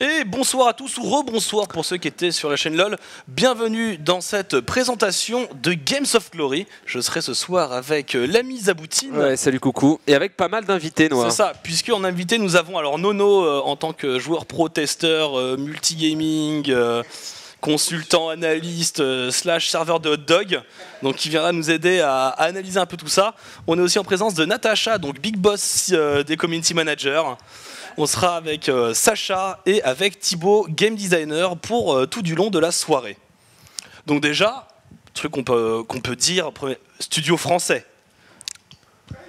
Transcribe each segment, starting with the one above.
Et bonsoir à tous ou rebonsoir pour ceux qui étaient sur la chaîne LOL. Bienvenue dans cette présentation de Games of Glory. Je serai ce soir avec l'ami Zaboutine. Ouais, salut coucou. Et avec pas mal d'invités, Noah. C'est ça, puisqu'en invité nous avons alors Nono en tant que joueur pro-testeur, multigaming, consultant, analyste, slash serveur de hot dog, donc qui viendra nous aider à analyser un peu tout ça. On est aussi en présence de Natacha, donc big boss des community managers. On sera avec Sacha et avec Thibaut, game designer, pour tout du long de la soirée. Donc déjà, truc qu'on peut dire, studio français.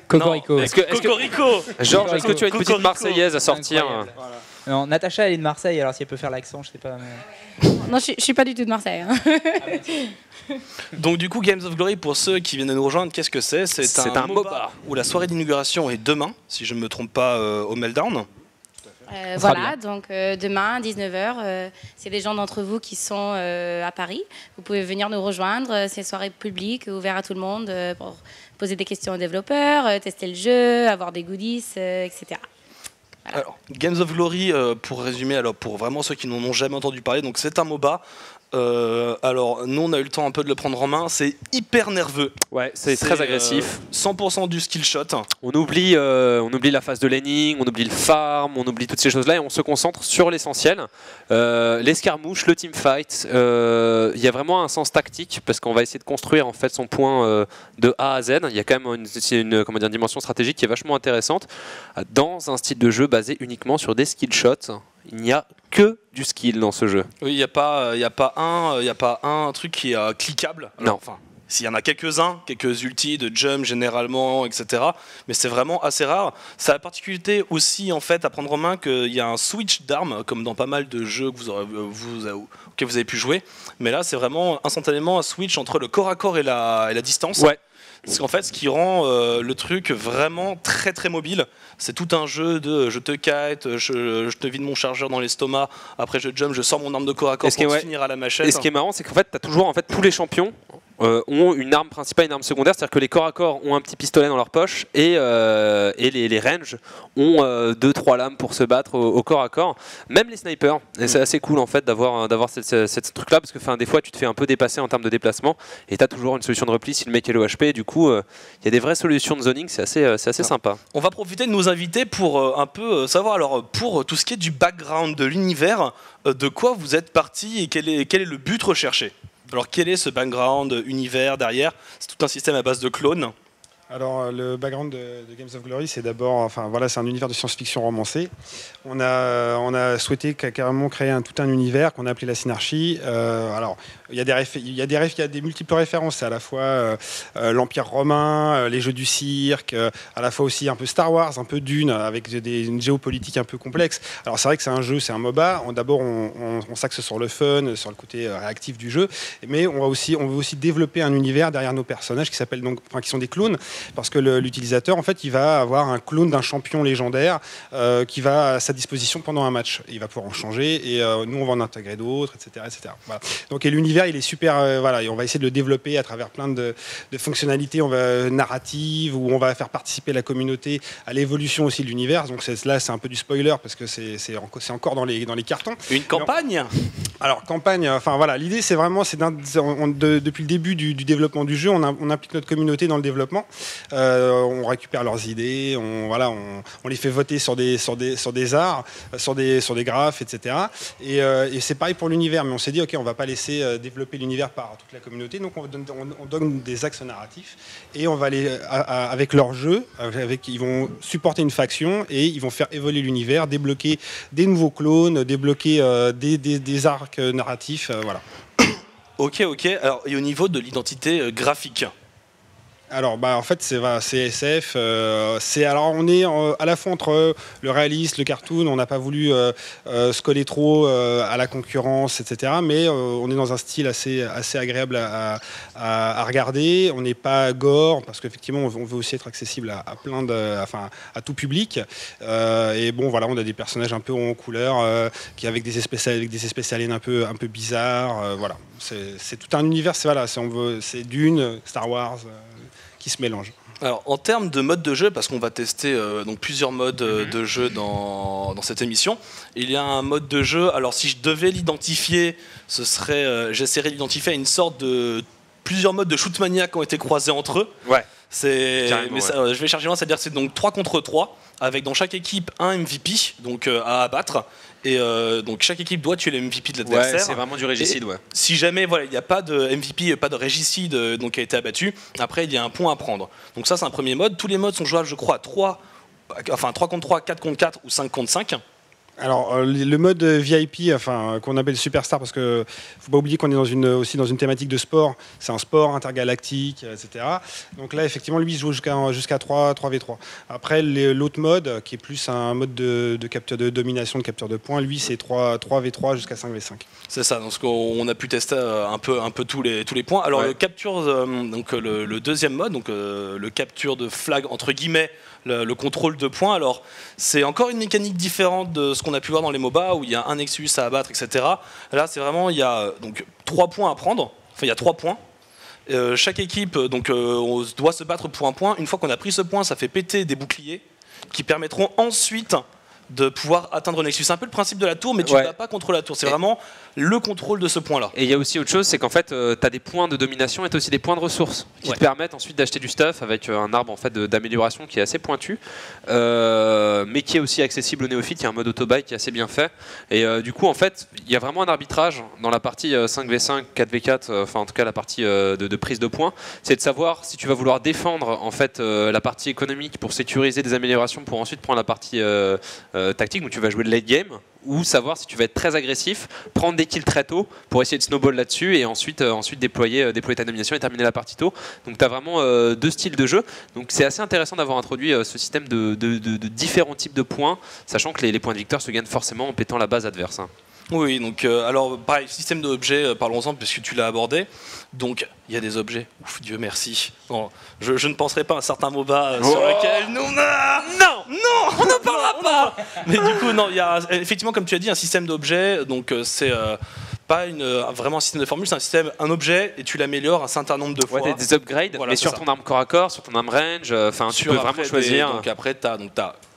Cocorico. Cocorico. Georges, est-ce que tu as une petite Marseillaise à sortir? Voilà. Non, Natacha elle est de Marseille, alors si elle peut faire l'accent, je sais pas. Mais... Non, je suis pas du tout de Marseille. Hein. Donc du coup, Games of Glory, pour ceux qui viennent de nous rejoindre, qu'est-ce que c'est? C'est un MOBA où la soirée d'inauguration est demain, si je ne me trompe pas, au Meltdown. Voilà, donc demain, 19h, c'est des gens d'entre vous qui sont à Paris. Vous pouvez venir nous rejoindre. C'est une soirée publique, ouverte à tout le monde, pour poser des questions aux développeurs, tester le jeu, avoir des goodies, etc. Voilà. Alors, Games of Glory, pour résumer, alors pour vraiment ceux qui n'en ont jamais entendu parler, donc c'est un MOBA. Alors, nous on a eu le temps un peu de le prendre en main, c'est hyper nerveux. Ouais, c'est très agressif. 100% du skill shot. On oublie la phase de laning, on oublie le farm, on oublie toutes ces choses-là et on se concentre sur l'essentiel. L'escarmouche, le teamfight, il y a vraiment un sens tactique parce qu'on va essayer de construire en fait son point de A à Z. Il y a quand même une dimension stratégique qui est vachement intéressante dans un style de jeu basé uniquement sur des skill shots. Il n'y a que du skill dans ce jeu. Oui, il n'y a pas un truc qui est cliquable. Alors, non. Enfin, s'il y en a quelques-uns, quelques ultis de jump généralement, etc. Mais c'est vraiment assez rare. Ça a la particularité aussi en fait à prendre en main qu'il y a un switch d'armes, comme dans pas mal de jeux que auxquels vous avez pu jouer. Mais là, c'est vraiment instantanément un switch entre le corps à corps et la distance. Ouais. Parce qu'en fait, ce qui rend le truc vraiment très très mobile, c'est tout un jeu de je te kite, je te vide mon chargeur dans l'estomac, après je jump, je sors mon arme de corps à corps pour finir à la machette. Et ce qui est marrant, c'est qu'en fait, tu as toujours tous les champions ont une arme principale et une arme secondaire, c'est-à-dire que les corps à corps ont un petit pistolet dans leur poche et les ranges ont 2-3 lames pour se battre au corps à corps. Même les snipers, et c'est assez cool en fait d'avoir ce truc-là parce que des fois tu te fais un peu dépasser en termes de déplacement et tu as toujours une solution de repli si le mec est low HP. Du coup, il y a des vraies solutions de zoning, c'est assez sympa. On va profiter de nos invités pour un peu savoir, alors pour tout ce qui est du background de l'univers, de quoi vous êtes parti et quel est le but recherché. Alors quel est ce background univers derrière? C'est tout un système à base de clones. Alors le background de Games of Glory, c'est d'abord, c'est un univers de science-fiction romancé. On a souhaité carrément créer tout un univers qu'on a appelé la Synarchie. Alors il y a des multiples références, c'est à la fois l'Empire romain, les jeux du cirque, à la fois aussi un peu Star Wars, un peu Dune, avec une géopolitique un peu complexe. Alors c'est vrai que c'est un jeu, c'est un MOBA. D'abord on s'axe sur le fun, sur le côté réactif du jeu, mais on veut aussi développer un univers derrière nos personnages qui sont des clones. Parce que l'utilisateur, en fait, il va avoir un clone d'un champion légendaire qui va à sa disposition pendant un match. Il va pouvoir en changer et nous, on va en intégrer d'autres, etc. etc. Voilà. Donc, l'univers, il est super. Et on va essayer de le développer à travers plein de fonctionnalités narratives où on va faire participer la communauté à l'évolution aussi de l'univers. Donc, là, c'est un peu du spoiler parce que c'est encore dans les cartons. Une campagne? Alors, campagne, l'idée, c'est vraiment, depuis le début du développement du jeu, on implique notre communauté dans le développement. On récupère leurs idées, on les fait voter sur des arts, sur des graphes, etc. Et c'est pareil pour l'univers, mais on s'est dit ok, on va pas laisser développer l'univers par toute la communauté, donc on donne des axes narratifs et on va aller avec leur jeu, ils vont supporter une faction et ils vont faire évoluer l'univers, débloquer des nouveaux clones, débloquer des arcs narratifs, voilà. Ok. Alors, et au niveau de l'identité graphique? Alors, en fait, c'est SF. On est à la fois entre le réaliste, le cartoon. On n'a pas voulu se coller trop à la concurrence, etc. Mais on est dans un style assez agréable à regarder. On n'est pas gore parce qu'effectivement, on veut aussi être accessible à à tout public. Et bon, voilà, on a des personnages un peu en couleur, avec des espèces aliens un peu bizarres. Voilà, c'est tout un univers. C'est Dune, Star Wars. Qui se mélangent. Alors, en termes de mode de jeu, parce qu'on va tester donc plusieurs modes de jeu dans cette émission, il y a un mode de jeu, alors si je devais l'identifier, j'essaierais d'identifier à une sorte de plusieurs modes de shootmania qui ont été croisés entre eux. Ouais. Je vais charger loin, c'est-à-dire que c'est donc 3 contre 3, avec dans chaque équipe un MVP donc, à abattre. Et donc chaque équipe doit tuer le MVP de l'adversaire. Ouais, c'est vraiment du régicide, ouais. Si jamais il n'y a pas de MVP, pas de régicide donc, qui a été abattu, après il y a un point à prendre. Donc ça c'est un premier mode. Tous les modes sont jouables, je crois, 3 contre 3, 4 contre 4 ou 5 contre 5. Alors le mode VIP, qu'on appelle Superstar, parce que faut pas oublier qu'on est aussi dans une thématique de sport. C'est un sport intergalactique, etc. Donc là, effectivement, lui, il se joue jusqu'à 3v3. Après, l'autre mode, qui est plus un mode de capture de domination, de capture de points, lui, c'est 3v3 jusqu'à 5v5. C'est ça. Donc on a pu tester un peu tous les points. Alors le capture, donc le deuxième mode, donc le capture de flag entre guillemets. Le contrôle de points, alors c'est encore une mécanique différente de ce qu'on a pu voir dans les MOBA où il y a un Nexus à abattre, etc. Là, c'est vraiment, il y a donc 3 points à prendre, enfin il y a 3 points. Chaque équipe on doit se battre pour un point. Une fois qu'on a pris ce point, ça fait péter des boucliers qui permettront ensuite de pouvoir atteindre le Nexus. C'est un peu le principe de la tour, mais tu ne vas pas contre la tour. C'est vraiment le contrôle de ce point-là. Et il y a aussi autre chose, c'est qu'en fait, tu as des points de domination et tu as aussi des points de ressources qui te permettent ensuite d'acheter du stuff avec un arbre en fait, d'amélioration qui est assez pointu, mais qui est aussi accessible aux néophytes. Il y a un mode autobuy qui est assez bien fait. Et du coup, en fait, il y a vraiment un arbitrage dans la partie 5v5, 4v4, enfin en tout cas la partie de prise de points. C'est de savoir si tu vas vouloir défendre en fait, la partie économique pour sécuriser des améliorations pour ensuite prendre la partie tactique où tu vas jouer le late game, ou savoir si tu vas être très agressif, prendre des kills très tôt pour essayer de snowball là-dessus et ensuite déployer ta domination et terminer la partie tôt. Donc tu as vraiment 2 styles de jeu. Donc c'est assez intéressant d'avoir introduit ce système de différents types de points, sachant que les points de victoire se gagnent forcément en pétant la base adverse. Hein. Oui, donc alors pareil, système d'objets, parlons-en puisque tu l'as abordé. Donc il y a des objets, ouf, Dieu merci. Non, je ne penserai pas à un certain MOBA sur lequel nous... Non, on n'en parlera pas. Mais du coup, non, il y a effectivement, comme tu as dit, un système d'objets. Donc c'est pas vraiment un système de formule, c'est un objet et tu l'améliores un certain nombre de fois. Ouais, des upgrades, voilà, mais sur ton arme corps à corps, sur ton arme range, tu peux vraiment choisir. Donc après, tu as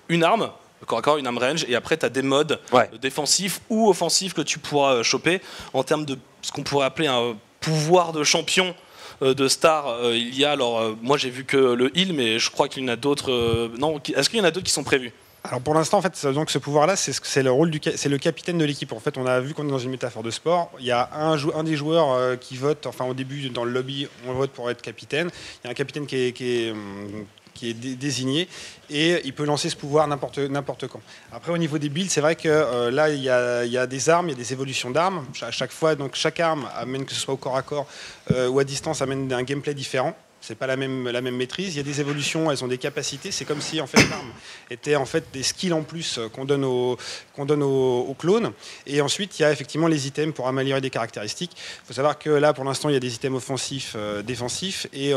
une arme. Corps à corps, une arme range, et après tu as des modes défensifs ou offensifs que tu pourras choper en termes de ce qu'on pourrait appeler un pouvoir de champion de star. Il y a, alors moi j'ai vu que le heal, mais je crois qu'il y en a d'autres. Non, est-ce qu'il y en a d'autres qui sont prévus? Alors pour l'instant, en fait, donc ce pouvoir-là, c'est le rôle c'est le capitaine de l'équipe. En fait, on a vu qu'on est dans une métaphore de sport. Il y a un des joueurs qui vote. Enfin, au début, dans le lobby, on vote pour être capitaine. Il y a un capitaine qui est désigné et il peut lancer ce pouvoir n'importe quand. Après, au niveau des builds, c'est vrai que là, il y a des armes, il y a des évolutions d'armes. À chaque fois, donc chaque arme amène, que ce soit au corps à corps ou à distance, amène un gameplay différent. C'est pas la même maîtrise. Il y a des évolutions, elles ont des capacités. C'est comme si en fait l'arme était en fait des skills en plus qu'on donne aux clones. Et ensuite, il y a effectivement les items pour améliorer des caractéristiques. Il faut savoir que là, pour l'instant, il y a des items offensifs, défensifs, et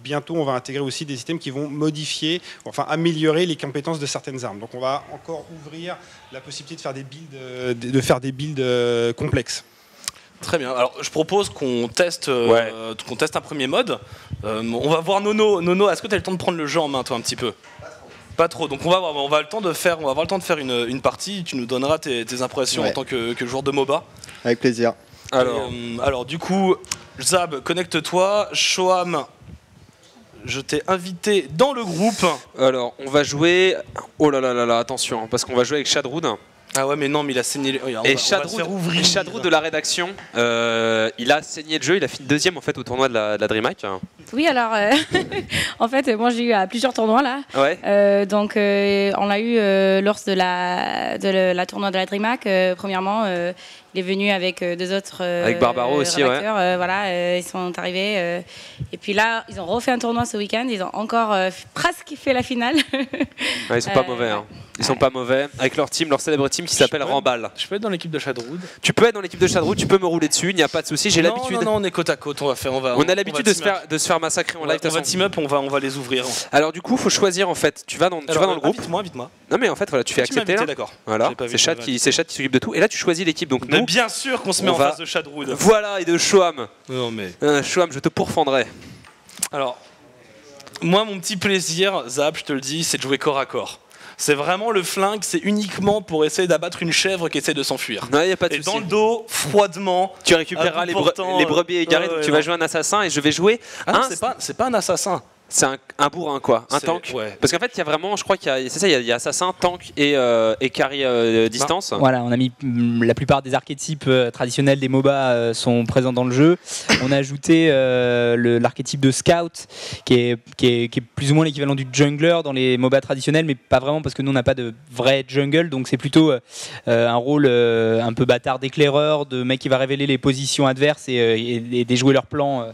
bientôt, on va intégrer aussi des items qui vont modifier, enfin améliorer les compétences de certaines armes. Donc, on va encore ouvrir la possibilité de faire des builds complexes. Très bien. Alors, je propose qu'on teste un premier mode. On va voir Nono. Nono, est-ce que tu as le temps de prendre le jeu en main, toi, un petit peu? Pas trop. Donc, on va avoir le temps de faire une partie. Tu nous donneras tes impressions en tant que joueur de MOBA. Avec plaisir. Alors, du coup, Zab, connecte-toi. Shoam, je t'ai invité dans le groupe. Alors, on va jouer... Oh là là là là, attention, parce qu'on va jouer avec Shadroud. Ah ouais, mais non, mais il a saigné. Et Shadroud de la rédaction, il a saigné le jeu, il a fini deuxième en fait au tournoi de la DreamHack. Oui, alors en fait, moi j'ai eu à plusieurs tournois là. Ouais. Donc on a eu lors de la tournoi de la DreamHack, premièrement, il est venu avec 2 autres. Avec Barbaro aussi, ouais. Voilà, ils sont arrivés. Et puis là, ils ont refait un tournoi ce week-end. Ils ont encore presque fait la finale. Ouais, ils sont pas mauvais. Hein. Ils sont pas mauvais. Avec leur célèbre team qui s'appelle Rambal. Je peux être dans l'équipe de Shadroud. Tu peux être dans l'équipe de Shadroud, tu peux me rouler dessus, il n'y a pas de souci, j'ai l'habitude. Non, on est côte à côte, on a l'habitude de se faire massacrer en live. On va team up, on va les ouvrir. Alors du coup, faut choisir en fait. Tu vas dans le groupe. Invite-moi. Non mais en fait voilà, tu fais accepter. D'accord. Voilà. C'est Chad qui s'occupe de tout. Et là tu choisis l'équipe. Donc nous. Mais bien sûr qu'on se met en face de Shadroud. Voilà, et de Shoam. Non mais. Shoam, je te pourfendrai. Alors. Moi, mon petit plaisir, Zap, je te le dis, c'est de jouer corps à corps. C'est vraiment le flingue, c'est uniquement pour essayer d'abattre une chèvre qui essaie de s'enfuir. Non, y a pas de Et souci. dans le dos, froidement. Tu récupéreras les brebis égarées, donc tu vas jouer un assassin et je vais jouer. Ah, c'est pas un assassin. C'est un bourrin quoi, un tank. Ouais. Parce qu'en fait, il y a vraiment, je crois qu'il y a, c'est ça, il y a assassin, tank et carry distance. Voilà, on a mis la plupart des archétypes traditionnels des MOBA sont présents dans le jeu. On a ajouté l'archétype de scout qui est plus ou moins l'équivalent du jungler dans les MOBA traditionnels, mais pas vraiment parce que nous on n'a pas de vrai jungle, donc c'est plutôt un rôle un peu bâtard d'éclaireur, de mec qui va révéler les positions adverses et déjouer leur plan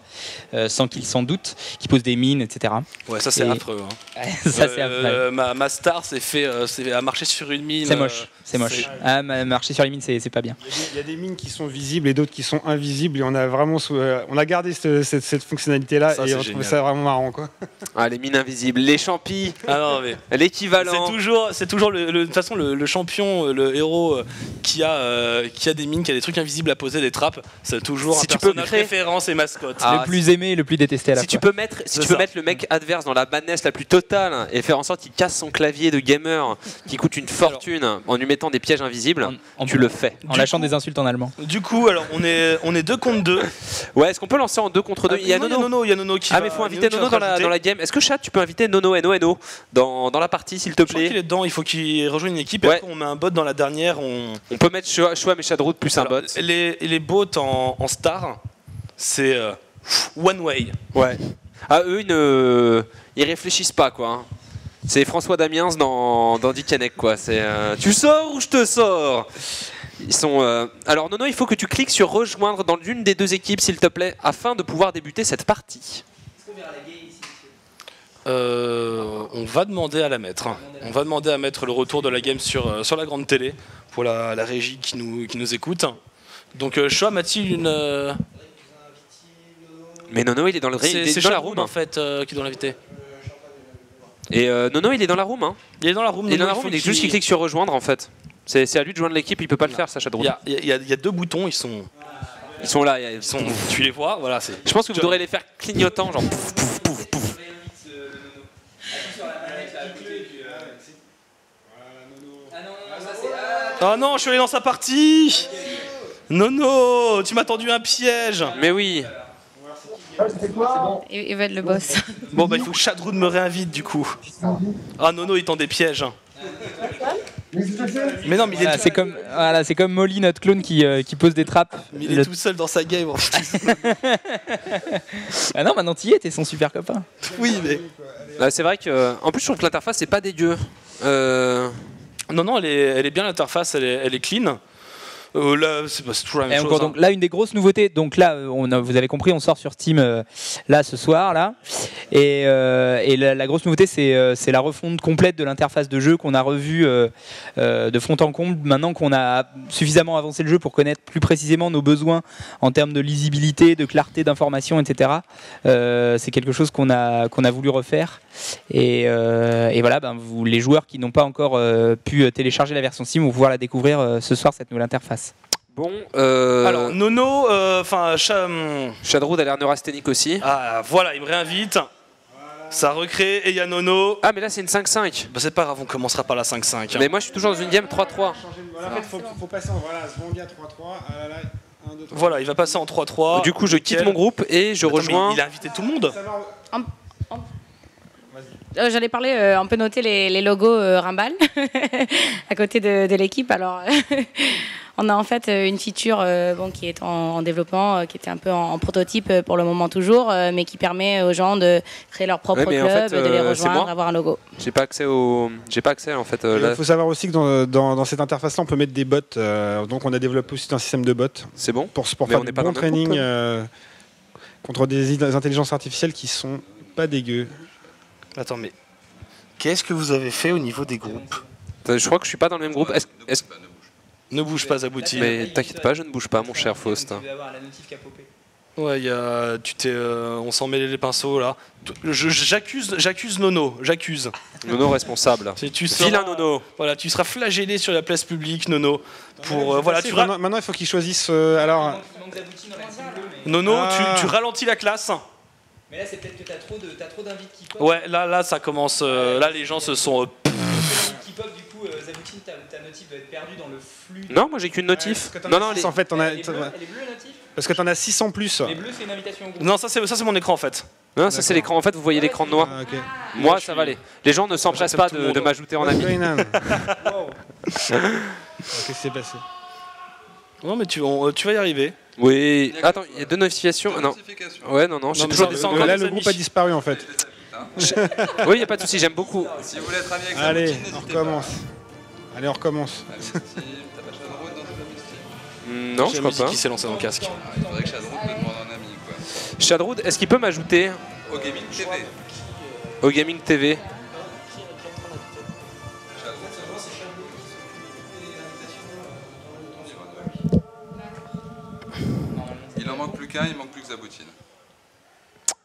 sans qu'ils s'en doutent, qui pose des mines, etc. Ouais, ça c'est affreux. Hein. Ça c'est affreux. Ma star c'est à marcher sur une mine. C'est moche, c'est moche. Ah, marcher sur les mines, c'est pas bien. Il y a des mines qui sont visibles et d'autres qui sont invisibles, et on a vraiment on a gardé cette fonctionnalité-là et on trouve ça vraiment marrant, quoi. Ah, les mines invisibles, les champis, Ah non, mais l'équivalent. C'est toujours de toute façon le champion, le héros qui a des mines, qui a des trucs invisibles à poser, des trappes. C'est toujours Si un tu peux personnage créer- référence et mascotte. Ah, Le plus aimé et le plus détesté à la Si fois. tu peux mettre le mec adverse dans la madness la plus totale et faire en sorte qu'il casse son clavier de gamer qui coûte une fortune en lui mettant des pièges invisibles, tu le fais. En lâchant des insultes en allemand. Du coup, alors on est 2 contre 2. Ouais, est-ce qu'on peut lancer en 2 contre 2? Il y a Nono. Il y a Nono qui Ah, mais faut inviter Nono dans la game. Est-ce que chat, tu peux inviter Nono dans la partie, s'il te Je crois qu'il plaît? est dedans, il faut qu'il rejoigne une équipe et Ouais. après on met un bot dans la dernière. On peut mettre Chouam et Shadroot plus un Alors, bot. les bots en star, c'est one way. Ouais. Ah, eux, ils réfléchissent pas, quoi. Hein. C'est François Damiens dans Dickeneck, quoi. C'est tu sors ou je te sors? Ils sont. Alors, Nono, il faut que tu cliques sur rejoindre dans l'une des deux équipes, s'il te plaît, afin de pouvoir débuter cette partie. On va demander à la mettre. On va demander à mettre le retour de la game sur la grande télé pour la régie qui nous écoute. Donc, Chouam a-t-il une. Mais Nono, il est dans le il est C'est dans la Shadroot room. en fait qui doit l'inviter. Et Nono, il est dans la room. Hein. Il est dans la room. Il est dans la Nono, room, faut il est juste qu'il clique sur rejoindre, en fait. C'est à lui de joindre l'équipe, il peut pas le faire, ça, Shadroot. Il y a 2 boutons, ils sont. Tu les vois, voilà. Je pense que vous devrez les faire clignotants, genre pouf, pouf, pouf, pouf. Oh non, je suis allé dans sa partie. Nono, tu m'as tendu un piège. Mais oui. Il va être le boss. Bon bah il faut que Shadroot me réinvite du coup. Ah Nono il tend des pièges. Mais non mais Voilà, c'est comme Molly, notre clone, qui pose des trappes. il est tout seul dans sa game. Ah non, maintenant t'y es, t'es son super copain. Oui mais... C'est vrai que. En plus, je trouve que l'interface, c'est pas dégueu. Non, elle est bien l'interface, elle est clean. Là, c'est toujours la même chose. Donc là, une des grosses nouveautés. Donc là, vous avez compris, on sort sur Steam là ce soir là, et la grosse nouveauté, c'est la refonte complète de l'interface de jeu qu'on a revue de fond en comble. Maintenant qu'on a suffisamment avancé le jeu pour connaître plus précisément nos besoins en termes de lisibilité, de clarté d'information, etc. C'est quelque chose qu'on a voulu refaire. Et voilà, les joueurs qui n'ont pas encore pu télécharger la version Steam vont pouvoir la découvrir ce soir, cette nouvelle interface. Bon. Alors, Nono, Shadroot a l'air neurasthénique aussi. Ah, voilà, il me réinvite. Ça recrée et il y a Nono. Ah, mais là, c'est une 5-5. Bah, c'est pas grave, on commencera par la 5-5. Hein. Mais moi, je suis toujours dans une game 3-3. En fait, faut passer en Zvangia 3-3. Ah là là, 1, 2, 3. Voilà, il va passer en 3-3. Du coup, je quitte mon groupe et je Attends, rejoins. mais il a invité tout le monde. J'allais parler, on peut noter les logos Rimbal à côté de l'équipe. Alors, on a en fait une feature qui est en développement, qui était un peu en prototype pour le moment toujours, mais qui permet aux gens de créer leur propre mais club, en fait, de les c'est moi. rejoindre, avoir un logo. J'ai pas accès en fait. Il faut savoir aussi que dans cette interface-là, on peut mettre des bots. Donc, on a développé aussi un système de bots C'est bon. pour Mais faire on du n'est pas bon dans le même training contre des intelligences artificielles qui sont pas dégueu. Attends, mais qu'est-ce que vous avez fait au niveau des groupes? Je crois que je suis pas dans le même groupe. Ne bouge pas, Zabouti. Mais t'inquiète pas, je ne bouge pas, mon cher Faust. Ouais, on s'en mêlait les pinceaux là. J'accuse Nono, j'accuse. Nono responsable. Vilain Nono. Voilà, tu seras flagellé sur la place publique, Nono. Pour Maintenant, il faut qu'ils choisissent. Alors, Nono, Ah. tu ralentis la classe. Mais là, c'est peut-être que t'as trop d'invites qui pop. Ouais, là ça commence. Là, les gens se sont. Qui pop, du coup, Zaboutine, ta notif doit être perdue dans le flux. Non, moi j'ai qu'une notif. Non, non, en fait, Elle est bleue, notif. parce que t'en as 6 en plus. Les bleus, c'est une invitation au groupe. Non, ça c'est mon écran en fait. Non, ça c'est l'écran. En fait, vous voyez l'écran noir. Ah, ok. Moi, ça va aller. Les gens ne s'empressent pas tout le monde. de m'ajouter en ami. Wow. Qu'est-ce qui s'est passé? Non, mais tu vas y arriver. Oui. Attends, il y a 2 notifications. Ah, non. Ouais, non, j'ai mais toujours ça des. descend encore Là, des le amis. groupe a disparu en fait. Oui, il n'y a pas de souci, j'aime beaucoup. Si vous voulez être ami avec Allez, Zaboutine, on n'hésitez pas. recommence. Allez, on recommence. Allez, Steam, t'as pas Shadroud dans ton Steam? Non, J'ai je la crois musique pas. qui s'est lancée dans le casque. Il faudrait que Shadroud te demande un ami, quoi. Shadroud, est-ce qu'il peut m'ajouter Au Gaming TV. au Gaming TV? Il en manque plus qu'un, il manque plus que Zaboutine.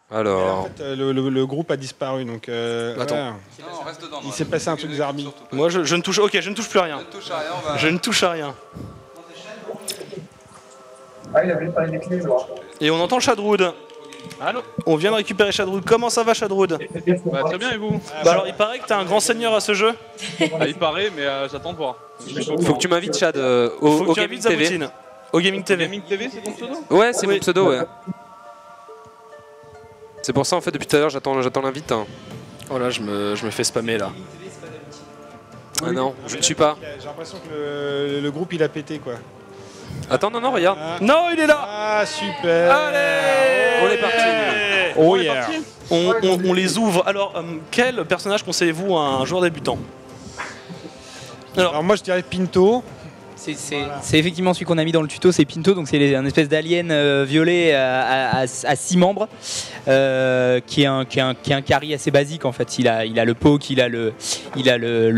En Alors. fait, le groupe a disparu donc. Attends. ouais. Non, reste dedans. Il s'est passé un truc Zarbi. Surtout pas. Moi je ne touche. Ok, je ne touche plus à rien. Ne touche à rien, on va. Je ne touche à rien. Ah, il avait parlé des clés, genre. Et on entend Shadroud. Allô. On vient de récupérer Shadroud. Comment ça va Shadroud? Bah, très bien, et vous? Bah alors il paraît que t'es un grand seigneur à ce jeu. Ah, il paraît, mais j'attends de voir. Faut que tu m'invites, Chad, Faut au que tu Gaming invites TV. Zaboutine. Au Gaming TV. Gaming TV, c'est ton pseudo? Ouais, c'est Oui. mon pseudo, ouais. C'est pour ça, en fait, depuis tout à l'heure, j'attends l'invite. Hein. Oh là, je me fais spammer là. Ah non, je ne suis pas. J'ai l'impression que le groupe il a pété quoi. Attends, non, regarde. Ah, Non, il est là. ah, super. Allez, On est parti. Oh yeah. On les ouvre. Alors, quel personnage conseillez-vous à un joueur débutant? Alors moi je dirais Pinto. C'est effectivement celui qu'on a mis dans le tuto, c'est Pinto, donc c'est un espèce d'alien violet à 6 membres, qui est un carry assez basique en fait. Il a le poke, il a le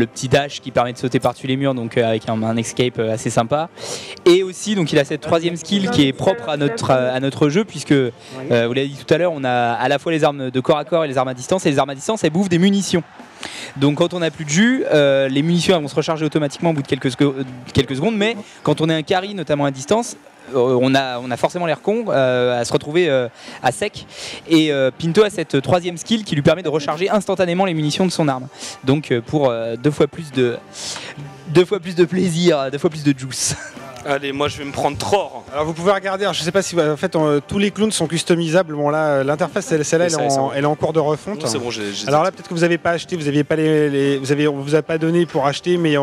petit dash qui permet de sauter par-dessus les murs, donc avec un escape assez sympa. Et aussi donc il a cette troisième skill qui est propre à notre jeu, puisque vous l'avez dit tout à l'heure, on a à la fois les armes de corps à corps et les armes à distance, et les armes à distance elles bouffent des munitions. Donc quand on n'a plus de jus, les munitions elles vont se recharger automatiquement au bout de quelques secondes, mais quand on est un carry, notamment à distance, on a forcément l'air con à se retrouver à sec. Et Pinto a cette troisième skill qui lui permet de recharger instantanément les munitions de son arme. Donc pour 2 fois plus de plaisir, 2 fois plus de juice. Allez, moi je vais me prendre Tror. Alors vous pouvez regarder, alors, je sais pas si en fait tous les clowns sont customisables. Bon là l'interface celle-là elle est en cours de refonte. C'est bon, Alors là peut-être que vous n'avez pas acheté, vous aviez pas on vous a pas donné pour acheter, mais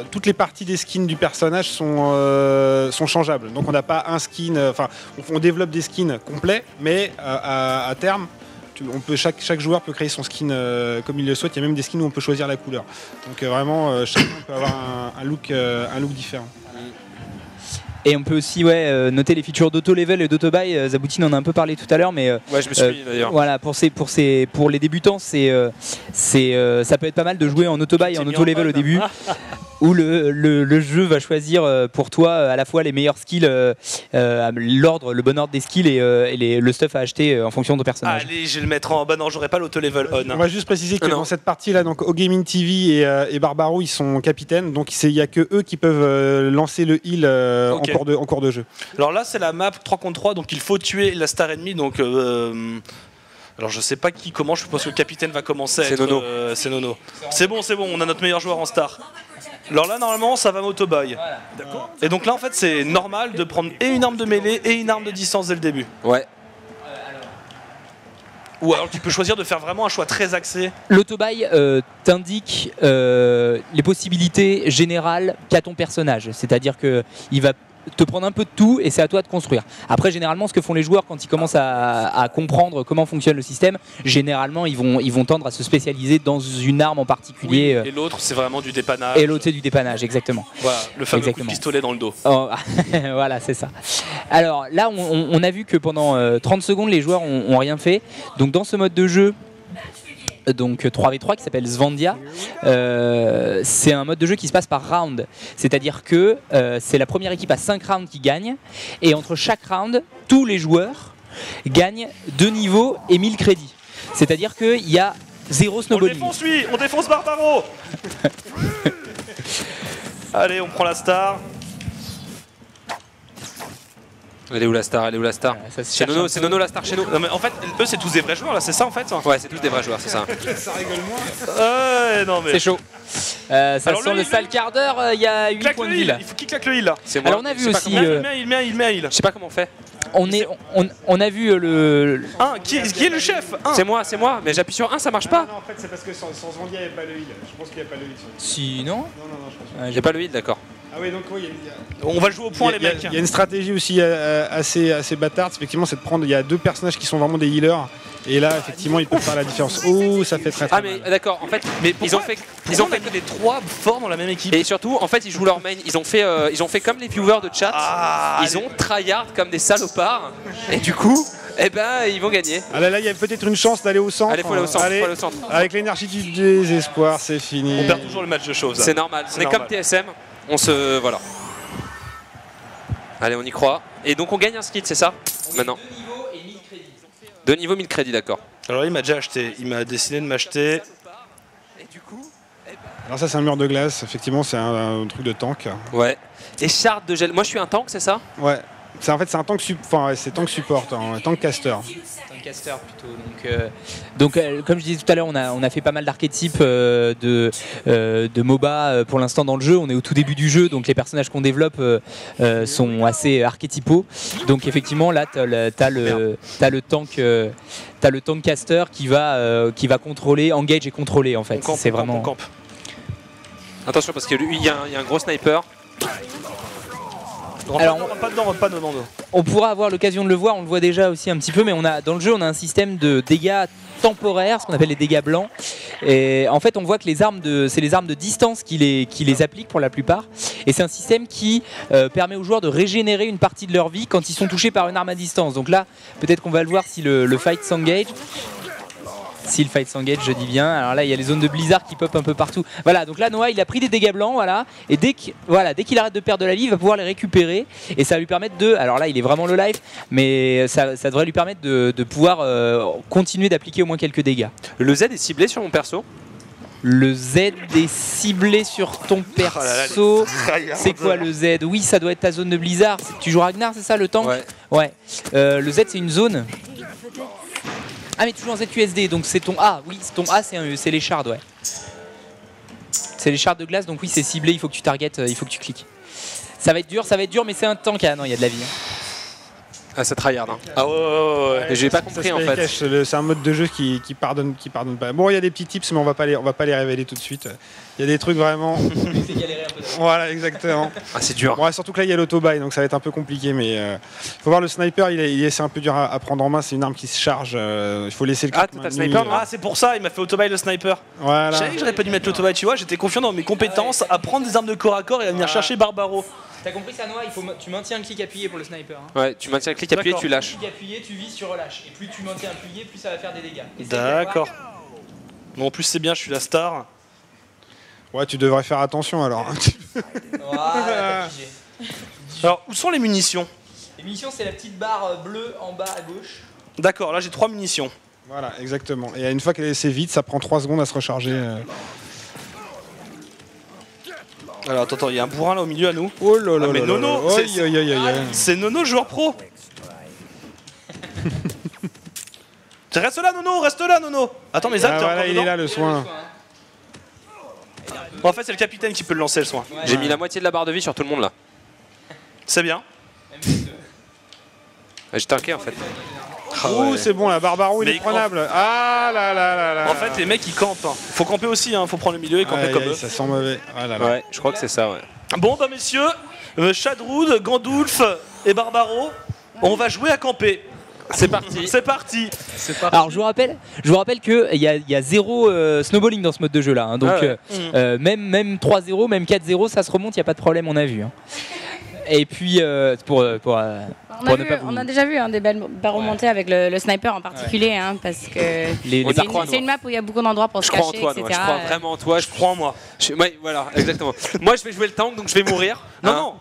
toutes les parties des skins du personnage sont changeables. Donc on n'a pas un skin, enfin on développe des skins complets, mais à terme chaque joueur peut créer son skin comme il le souhaite. Il y a même des skins où on peut choisir la couleur. Donc vraiment chacun peut avoir un look différent. Et on peut aussi noter les features d'auto-level et d'auto-buy. Zaboutine en a un peu parlé tout à l'heure, mais Ouais, je me suis mis d'ailleurs. voilà, pour les débutants, ça peut être pas mal de jouer en auto-buy et en auto-level au début, où le jeu va choisir pour toi à la fois les meilleurs skills, le bon ordre des skills et le stuff à acheter en fonction de ton personnage. Allez, je vais le mettre en. Bah non, j'aurais pas l'auto-level on. On va juste préciser que non. dans cette partie-là, donc au Gaming TV et Barbaro, ils sont capitaines, donc il n'y a que eux qui peuvent lancer le heal Ok. en cours de jeu. Alors là, c'est la map 3 contre 3, donc il faut tuer la star ennemie. Donc, alors je sais pas qui commence, je pense que le capitaine va commencer. C'est Nono. C'est Nono. C'est bon, on a notre meilleur joueur en star. Alors là, normalement, ça va m'auto-buy. D'accord. Et donc là, en fait, c'est normal de prendre et une arme de mêlée et une arme de distance dès le début. Ouais. Ou alors tu peux choisir de faire vraiment un choix très axé. L'auto-buy t'indique les possibilités générales qu'a ton personnage, c'est-à-dire qu'il va te prendre un peu de tout et c'est à toi de construire. Après, généralement, ce que font les joueurs quand ils commencent à comprendre comment fonctionne le système, généralement, ils vont tendre à se spécialiser dans une arme en particulier. Et l'autre, c'est vraiment du dépannage. Et l'autre, c'est du dépannage, exactement. Voilà, le fameux coup de Exactement. pistolet dans le dos. Oh, voilà, c'est ça. Alors là, on a vu que pendant 30 secondes, les joueurs ont rien fait. Donc dans ce mode de jeu, donc 3v3 qui s'appelle Svandia, c'est un mode de jeu qui se passe par round. C'est-à-dire que c'est la première équipe à 5 rounds qui gagne. Et entre chaque round, tous les joueurs gagnent 2 niveaux et 1000 crédits. C'est-à-dire qu'il y a 0 On le snowballing. défonce lui, on défonce Barbaro. Allez, on prend la star. Elle est où la star? Elle est où la star? Ça se Chez cherche Nono, un c'est peu. Nono la star chez nous. Non mais en fait, eux c'est tous des vrais joueurs là, c'est ça en fait? Ouais, c'est tous des vrais joueurs, c'est ça. Ça rigole moins. Ouais, non mais. C'est chaud. Ça Alors, sent le le heal, sale quart d'heure, il y a 8 Claque points le de vie heal, là. il faut qu'il claque le heal là. C'est moi. Alors on a Je vu sais pas aussi, comment- Il met un heal. Je sais pas comment on fait. on a vu le... Qui est le chef? C'est moi, mais j'appuie sur 1, ça marche pas. Non, en fait, c'est parce que sans Zandia, il n'y avait pas le heal. Je pense qu'il n'y a pas le heal. Si, non Non, je pense pas. J'ai pas le heal, d'accord. Ah oui, donc oui, On va jouer au point les mecs. il y a une stratégie aussi assez bâtarde. Effectivement, c'est de prendre. Il y a 2 personnages qui sont vraiment des healers. Et là, effectivement, ils peuvent faire la différence. Oh, ça fait très Ah mal. mais d'accord, en fait, Mais ils ont fait que des 3 forts dans la même équipe. et surtout en fait ils jouent leur main, ils ont fait comme les viewers de chat, ils ont tryhard comme des salopards et du coup, eh ben ils vont gagner. Ah là, il y a peut-être une chance d'aller au centre. Allez, faut aller au centre, Allez, faut aller au centre. avec l'énergie du désespoir, c'est fini. On perd toujours le match de choses. C'est normal, on est normal. comme TSM, on se voilà. Allez, on y croit. Et donc on gagne un skit, c'est ça? Maintenant. 2 niveaux 1000 crédits, d'accord. Alors il m'a déjà acheté, il m'a décidé de m'acheter. Et du coup, Alors ça, c'est un mur de glace. Effectivement, c'est un truc de tank. ouais. Et shard de gel. Moi je suis un tank, c'est ça? Ouais. En fait, c'est un tank, c'est tank support, un tank caster. Un caster plutôt. Donc, comme je disais tout à l'heure, on a fait pas mal d'archétypes de MOBA pour l'instant dans le jeu. On est au tout début du jeu, donc les personnages qu'on développe sont assez archétypaux. Donc effectivement, là, t'as le tank caster qui va contrôler, engage et contrôler en fait. C'est vraiment. On campe. Attention parce que lui, il y a un gros sniper. Alors, On rentre pas dedans. On pourra avoir l'occasion de le voir, on le voit déjà aussi un petit peu, mais dans le jeu on a un système de dégâts temporaires, ce qu'on appelle les dégâts blancs. Et en fait on voit que c'est les armes de distance qui les appliquent pour la plupart. Et c'est un système qui permet aux joueurs de régénérer une partie de leur vie quand ils sont touchés par une arme à distance. Donc là, peut-être qu'on va le voir si le fight s'engage. Si le fight s'engage, je dis bien. Alors là, il y a les zones de blizzard qui pop un peu partout. Voilà, donc là, Noah, il a pris des dégâts blancs, voilà. Et dès qu'il arrête de perdre de la vie, il va pouvoir les récupérer. Et ça va lui permettre de... Alors là, il est vraiment low life, mais ça devrait lui permettre de pouvoir continuer d'appliquer au moins quelques dégâts. Le Z est ciblé sur mon perso. Le Z est ciblé sur ton perso. C'est quoi le Z? Oui, ça doit être ta zone de blizzard. Tu joues Ragnar, c'est ça, le tank? Ouais. Le Z, c'est une zone... Ah mais toujours en ZQSD, donc c'est ton A, oui, ton A c'est les shards, ouais. C'est les shards de glace, donc oui c'est ciblé, il faut que tu targetes, il faut que tu cliques. Ça va être dur, mais c'est un tank, ah non, il y a de la vie. Ah, c'est tryhard. Hein. Ah ouais. Et j'ai pas compris en fait. C'est un mode de jeu qui pardonne pas. Bon, il y a des petits tips, mais on va pas les révéler tout de suite. Il y a des trucs vraiment... Voilà, exactement. Ah, c'est dur. Ouais, surtout que là, il y a l'auto-buy, donc ça va être un peu compliqué. Mais faut voir le sniper, c'est un peu dur à prendre en main. C'est une arme qui se charge. Il faut laisser le Ah, clic t'as le maintenu. sniper, non? Ah c'est pour ça, il m'a fait autobuy le sniper. Voilà. Je savais que j'aurais pas dû mettre l'autobuy, tu vois, j'étais confiant dans mes compétences à prendre des armes de corps à corps et à venir chercher Barbaro. T'as compris ça, Noah? Tu maintiens le clic appuyé pour le sniper. Hein. Ouais, tu maintiens le clic appuyé, D'accord. tu lâches. Clic appuyé, tu vises, tu relâches. Et plus tu maintiens appuyé, plus ça va faire des dégâts. D'accord. Bon, en plus c'est bien, je suis la star. Ouais, tu devrais faire attention alors. Voilà, t'as pigé. Alors, où sont les munitions? Les munitions, c'est la petite barre bleue en bas à gauche. D'accord, là j'ai 3 munitions. Voilà, exactement. Et une fois qu'elle est assez vite, ça prend 3 secondes à se recharger. Alors attends, il y a un bourrin là au milieu à nous. Oh là là Ah, mais là Nono, là là. c'est- Aïe, aïe, aïe, aïe. C'est Nono, joueur pro. Reste là Nono. Attends, mes Ah, actes, voilà, il est là le soin. En fait c'est le capitaine qui peut le lancer le soin. J'ai mis la moitié de la barre de vie sur tout le monde là. C'est bien. J'ai tanké en fait. Ouh, c'est bon, la Barbaro, il Mais est il prenable. Ah là là là là. En fait les mecs ils campent. Faut camper aussi, faut prendre le milieu et camper Aïe, comme aïe, eux. ça sent mauvais. Ah là là. Ouais, je crois que c'est ça, ouais. Bon bah messieurs, Shadroud, Gandulf et Barbaro, on va jouer à camper. C'est parti. C'est parti. Alors je vous rappelle qu'il y a 0 snowballing dans ce mode de jeu là. Hein. Donc Ah ouais. même 3-0, même 4-0, ça se remonte, il n'y a pas de problème, on a vu. Hein. Et puis pour ne pas vous... On a déjà vu des belles remontées avec le sniper en particulier, hein, parce que On y croit, c'est une map où il y a beaucoup d'endroits pour se Je crois en cacher, toi, etc. Noah, je crois vraiment en toi. Je crois en moi. Ouais, voilà, exactement. Moi, je vais jouer le tank, donc je vais mourir. Non, Hein. non.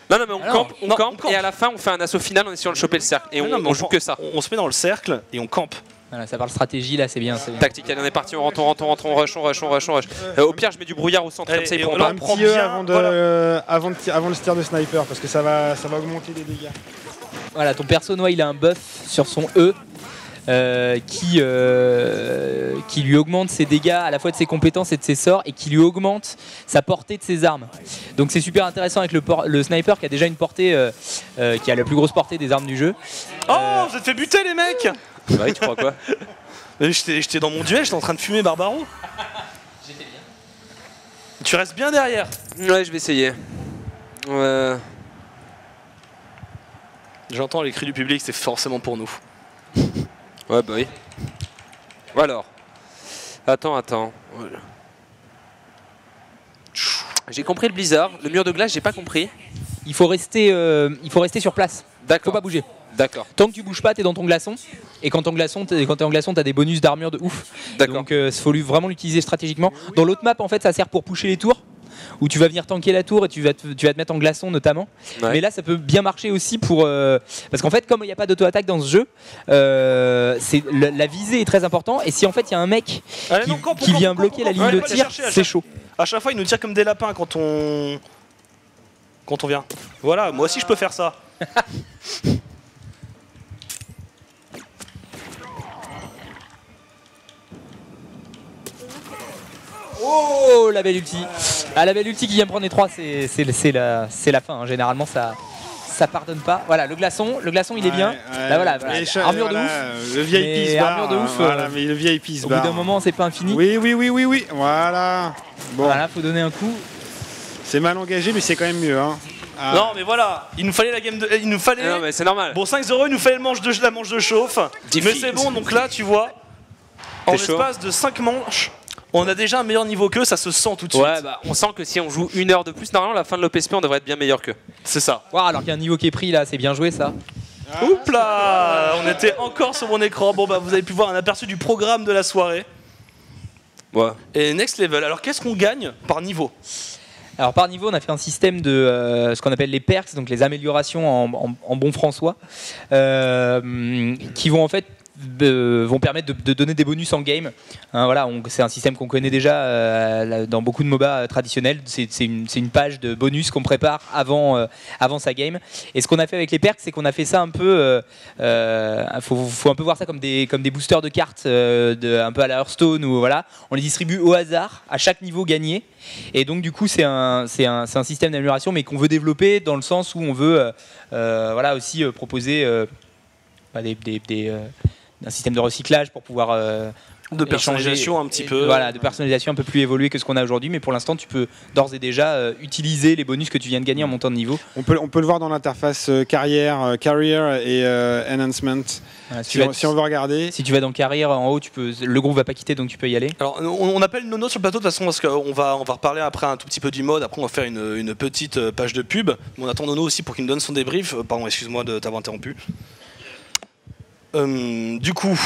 Non, mais on Alors, campe, non, on campe. et à la fin, on fait un assaut final en essayant de choper le cercle. Et Mais non, mais on joue que ça. On se met dans le cercle et on campe. Voilà, ça parle stratégie là, c'est bien. Tactique, allez, on est parti, on rentre, on rush. Au pire, je mets du brouillard au centre, comme ça, ils Et pourront on pas. en Un prend petit E bien, avant le tir de sniper parce que ça va augmenter les dégâts. Voilà, ton perso noix, il a un buff sur son E. Qui lui augmente ses dégâts à la fois de ses compétences et de ses sorts et qui lui augmente sa portée de ses armes. Donc c'est super intéressant avec le sniper qui a déjà une portée qui a la plus grosse portée des armes du jeu. Oh, vous êtes fait buter les mecs. Ouais, tu crois quoi? J'étais dans mon duel, j'étais en train de fumer Barbaro. J'étais bien. Tu restes bien derrière. Ouais, je vais essayer. J'entends les cris du public, c'est forcément pour nous. Ouais, bah oui. Ou alors. Attends. J'ai compris le blizzard. Le mur de glace, j'ai pas compris. Il faut rester sur place. D'accord. Faut pas bouger. D'accord. Tant que tu bouges pas, t'es dans ton glaçon. Et quand t'es en glaçon, t'as des bonus d'armure de ouf. D'accord. Donc il faut vraiment l'utiliser stratégiquement. Dans l'autre map, en fait, ça sert pour pusher les tours. Où tu vas venir tanker la tour et tu vas te mettre en glaçon notamment. Ouais. Mais là, ça peut bien marcher aussi pour parce qu'en fait, comme il n'y a pas d'auto-attaque dans ce jeu, la visée est très importante. Et si en fait il y a un mec qui vient bloquer la ligne de tir, c'est chaud. À chaque fois, il nous tire comme des lapins quand on vient. Voilà, moi aussi je peux faire ça. Oh, la belle ulti. Ah, la belle ulti qui vient me prendre les 3, c'est la fin. Hein. Généralement, ça pardonne pas. Voilà, le glaçon il est bien. Là, voilà, armure de ouf. Le VIP se barre. Armure de ouf. Voilà, mais le VIP se Au barre. bout d'un moment, c'est pas infini. Oui. Voilà. Bon. Voilà, faut donner un coup. C'est mal engagé, mais c'est quand même mieux. Hein. Ah. Non, mais voilà, il nous fallait la game de. Il nous fallait. Non, mais c'est normal. Bon, 5-0, il nous fallait la manche de chauffe. Mais c'est bon, donc là, tu vois, en l'espace de 5 manches. On a déjà un meilleur niveau qu'eux, ça se sent tout de suite. Ouais, bah on sent que si on joue 1 heure de plus, normalement, à la fin de l'OPSP, on devrait être bien meilleur qu'eux. C'est ça. Wow, alors qu'il y a un niveau qui est pris là, c'est bien joué ça. Oups là, on était encore sur mon écran. Bon, bah vous avez pu voir un aperçu du programme de la soirée. Ouais. Et next level. Alors, qu'est-ce qu'on gagne par niveau? Alors par niveau, on a fait un système de ce qu'on appelle les perks, donc les améliorations en bon françois, qui vont en fait vont permettre de donner des bonus en game. Hein, voilà, c'est un système qu'on connaît déjà dans beaucoup de MOBA traditionnels. C'est une page de bonus qu'on prépare avant sa game. Et ce qu'on a fait avec les perks, c'est qu'on a fait ça un peu. Faut un peu voir ça comme des boosters de cartes, un peu à la Hearthstone où voilà, on les distribue au hasard à chaque niveau gagné. Et donc du coup c'est un système d'amélioration, mais qu'on veut développer dans le sens où on veut voilà aussi proposer un système de recyclage pour pouvoir de personnalisation un petit peu. Voilà, de personnalisation un peu plus évoluée que ce qu'on a aujourd'hui, mais pour l'instant tu peux d'ores et déjà utiliser les bonus que tu viens de gagner en montant de niveau. On peut le voir dans l'interface carrière et enhancement. Voilà, si on veut regarder. Si tu vas dans carrière en haut, le groupe va pas quitter, donc tu peux y aller. Alors on appelle Nono sur le plateau de toute façon parce qu'on va reparler après un tout petit peu du mode. Après on va faire une petite page de pub. Mais on attend Nono aussi pour qu'il nous donne son débrief. Pardon, excuse-moi de t'avoir interrompu. Du coup,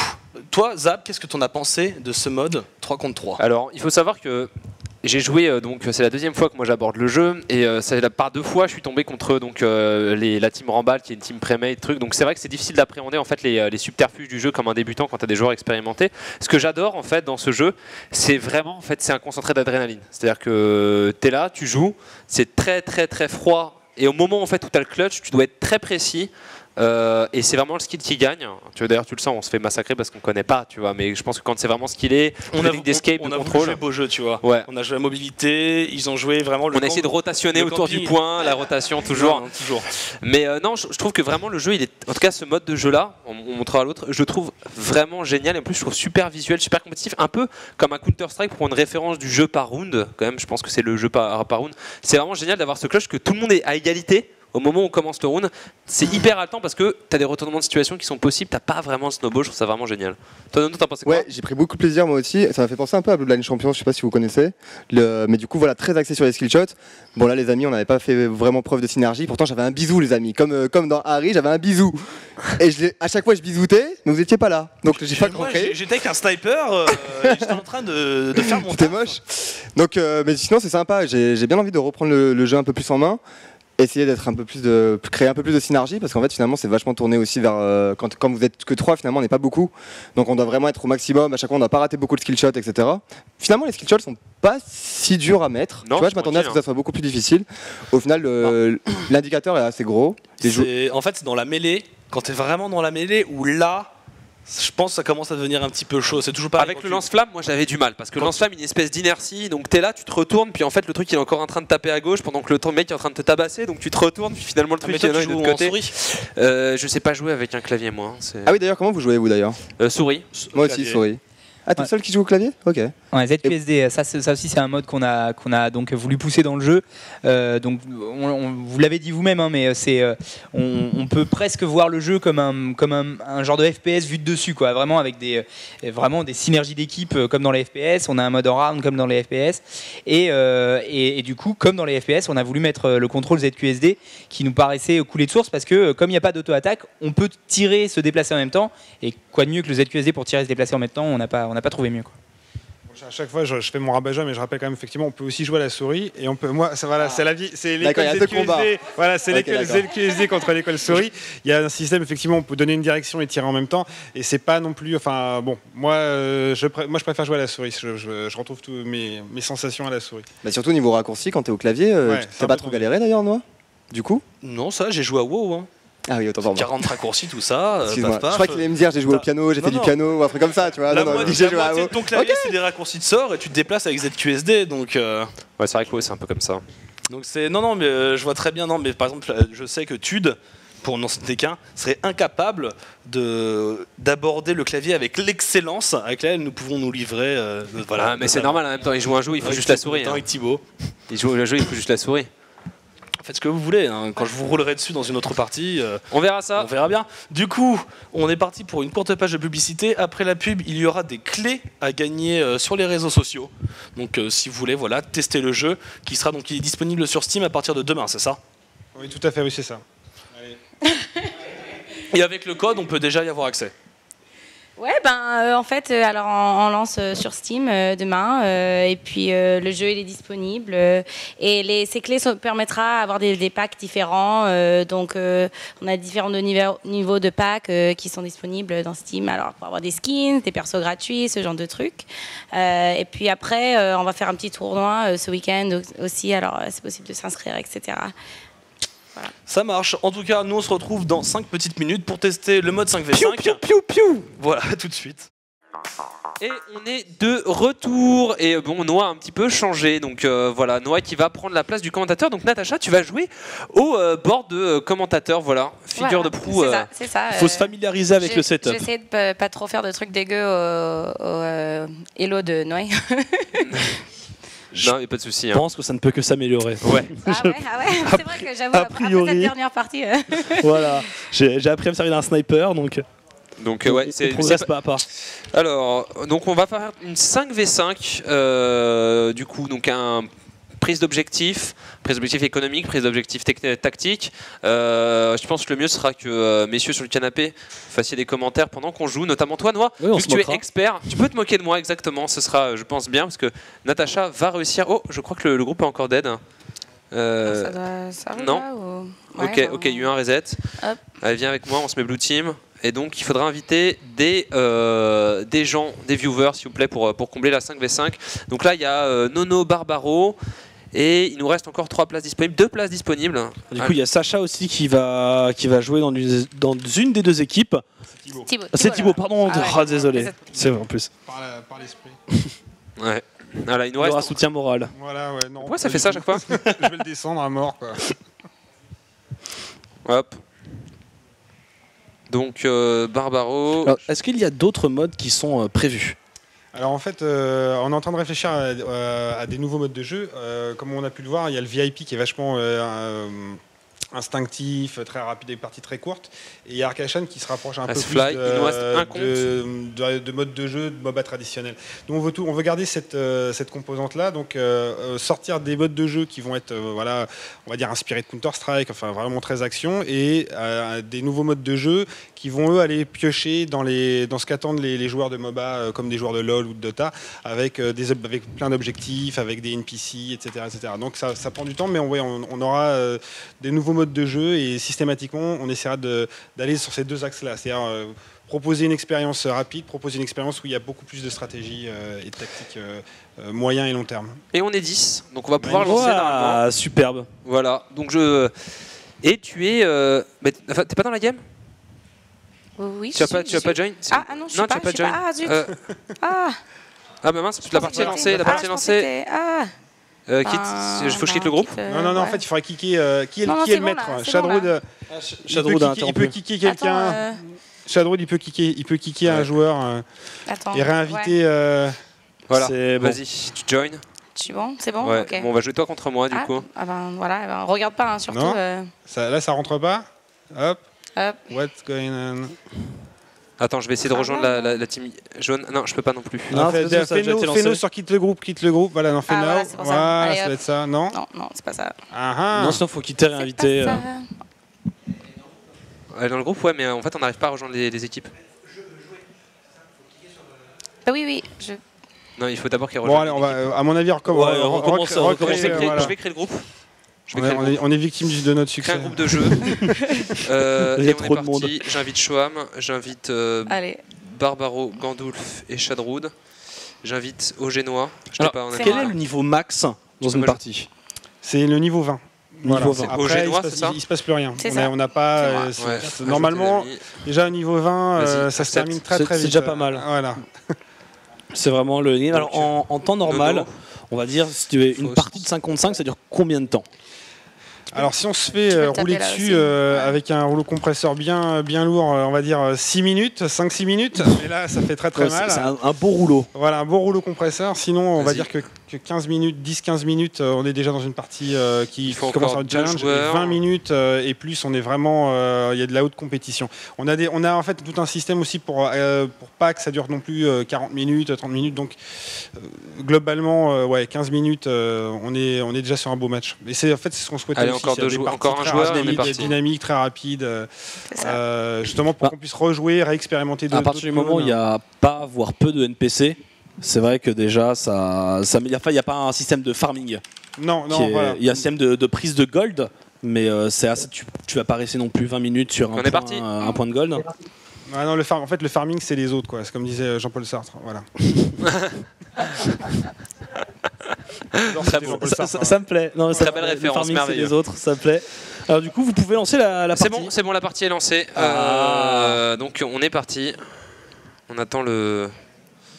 toi, Zap, qu'est-ce que tu en as pensé de ce mode 3 contre 3? Alors, il faut savoir que j'ai joué, donc c'est la deuxième fois que moi j'aborde le jeu, et par 2 fois je suis tombé contre la team Rambal, qui est une team pré-made, truc. Donc c'est vrai que c'est difficile d'appréhender en fait les subterfuges du jeu comme un débutant quand tu as des joueurs expérimentés. Ce que j'adore en fait dans ce jeu, c'est vraiment en fait c'est un concentré d'adrénaline. C'est-à-dire que tu es là, tu joues, c'est très très très froid, et au moment en fait où tu as le clutch, tu dois être très précis. Et c'est vraiment le skill qui gagne. D'ailleurs, tu le sens, on se fait massacrer parce qu'on connaît pas, tu vois. Mais je pense que quand c'est vraiment skillé, on a d'escape, de contrôle. Joué beau jeu, tu vois. Ouais. On a joué la mobilité, ils ont joué vraiment le. On a essayé de rotationner autour du point, la rotation toujours. Non, toujours. Mais non, je trouve que vraiment le jeu, il est, en tout cas, ce mode de jeu là, on montrera l'autre, je le trouve vraiment génial. Et en plus, je trouve super visuel, super compétitif, un peu comme un Counter-Strike pour une référence du jeu par round. Quand même, je pense que c'est le jeu par round. C'est vraiment génial d'avoir ce clutch que tout le monde est à égalité. Au moment où on commence le round, c'est hyper haletant parce que tu as des retournements de situation qui sont possibles, t'as pas vraiment le snowball, je trouve ça vraiment génial. Toi, Nono, t'en pensé quoi? Ouais, j'ai pris beaucoup de plaisir moi aussi, ça m'a fait penser un peu à Bloodline Champions, je sais pas si vous connaissez, mais du coup voilà, très axé sur les skill shots. Bon là les amis, on n'avait pas fait vraiment preuve de synergie, pourtant j'avais un bisou les amis, comme dans Harry, j'avais un bisou. Et à chaque fois je bisoutais, mais vous étiez pas là, donc j'ai pas compris. J'étais avec un sniper, et j'étais en train de faire mon C'était moche. Donc, mais sinon c'est sympa, j'ai bien envie de reprendre le jeu un peu plus en main. Essayer d'être créer un peu plus de synergie parce qu'en fait finalement c'est vachement tourné aussi vers quand vous êtes que 3 finalement on n'est pas beaucoup, donc on doit vraiment être au maximum, à chaque fois on doit pas rater beaucoup de skill shots, etc. Finalement les skill shots sont pas si durs à mettre, non, tu vois, je m'attendais à ce que ça soit beaucoup plus difficile. Au final l'indicateur est assez gros. En fait c'est dans la mêlée quand t'es vraiment dans la mêlée, où là, je pense que ça commence à devenir un petit peu chaud. C'est toujours pareil. Avec le lance-flamme, moi j'avais du mal parce que le lance-flamme, il y a une espèce d'inertie. Donc t'es là, tu te retournes, puis en fait le truc il est encore en train de taper à gauche pendant que le mec est en train de te tabasser. Donc tu te retournes, puis finalement le truc il est de l'autre côté. Souris. Je sais pas jouer avec un clavier moi. Ah oui, d'ailleurs, comment vous jouez vous d'ailleurs? Souris. Moi aussi, souris. Ah, t'es le seul qui joue au clavier? Ok. Ouais, ZQSD, ça aussi c'est un mode qu'on a donc voulu pousser dans le jeu. Donc vous l'avez dit vous-même, hein, mais on peut presque voir le jeu comme un genre de FPS vu de dessus, quoi. Vraiment avec vraiment des synergies d'équipe comme dans les FPS. On a un mode en round comme dans les FPS. Et du coup, comme dans les FPS, on a voulu mettre le contrôle ZQSD qui nous paraissait couler de source parce que comme il n'y a pas d'auto-attaque, on peut tirer, se déplacer en même temps. Et quoi de mieux que le ZQSD pour tirer et se déplacer en même temps? On n'a pas trouvé mieux, quoi. À chaque fois, je fais mon rabat-joie, mais je rappelle quand même effectivement, on peut aussi jouer à la souris et on peut. Moi, ça, voilà, c'est la vie, c'est l'école ZQSD. Voilà, c'est l'école ZQSD contre l'école souris. Il y a un système effectivement, on peut donner une direction et tirer en même temps, et c'est pas non plus. Enfin, bon, moi, je préfère jouer à la souris. Je retrouve toutes mes sensations à la souris. Bah surtout niveau raccourci, quand t'es au clavier, t'as pas trop galéré d'ailleurs, Noah? Du coup? Non, ça, j'ai joué à WoW. Hein. Ah oui, autant pour moi. 40 raccourcis, tout ça. Excuse-moi. Je crois qu'il allait me dire j'ai joué au piano, j'ai fait du piano ou un truc comme ça, tu vois. La moitié de ton clavier, c'est des raccourcis de sort et tu te déplaces avec ZQSD. Donc, ouais, c'est vrai que c'est un peu comme ça. Donc c'est non, mais je vois très bien. Non, mais par exemple, je sais que Tude, pour n'en citer qu'un, serait incapable d'aborder le clavier avec l'excellence avec laquelle nous pouvons nous livrer. Voilà. Ah, mais c'est normal. En même temps, il joue un jeu, il faut juste la souris. Avec Thibaut. Il joue le jeu, il faut juste la souris. Faites ce que vous voulez, hein. Quand je vous roulerai dessus dans une autre partie, on verra ça. On verra bien. Du coup, on est parti pour une courte page de publicité. Après la pub, il y aura des clés à gagner sur les réseaux sociaux. Donc si vous voulez, voilà, tester le jeu, qui sera donc il est disponible sur Steam à partir de demain, c'est ça? Oui, tout à fait, oui, c'est ça. Allez. Et avec le code, on peut déjà y avoir accès. Ouais, en fait, alors on lance sur Steam demain, et puis le jeu il est disponible, et ces clés permettra d'avoir des packs différents, donc on a différents niveaux de packs qui sont disponibles dans Steam, alors pour avoir des skins, des persos gratuits, ce genre de trucs, et puis après on va faire un petit tournoi ce week-end aussi, alors c'est possible de s'inscrire, etc. Voilà. Ça marche. En tout cas, nous on se retrouve dans 5 petites minutes pour tester le mode 5v5. Piou, piou, piou, piou. Voilà, tout de suite. Et on est de retour. Et bon, Noah a un petit peu changé. Donc voilà, Noah qui va prendre la place du commentateur. Donc Natacha, tu vas jouer au bord de commentateur. Voilà, figure de proue. C'est ça. Il faut se familiariser avec le setup. J'essaie de pas trop faire de trucs dégueux au Hello de Noé. Non, mais pas de souci. Je pense que ça ne peut que s'améliorer. Ouais. Ah ouais. C'est vrai que j'avoue, après cette dernière partie. Voilà, j'ai appris à me servir d'un sniper, donc ouais, c'est progresse pas à part. Alors, donc on va faire une 5v5. Du coup, donc prise d'objectif économique, prise d'objectif tactique. Je pense que le mieux sera que messieurs sur le canapé fassiez des commentaires pendant qu'on joue, notamment toi, Noah, oui, vu que tu es expert. Tu peux te moquer de moi exactement, ce sera, je pense bien, parce que Natacha va réussir. Oh, je crois que le groupe est encore dead. Ça non. Là, ou... ouais, ok, il y a eu un reset. Hop. Allez, viens avec moi, on se met blue team. Et donc il faudra inviter des gens, des viewers s'il vous plaît pour combler la 5v5. Donc là il y a Nono Barbaro. Et il nous reste encore 3 places disponibles, 2 places disponibles. Du coup, il y a Sacha aussi qui va jouer dans une des 2 équipes. C'est Thibaut, pardon. Ah ouais. Oh, désolé. C'est vrai en plus. Par l'esprit. Ouais. Voilà, il nous Il y reste aura soutien moral. Voilà, ouais, non. Pourquoi ça fait ça à chaque fois? Je vais le descendre à mort, quoi. Hop. Donc, Barbaro. Est-ce qu'il y a d'autres modes qui sont prévus? Alors en fait, on est en train de réfléchir à des nouveaux modes de jeu. Comme on a pu le voir, il y a le VIP qui est vachement instinctif, très rapide, des parties très courtes. Et il y a Arcashan qui se rapproche un peu plus de mode de jeu, de MOBA traditionnel. Nous, on veut garder cette composante-là, donc sortir des modes de jeu qui vont être, voilà, on va dire inspirés de Counter-Strike, enfin vraiment très action, et des nouveaux modes de jeu qui vont eux aller piocher dans ce qu'attendent les joueurs de MOBA, comme des joueurs de LoL ou de Dota, avec plein d'objectifs, avec des NPC, etc., etc. Donc ça prend du temps, mais on aura des nouveaux modes de jeu, et systématiquement on essaiera d'aller sur ces 2 axes-là, c'est-à-dire proposer une expérience rapide, proposer une expérience où il y a beaucoup plus de stratégie et de tactique moyen et long terme. Et on est 10, donc on va pouvoir lancer normalement. Superbe. Voilà, donc et tu es... mais t'es pas dans la game? Oui, Tu as pas join? Ah non, je suis pas, tu as je suis pas pas. join. Ah, zut. Ah bah mince, la partie est lancée, la partie est lancée. Il faut que je quitte le groupe. Non, en fait, il faudrait kicker. Qui est le maître? Shadroud. Il peut kicker quelqu'un. Shadroud, il peut kicker un joueur et réinviter. Voilà, bon. vas-y, tu join. C'est bon, ouais. ok. Bon, on va jouer toi contre moi du coup. Ah ben voilà, regarde pas, hein, surtout. Non. Là, ça rentre pas. Hop. Hop. What's going on? Attends, je vais essayer de rejoindre la team jaune. Non, je peux pas non plus. Fais-nous sur quitte le groupe. Voilà, non, fais now. Voilà, Ça va être ça, non? Non, c'est pas ça. Non, sinon, faut quitter, réinviter. Dans le groupe, ouais, mais en fait, on n'arrive pas à rejoindre les équipes. Oui. Non, il faut d'abord qu'ils Bon, rejoignent. allez, on va, à mon avis, recommencer. Je vais créer le groupe. On est victime de notre succès. Créer un groupe de jeu. Et on est parti. J'invite Shoam, j'invite Barbaro, Gandulf et Shadroud. J'invite Ogénois. Quel est le niveau max dans une partie? C'est le niveau 20. Voilà. Après, il se passe plus rien. On n'a pas. Normalement, déjà au niveau 20, ça se termine très vite. C'est déjà pas mal. Voilà. C'est vraiment le niveau. Alors en temps normal, on va dire si tu es une partie de 5 contre 5, ça dure combien de temps? Alors si on se fait rouler dessus avec un rouleau compresseur bien lourd, on va dire 6 minutes, 5-6 minutes, et là ça fait très mal. C'est un beau rouleau. Voilà, un beau rouleau compresseur, sinon on va dire que 15 minutes, 10-15 minutes, on est déjà dans une partie qui commence à être challenge, et 20 minutes et plus, on est vraiment, il y a de la haute compétition. On a en fait tout un système aussi pour pas que ça dure non plus 40 minutes, 30 minutes, donc globalement, 15 minutes, on est déjà sur un beau match. Et c'est en fait c'est ce qu'on souhaitait. Allez, encore un joueur, on est parti. Dynamique, très rapide, justement pour qu'on puisse rejouer, réexpérimenter. À partir du moment où il n'y a pas, voire peu de NPC, c'est vrai que déjà, il n'y a pas un système de farming. Non, voilà. Il y a un système de prise de gold, mais c'est assez, tu vas pas rester non plus 20 minutes sur un point de gold. Ah non, en fait, le farming, c'est les autres, quoi. C'est comme disait Jean-Paul Sartre. Voilà. Ça me plaît. Non, très belle référence, merveilleux. Les autres, ça me plaît. Alors du coup, vous pouvez lancer la partie. C'est bon, la partie est lancée. Donc on est parti. On attend le...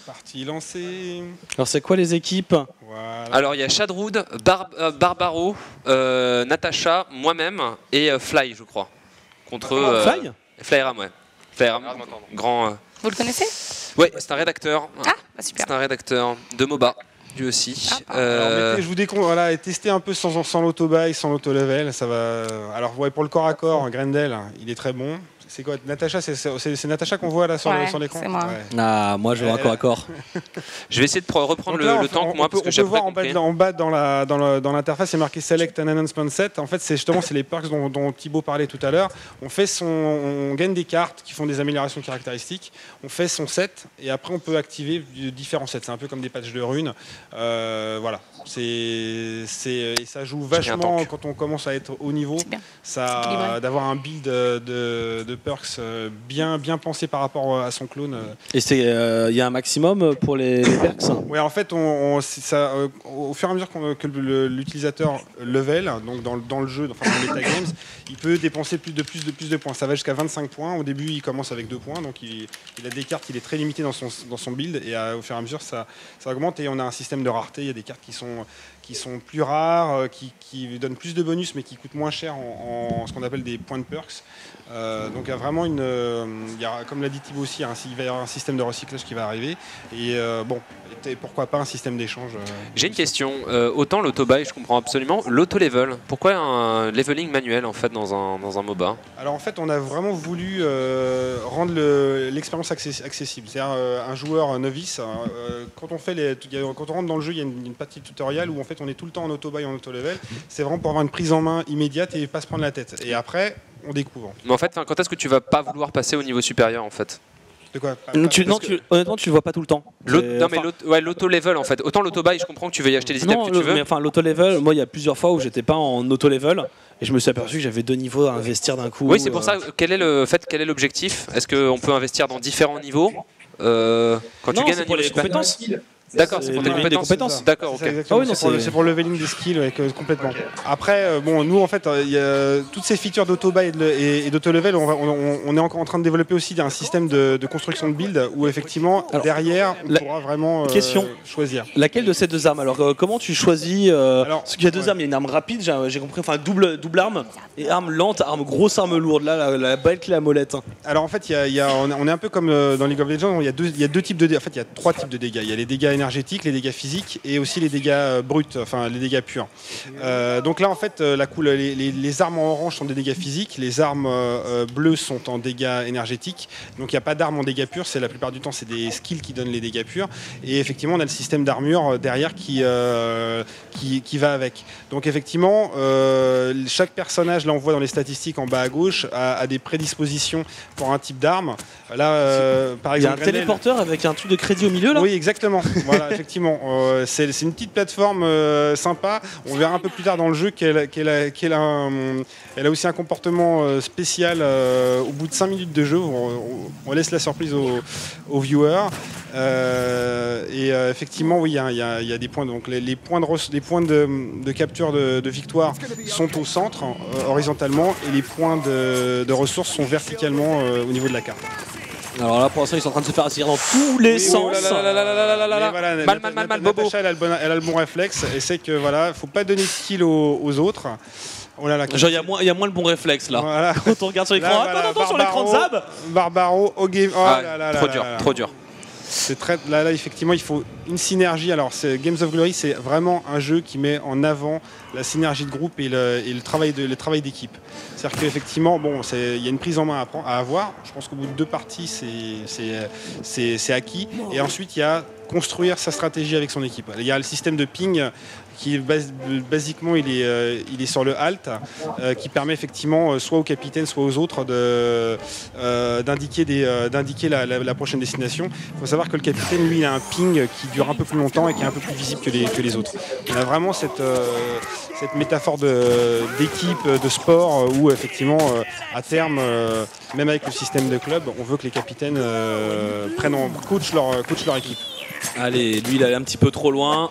Partie lancée. Alors c'est quoi les équipes? Voilà. Alors il y a Shadroud, Barbaro, Natacha, moi-même et Fly, je crois. Contre Flyram, ouais. Flyram, grand... Vous le connaissez? Ouais, c'est un rédacteur. Ah, bah super. C'est un rédacteur de MOBA. Lui aussi. Alors, je vous déconseille, voilà, tester un peu sans l'auto-buy, sans l'auto-level, ça va. Alors pour le corps à corps, Grendel, il est très bon. C'est quoi, Natacha? C'est Natacha qu'on voit là sur l'écran? C'est moi. Ouais. Ah, moi je vais corps à corps. Je vais essayer de reprendre le tank, moi, parce que on peut voir en bas dans l'interface, c'est marqué Select an Announcement Set. En fait, c'est les perks dont Thibaut parlait tout à l'heure. On gagne des cartes qui font des améliorations caractéristiques. On fait son set et après on peut activer différents sets. C'est un peu comme des patchs de runes. Voilà. Et ça joue vachement quand on commence à être haut niveau. D'avoir un build de perks bien pensé par rapport à son clone. Et il y a un maximum pour les perks? Oui, en fait, au fur et à mesure que l'utilisateur level, donc dans le jeu, dans le metagames, il peut dépenser plus de points. Ça va jusqu'à 25 points. Au début, il commence avec 2 points, donc il a des cartes, il est très limité dans son build, et au fur et à mesure, ça augmente, et on a un système de rareté. Il y a des cartes qui sont plus rares, qui donnent plus de bonus, mais qui coûtent moins cher en ce qu'on appelle des points de perks. Donc il y a vraiment comme l'a dit Thibaut aussi, il va y avoir un système de recyclage qui va arriver, et pourquoi pas un système d'échange. J'ai une question, autant l'auto-buy je comprends absolument, l'auto-level, pourquoi un leveling manuel en fait dans un MOBA? Alors en fait on a vraiment voulu rendre l'expérience accessible, c'est-à-dire un joueur novice, quand on rentre dans le jeu, il y a une partie tutoriel où en fait on est tout le temps en auto-buy, en auto-level, c'est vraiment pour avoir une prise en main immédiate et pas se prendre la tête, et après on découvre. Mais en fait, quand est-ce que tu vas pas vouloir passer au niveau supérieur en fait? De quoi? Honnêtement, tu le vois pas tout le temps. L'auto-level en fait. Autant l'auto-buy, je comprends que tu veux y acheter les items que tu veux. Mais enfin, l'auto-level, moi, il y a plusieurs fois où j'étais pas en auto-level et je me suis aperçu que j'avais 2 niveaux à investir d'un coup. Oui, c'est pour ça. Quel est l'objectif? Est-ce qu'on peut investir dans différents niveaux quand tu gagnes un niveau les compétences. D'accord, c'est C'est pour le tes leveling des compétences. C'est ça. D'accord, C'est ça, ok. exactement. Ah oui, non, C'est pour, c'est- c'est pour le leveling des skills complètement. Après, bon, nous en fait, il y a toutes ces features d'auto-buy et d'auto-level, on est encore en train de développer aussi un système de construction de build où effectivement Alors, derrière on la- pourra vraiment question. choisir. Laquelle de ces deux armes? Alors comment tu choisis Alors, parce qu'il y a deux ouais. armes, il y a une arme rapide, j'ai compris, enfin double arme, et arme lente, arme grosse, arme lourde, là la belle clé à molette. Alors en fait, on est un peu comme dans League of Legends, il y a deux types de dégâts. En fait, il y a trois types de dégâts. Il y a les dégâts énergétiques, les dégâts physiques et aussi les dégâts bruts, enfin les dégâts purs. Donc là, en fait, les armes en orange sont des dégâts physiques, les armes bleues sont en dégâts énergétiques. Donc il n'y a pas d'armes en dégâts purs, c'est la plupart du temps c'est des skills qui donnent les dégâts purs. Et effectivement, on a le système d'armure derrière qui va avec. Donc effectivement, chaque personnage, là on voit dans les statistiques en bas à gauche, a des prédispositions pour un type d'arme. Là, par Il y a exemple, un Grenelle- téléporteur avec un truc de crédit au milieu là. Oui, exactement. Voilà, effectivement. C'est une petite plateforme sympa. On verra un peu plus tard dans le jeu qu'elle a aussi un comportement spécial au bout de 5 minutes de jeu. On laisse la surprise aux viewers. Effectivement, oui, il y a des points. Donc les points de capture de victoire sont au centre, horizontalement, et les points de ressources sont verticalement au niveau de la carte. Alors là pour l'instant ils sont en train de se faire assurer dans tous les sens. Mais voilà, Mal, Bobo. Natacha, elle a le bon réflexe, et c'est que voilà, faut pas donner de kill aux autres. Oh là là, Genre il y a moins le bon réflexe là. Voilà. Quand on regarde sur l'écran, Là, voilà, attends sur l'écran de Zab. Barbaro, Oge. Oh Ah, là là là trop là dur, là. trop dur. C'est très là effectivement il faut une synergie. Alors Games of Glory, c'est vraiment un jeu qui met en avant la synergie de groupe et le travail d'équipe. C'est-à-dire qu'effectivement, bon, il y a une prise en main à avoir. Je pense qu'au bout de 2 parties, c'est acquis. Et ensuite, il y a construire sa stratégie avec son équipe. Il y a le système de ping qui basiquement il est sur le halt, qui permet effectivement soit au capitaine soit aux autres d'indiquer la prochaine destination. Il faut savoir que le capitaine, lui, il a un ping qui dure un peu plus longtemps et qui est un peu plus visible que les autres. On a vraiment cette métaphore d'équipe, de sport, où effectivement à terme, même avec le système de club, on veut que les capitaines coachent leur équipe. Allez, lui il allait un petit peu trop loin.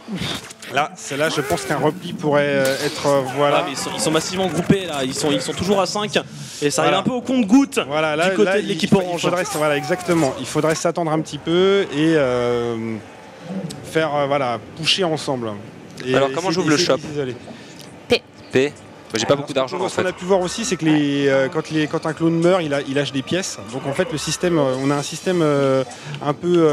Là, je pense qu'un repli pourrait être voilà. Ah, mais ils sont massivement groupés là, ils sont toujours à 5 et ça arrive Voilà. un peu au compte-goutte Voilà, là, du côté là, de l'équipe il orange. faudrait, voilà, exactement. Il faudrait s'attendre un petit peu et faire pusher ensemble. Et Alors, comment j'ouvre le essayer shop de s'isoler. P. J'ai pas beaucoup d'argent en Ce qu'on fait. a pu voir aussi, c'est que quand un clone meurt, il lâche des pièces. Donc en fait, le système, on a un système un peu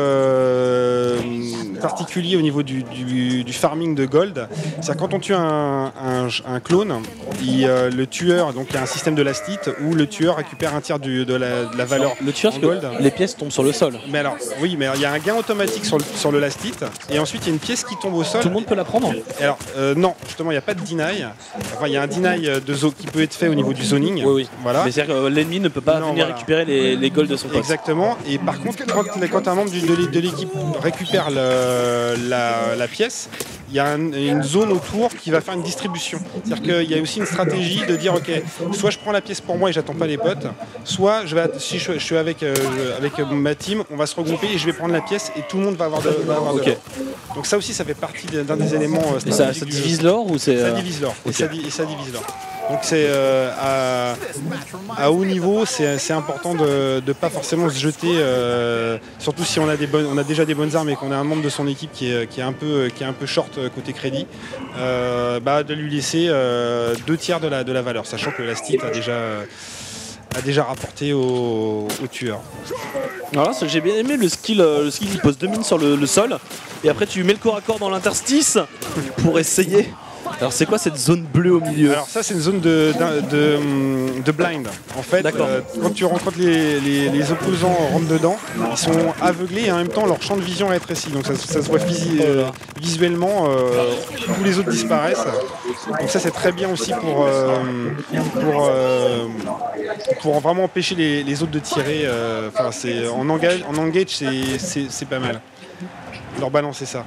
particulier au niveau du farming de gold. C'est-à-dire quand on tue un clone, le tueur, donc il y a un système de lastite où le tueur récupère un tiers de la valeur. Le tueur, en parce gold. que les pièces tombent sur le sol. Mais alors, oui, mais il y a un gain automatique sur le lastite, et ensuite il y a une pièce qui tombe au sol. Tout le monde peut la prendre. Et alors, non, justement, il n'y a pas de deny. Enfin, il y a un deny qui peut être fait au niveau du zoning. Oui. Voilà. Mais c'est-à-dire que l'ennemi ne peut pas Non, venir voilà. récupérer les golds de son poste. Exactement. Et par contre, quand un membre de l'équipe récupère la pièce, il y a une zone autour qui va faire une distribution. C'est-à-dire qu'il y a aussi une stratégie de dire, ok, soit je prends la pièce pour moi et j'attends pas les potes, soit si je suis avec ma team, on va se regrouper et je vais prendre la pièce et tout le monde va avoir de l'or. Donc ça aussi, ça fait partie d'un des éléments Et stratégiques ça du jeu. divise l'or ou c'est Ça divise l'or. ok. Et ça divise l'or. Donc c'est à haut niveau, c'est important de ne pas forcément se jeter, surtout si on a déjà des bonnes armes et qu'on a un membre de son équipe qui est un peu short côté crédit, de lui laisser 2 tiers de la valeur, sachant que l'Astit a déjà rapporté au tueur. Alors là, j'ai bien aimé le skill qui pose 2 mines sur le sol et après tu mets le corps à corps dans l'interstice pour essayer. Alors c'est quoi cette zone bleue au milieu? Alors ça c'est une zone de blind. En fait, quand tu rencontres les opposants rentrent dedans, ils sont aveuglés et en même temps leur champ de vision rétrécit. Donc ça se voit visuellement, tous les autres disparaissent. Donc ça c'est très bien aussi pour vraiment empêcher les autres de tirer. En engage c'est pas mal. Leur balancer ça.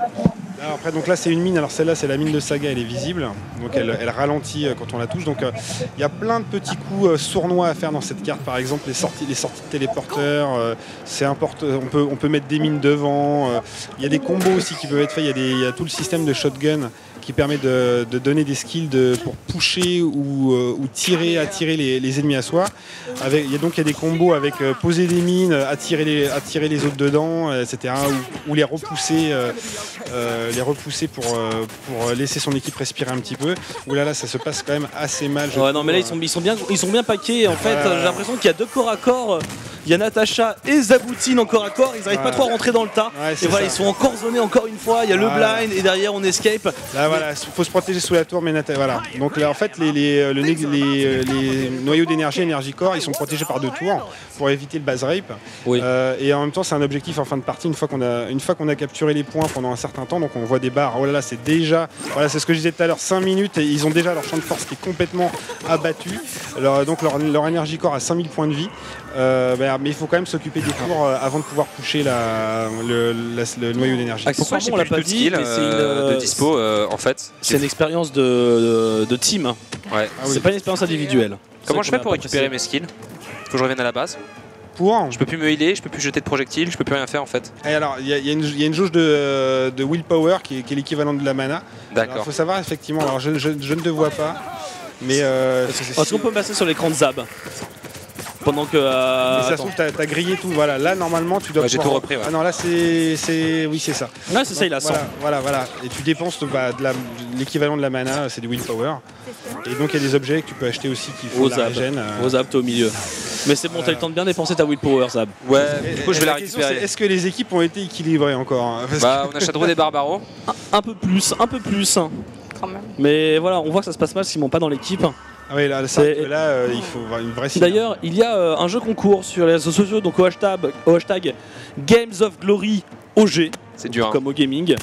Alors après, donc là c'est une mine, alors celle-là c'est la mine de Saga, elle est visible, donc elle ralentit quand on la touche. Donc il y a plein de petits coups sournois à faire dans cette carte, par exemple les sorties de téléporteurs, on peut mettre des mines devant, il y a des combos aussi qui peuvent être faits, il y a tout le système de shotgun qui permet de donner des skills pour pusher ou attirer les ennemis à soi. Il y a des combos avec poser des mines, attirer les autres dedans, etc. Ou les repousser pour laisser son équipe respirer un petit peu. Ouh là là, ça se passe quand même assez mal. Ouais, non mais là ils sont bien paqués en fait. J'ai l'impression qu'il y a 2 corps à corps. Il y a Natacha et Zaboutine en corps à corps. Ils n'arrivent pas trop à rentrer dans le tas. Ouais, et voilà, ils sont encore zonés encore une fois. Il y a le blind et derrière on escape. Là voilà, il faut se protéger sous la tour, mais voilà. Donc là en fait les noyaux d'énergie, énergie corps, ils sont protégés par 2 tours pour éviter le base rape. Oui. Et en même temps c'est un objectif en fin de partie une fois qu'on a capturé les points pendant un certain temps. Donc on voit des barres. Oh là là, c'est déjà, voilà, c'est ce que je disais tout à l'heure, 5 minutes et ils ont déjà leur champ de force qui est complètement abattu. Donc leur énergie corps a 5000 points de vie. Mais il faut quand même s'occuper des tours avant de pouvoir pusher le noyau d'énergie. Pourquoi on l'a pas dit de dispo en fait. C'est une expérience de team. Ouais. C'est pas une expérience individuelle. Comment je fais pour récupérer mes skills? Faut que je revienne à la base. Je peux plus me healer, je peux plus jeter de projectiles, je peux plus rien faire en fait. Et alors il y a une jauge de willpower qui est l'équivalent de la mana. D'accord. Il faut savoir effectivement, alors je ne te vois pas, mais est-ce qu'on peut passer sur l'écran de Zab pendant que mais ça se trouve t'as grillé tout, voilà, là normalement tu dois j'ai tout repris, ouais. Ah non là oui c'est ça. Ouais c'est ça, il a 100. Voilà, et tu dépenses l'équivalent de la mana, c'est du willpower. Et donc il y a des objets que tu peux acheter aussi qui font de la régène. Au Zab, t'es au milieu. Mais c'est bon, t'as eu le temps de bien dépenser ta willpower, Zab. Ouais, du coup je vais la récupérer. Est-ce que les équipes ont été équilibrées encore? On a Shadow des Barbaros. Un peu plus. Quand même. Mais voilà, on voit que ça se passe mal s'ils m'ont pas dans l'équipe. Ah oui, là, il faut avoir une vraie cible. D'ailleurs, il y a un jeu concours sur les réseaux sociaux, donc au hashtag Games of Glory OG, c'est dur, hein. Comme au gaming.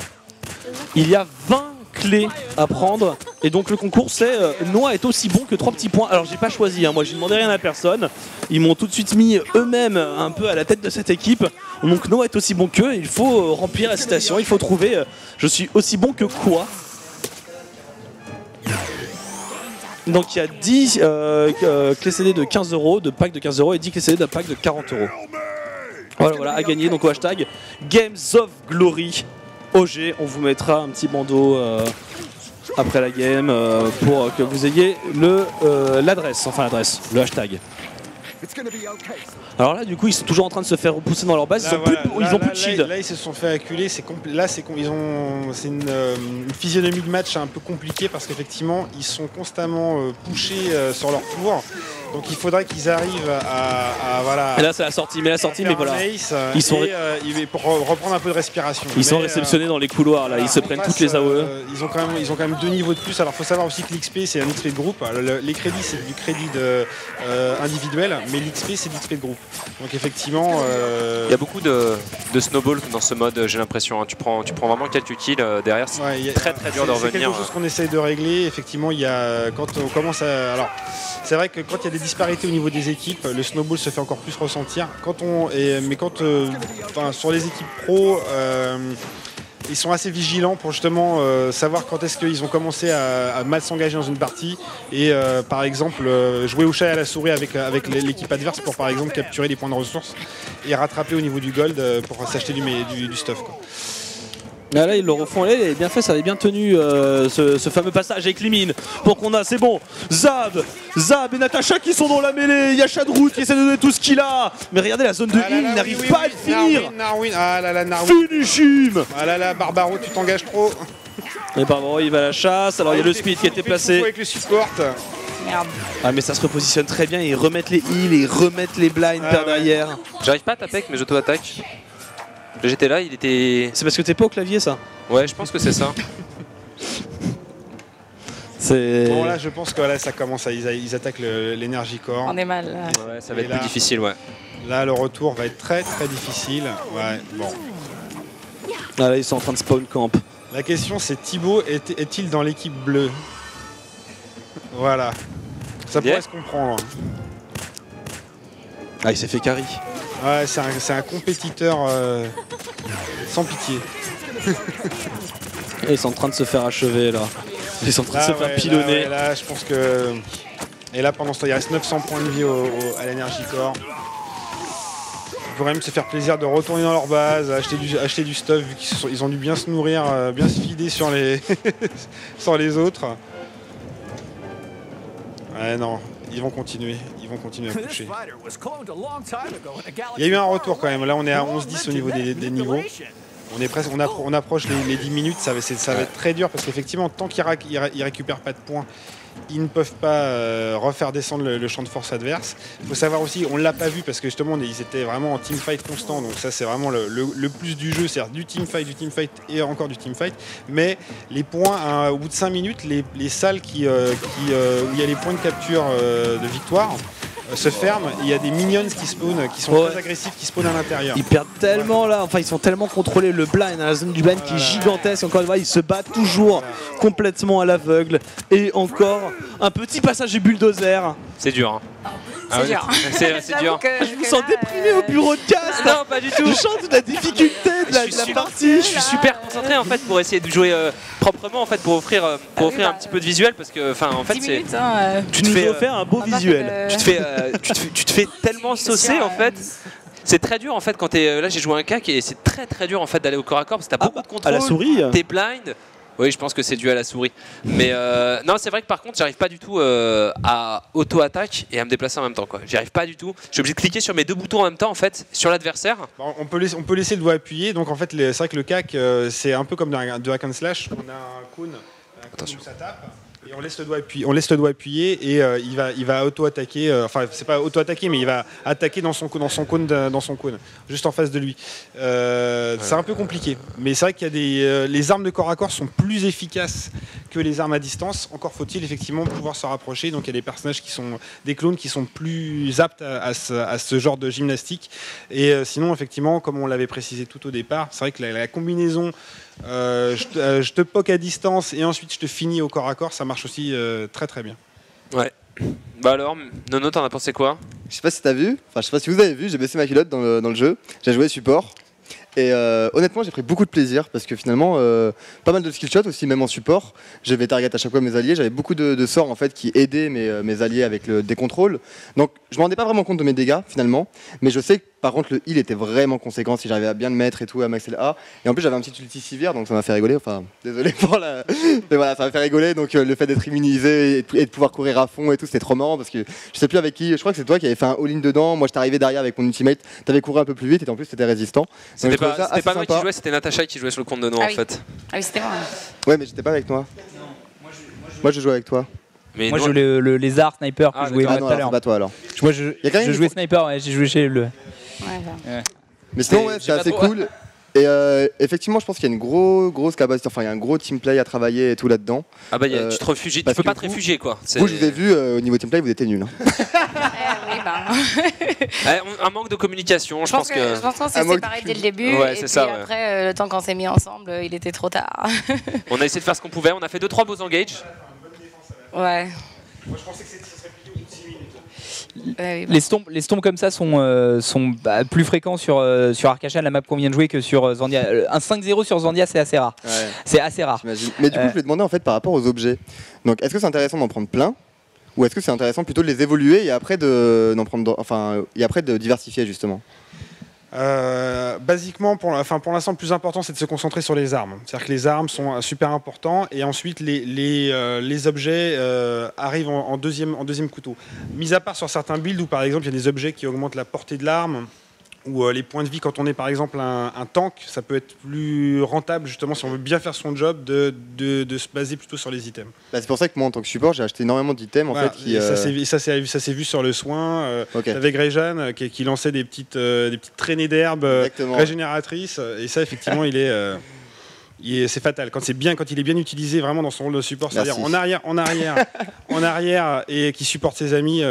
Il y a 20 clés à prendre, et donc le concours c'est Noah est aussi bon que 3 petits points. Alors j'ai pas choisi, hein. Moi j'ai demandé rien à personne. Ils m'ont tout de suite mis eux-mêmes un peu à la tête de cette équipe. Donc Noah est aussi bon qu'eux, il faut remplir la citation, il faut trouver je suis aussi bon que quoi. Donc il y a 10 clés CD de 15 €, de pack de 15 € et 10 clés CD d'un pack de 40 €. Voilà, à gagner. Donc au hashtag Games of Glory OG, on vous mettra un petit bandeau après la game pour que vous ayez l'adresse, le hashtag. Alors là, du coup, ils sont toujours en train de se faire repousser dans leur base. Ils ont plus de shield. Là, ils se sont fait acculer. C'est une physionomie de match un peu compliquée parce qu'effectivement, ils sont constamment pushés sur leur tour. Donc il faudrait qu'ils arrivent à voilà. Et là, c'est la sortie. Mais voilà. Ils sont pour reprendre un peu de respiration. Ils sont réceptionnés dans les couloirs. Là, ils se prennent toutes les AOE. Ils ont quand même 2 niveaux de plus. Alors, il faut savoir aussi que l'XP, c'est un XP de groupe. Les crédits, c'est du crédit individuel, mais l'XP, c'est de l'XP de groupe. Donc effectivement, il y a beaucoup de snowball dans ce mode, j'ai l'impression. Hein. Tu prends vraiment quelques kills derrière, c'est très dur de revenir. C'est quelque chose qu'on essaye de régler. Effectivement, il y a quand on commence à, alors c'est vrai que quand il y a des disparités au niveau des équipes, le snowball se fait encore plus ressentir. Sur les équipes pro. Ils sont assez vigilants pour justement savoir quand est-ce qu'ils ont commencé à mal s'engager dans une partie et par exemple jouer au chat et à la souris avec l'équipe adverse pour par exemple capturer des points de ressources et rattraper au niveau du gold pour s'acheter du stuff, quoi. Là ils le refont, là, il est bien fait, ça avait bien tenu ce fameux passage avec Limine. Pour qu'on a, c'est bon, Zab et Natacha qui sont dans la mêlée. Il y a Shadroot qui essaie de donner tout ce qu'il a. Mais regardez la zone de heal, il n'arrive pas à le finir. Narwin. Finish him. Ah là là, Barbaro, tu t'engages trop. Et Barbaro il va à la chasse, alors il y a le speed qui a été placé. Avec le support. Merde. Ah mais ça se repositionne très bien, ils remettent les heals et ils remettent les blinds par derrière. J'arrive pas à taper avec mes auto-attaques. J'étais là, il était... C'est parce que t'es pas au clavier ça? Ouais, je pense que c'est ça. Bon là je pense que là ça commence ils attaquent l'énergie corps. On est mal là. Ouais, ça va être plus difficile, ouais. Là le retour va être très difficile. Ouais, bon. Ah là ils sont en train de spawn camp. La question c'est Thibaut est-il dans l'équipe bleue? Voilà. Ça pourrait se comprendre. Ah il s'est fait carry. Ouais, c'est un compétiteur sans pitié. Ils sont en train de se faire achever là. Ils sont en train de se faire ouais, pilonner. Là, je pense que. Et là, pendant ce temps, il reste 900 points de vie à l'Energy Core. Ils pourraient même se faire plaisir de retourner dans leur base, acheter du stuff, vu qu'ils ont dû bien se nourrir, bien se fider sur les, sur les autres. Ouais, non, ils vont continuer à pusher. Il y a eu un retour quand même. Là, on est à 11-10 au niveau des niveaux. On est presque, on approche les 10 minutes. Ça va être très dur parce qu'effectivement, tant qu'ils récupèrent pas de points, ils ne peuvent pas refaire descendre le champ de force adverse. Il faut savoir aussi, on ne l'a pas vu parce que justement ils étaient vraiment en teamfight constant, donc ça c'est vraiment le plus du jeu, c'est-à-dire du teamfight et encore du teamfight. Mais les points, au bout de 5 minutes, les salles où il y a les points de capture de victoire se ferment, il y a des minions qui spawnent, qui sont très agressifs, qui spawnent à l'intérieur. Ils perdent tellement là, enfin ils sont tellement contrôlés, le blind, la zone du blind qui est gigantesque, encore une fois ils se battent toujours complètement à l'aveugle. Et encore un petit passage du bulldozer. C'est dur. Hein. C'est dur. C'est dur. Je me sens déprimé au bureau de cast. Non, pas du tout. Je chante toute la difficulté de la partie. Je suis super concentré en fait pour essayer de jouer proprement en fait pour offrir un petit peu de visuel parce que en fait 10 c'est minutes, hein, Tu nous as offert un beau visuel. tu te fais tellement saucer en fait. C'est très dur en fait quand t'es là j'ai joué un CAC et c'est très dur en fait d'aller au corps à corps parce que t'as beaucoup de contrôle. À la souris. T'es blind. Oui, je pense que c'est dû à la souris. Mais non, c'est vrai que par contre, j'arrive pas du tout à auto-attaque et à me déplacer en même temps. Quoi. J'y arrive pas du tout. Je suis obligé de cliquer sur mes deux boutons en même temps, en fait, sur l'adversaire. Bon, on peut laisser le doigt appuyé. Donc en fait, c'est vrai que le CAC, c'est un peu comme de hack and slash. On a un cône où ça tape. Et on laisse le doigt appuyé et il va auto-attaquer. Enfin, c'est pas auto-attaquer, mais il va attaquer dans son cône, juste en face de lui. C'est un peu compliqué. Mais c'est vrai qu'il y a les armes de corps à corps sont plus efficaces que les armes à distance. Encore faut-il effectivement pouvoir se rapprocher. Donc il y a des personnages des clones qui sont plus aptes à ce genre de gymnastique. Et sinon, effectivement, comme on l'avait précisé tout au départ, c'est vrai que la combinaison je te poke à distance et ensuite je te finis au corps à corps, ça marche aussi très bien. Ouais. Bah alors, Nono, t'en as pensé quoi? Je sais pas si t'as vu, enfin je sais pas si vous avez vu, j'ai baissé ma culotte dans le jeu, j'ai joué support. Et honnêtement j'ai pris beaucoup de plaisir parce que finalement pas mal de skill shots aussi même en support. J'avais target à chaque fois mes alliés, j'avais beaucoup de sorts en fait qui aidaient mes alliés avec des contrôles. Donc je me rendais pas vraiment compte de mes dégâts finalement, mais je sais que par contre le heal était vraiment conséquent si j'arrivais à bien le mettre et tout, à maxer le A. Et en plus j'avais un petit ulti sivir donc ça m'a fait rigoler, enfin désolé pour la... mais voilà ça m'a fait rigoler donc le fait d'être immunisé et de pouvoir courir à fond et tout c'était trop marrant parce que je sais plus avec qui, je crois que c'est toi qui avais fait un all-in dedans, moi j'étais arrivé derrière avec mon ultimate, t'avais couru un peu plus vite et en plus t'étais résistant. C'était pas moi qui jouais, c'était Natacha qui jouait sur le compte de Nono en fait. Ah oui, c'était moi. Ouais mais j'étais pas avec toi. Moi je jouais avec toi. Mais moi je joue le lézard sniper que je jouais tout à l'heure. Pas toi alors. Moi je jouais sniper, ouais, j'ai joué chez le. Ouais. Mais sinon ouais, c'est assez cool. Et effectivement, je pense qu'il y a une grosse capacité, enfin il y a un gros team play à travailler et tout là-dedans. Ah bah tu te réfugies, tu peux pas te réfugier quoi. Vous, je vous ai vu au niveau team play, vous étiez nuls. Oui, bah. Un manque de communication, je pense que. Je pense qu'on s'est séparés dès le début. Ouais, et c'est puis ça, ouais. après, le temps qu'on s'est mis ensemble, il était trop tard. On a essayé de faire ce qu'on pouvait, on a fait 2-3 beaux engages. Ouais. Moi je pensais que ça serait plutôt 6 minutes. Ouais, oui, Les stompes comme ça sont plus fréquents sur Arcachon, la map qu'on vient de jouer, que sur Zandia. Un 5-0 sur Zandia, c'est assez rare. Ouais. C'est assez rare. J'imagine. Mais du coup, je voulais demander en fait par rapport aux objets. Donc, est-ce que c'est intéressant d'en prendre plein, ou est-ce que c'est intéressant plutôt de les évoluer et après de diversifier justement? Basiquement, pour l'instant, le plus important, c'est de se concentrer sur les armes. C'est-à-dire que les armes sont super importants et ensuite les objets arrivent en deuxième couteau. Mis à part sur certains builds où, par exemple, il y a des objets qui augmentent la portée de l'arme ou les points de vie quand on est, par exemple, un tank, ça peut être plus rentable, justement, si on veut bien faire son job, de se baser plutôt sur les items. Bah, c'est pour ça que moi, en tant que support, j'ai acheté énormément d'items. Voilà, en fait, qui, ça s'est vu sur le soin. Okay. Avec Greyjan qui lançait des petites traînées d'herbe régénératrices. Et ça, effectivement, c'est fatal. Quand il est bien utilisé vraiment dans son rôle de support, c'est-à-dire en arrière et qui supporte ses amis,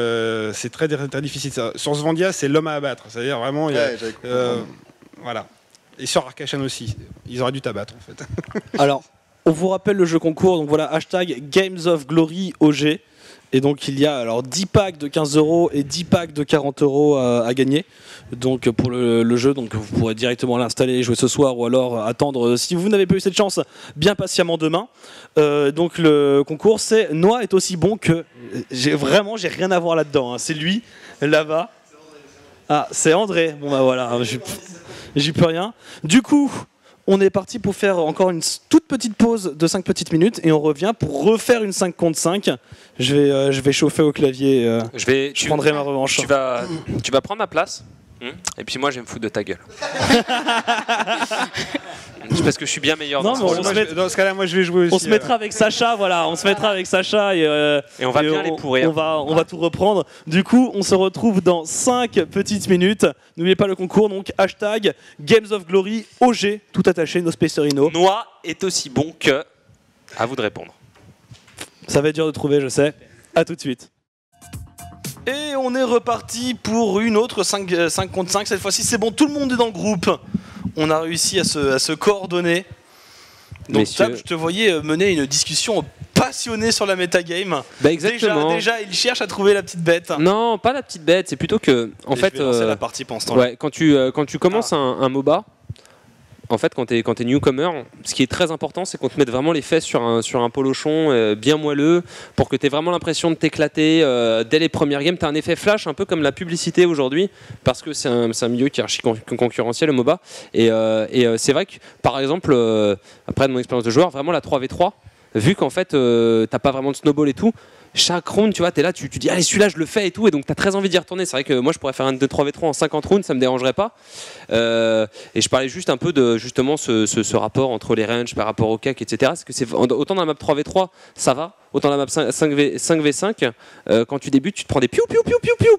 c'est très, très difficile. Sur Svandia, c'est l'homme à abattre. C'est-à-dire vraiment, voilà. Et sur Arcachon aussi, ils auraient dû t'abattre en fait. Alors, on vous rappelle le jeu concours, donc voilà, hashtag Games of Glory OG. Et donc il y a alors 10 packs de 15 € et 10 packs de 40 € à gagner. Donc pour le jeu, donc vous pourrez directement l'installer, jouer ce soir ou alors attendre, si vous n'avez pas eu cette chance, bien patiemment demain. Donc le concours, c'est Noah est aussi bon que... j'ai rien à voir là-dedans, hein. C'est lui, là-bas. Ah, c'est André. Bon bah voilà, j'y peux rien. Du coup, on est parti pour faire encore une toute petite pause de 5 petites minutes et on revient pour refaire une 5 contre 5. Je vais chauffer au clavier. Je prendrai ma revanche. Tu vas prendre ma place. Et puis moi je vais me foutre de ta gueule. Parce que je suis bien meilleur Non, dans Dans ce cas-là, moi je vais jouer aussi. On se mettra avec Sacha, voilà. On se mettra avec Sacha et on va bien les pourrir. On va tout reprendre. Du coup, on se retrouve dans 5 petites minutes. N'oubliez pas le concours, donc hashtag Games of Glory OG, tout attaché, No Space Rhino. Noah est aussi bon que... À vous de répondre. Ça va être dur de trouver, je sais. À tout de suite. Et on est reparti pour une autre 5 contre 5. Cette fois-ci, c'est bon, tout le monde est dans le groupe. On a réussi à se coordonner. Donc, Tab, je te voyais mener une discussion passionnée sur la metagame. Bah exactement. Déjà, il cherche à trouver la petite bête. Non, pas la petite bête, c'est plutôt que... En fait, je vais lancer la partie pendant ce temps-là. Ouais, quand tu commences un MOBA, en fait, quand t'es newcomer, ce qui est très important, c'est qu'on te mette vraiment les fesses sur un polochon bien moelleux pour que t'aies vraiment l'impression de t'éclater dès les premières games. T'as un effet flash, un peu comme la publicité aujourd'hui, parce que c'est un milieu qui est archi concurrentiel, le MOBA. Et c'est vrai que, par exemple, après de mon expérience de joueur, vraiment la 3v3, vu qu'en fait, t'as pas vraiment de snowball et tout, chaque round, tu vois, t'es là, tu dis allez, celui-là je le fais et tout, et donc t'as très envie d'y retourner. C'est vrai que moi je pourrais faire un 2-3v3 en 50 rounds, ça me dérangerait pas. Et je parlais juste un peu de justement ce rapport entre les ranges par rapport au CAC, etc. Parce que c'est autant dans la map 3v3, ça va, autant dans la map 5v5, quand tu débutes, tu te prends des piou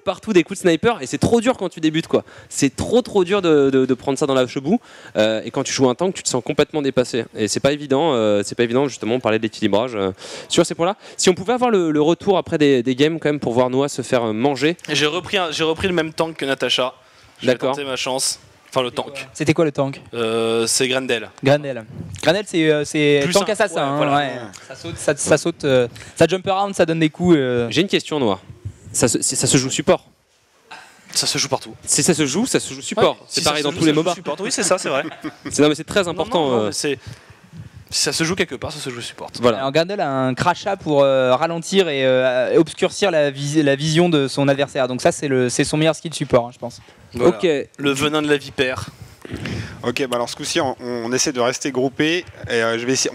partout, des coups de sniper, et c'est trop dur quand tu débutes, quoi. C'est trop dur de prendre ça dans la chebou. Et quand tu joues un tank, tu te sens complètement dépassé. Et c'est pas évident justement, on parlait de l'équilibrage sur ces points-là. Si on pouvait avoir le retour après des games quand même pour voir Noah se faire manger. J'ai repris le même tank que Natacha. D'accord. J'ai tenté ma chance. Enfin le tank. C'était quoi le tank? C'est Grendel. Grendel, c'est Plus tank un, assassin. ouais, Hein, voilà. ouais. Ça saute, ça jump around, ça donne des coups. J'ai une question, Noah. Ça se joue support? Ça se joue partout. Si ça se joue support. Ouais, c'est si pareil ça dans se tous joue, les MOBA. Oui, c'est ça, c'est vrai. Non, mais c'est très important. Non, mais si ça se joue quelque part, ça se joue support. Voilà. Alors Grendel a un crachat pour ralentir et obscurcir la vision de son adversaire. Donc ça, c'est son meilleur skill support, hein, je pense. Voilà. Ok. Le venin de la vipère. Ok, bah alors ce coup-ci, on essaie de rester groupés et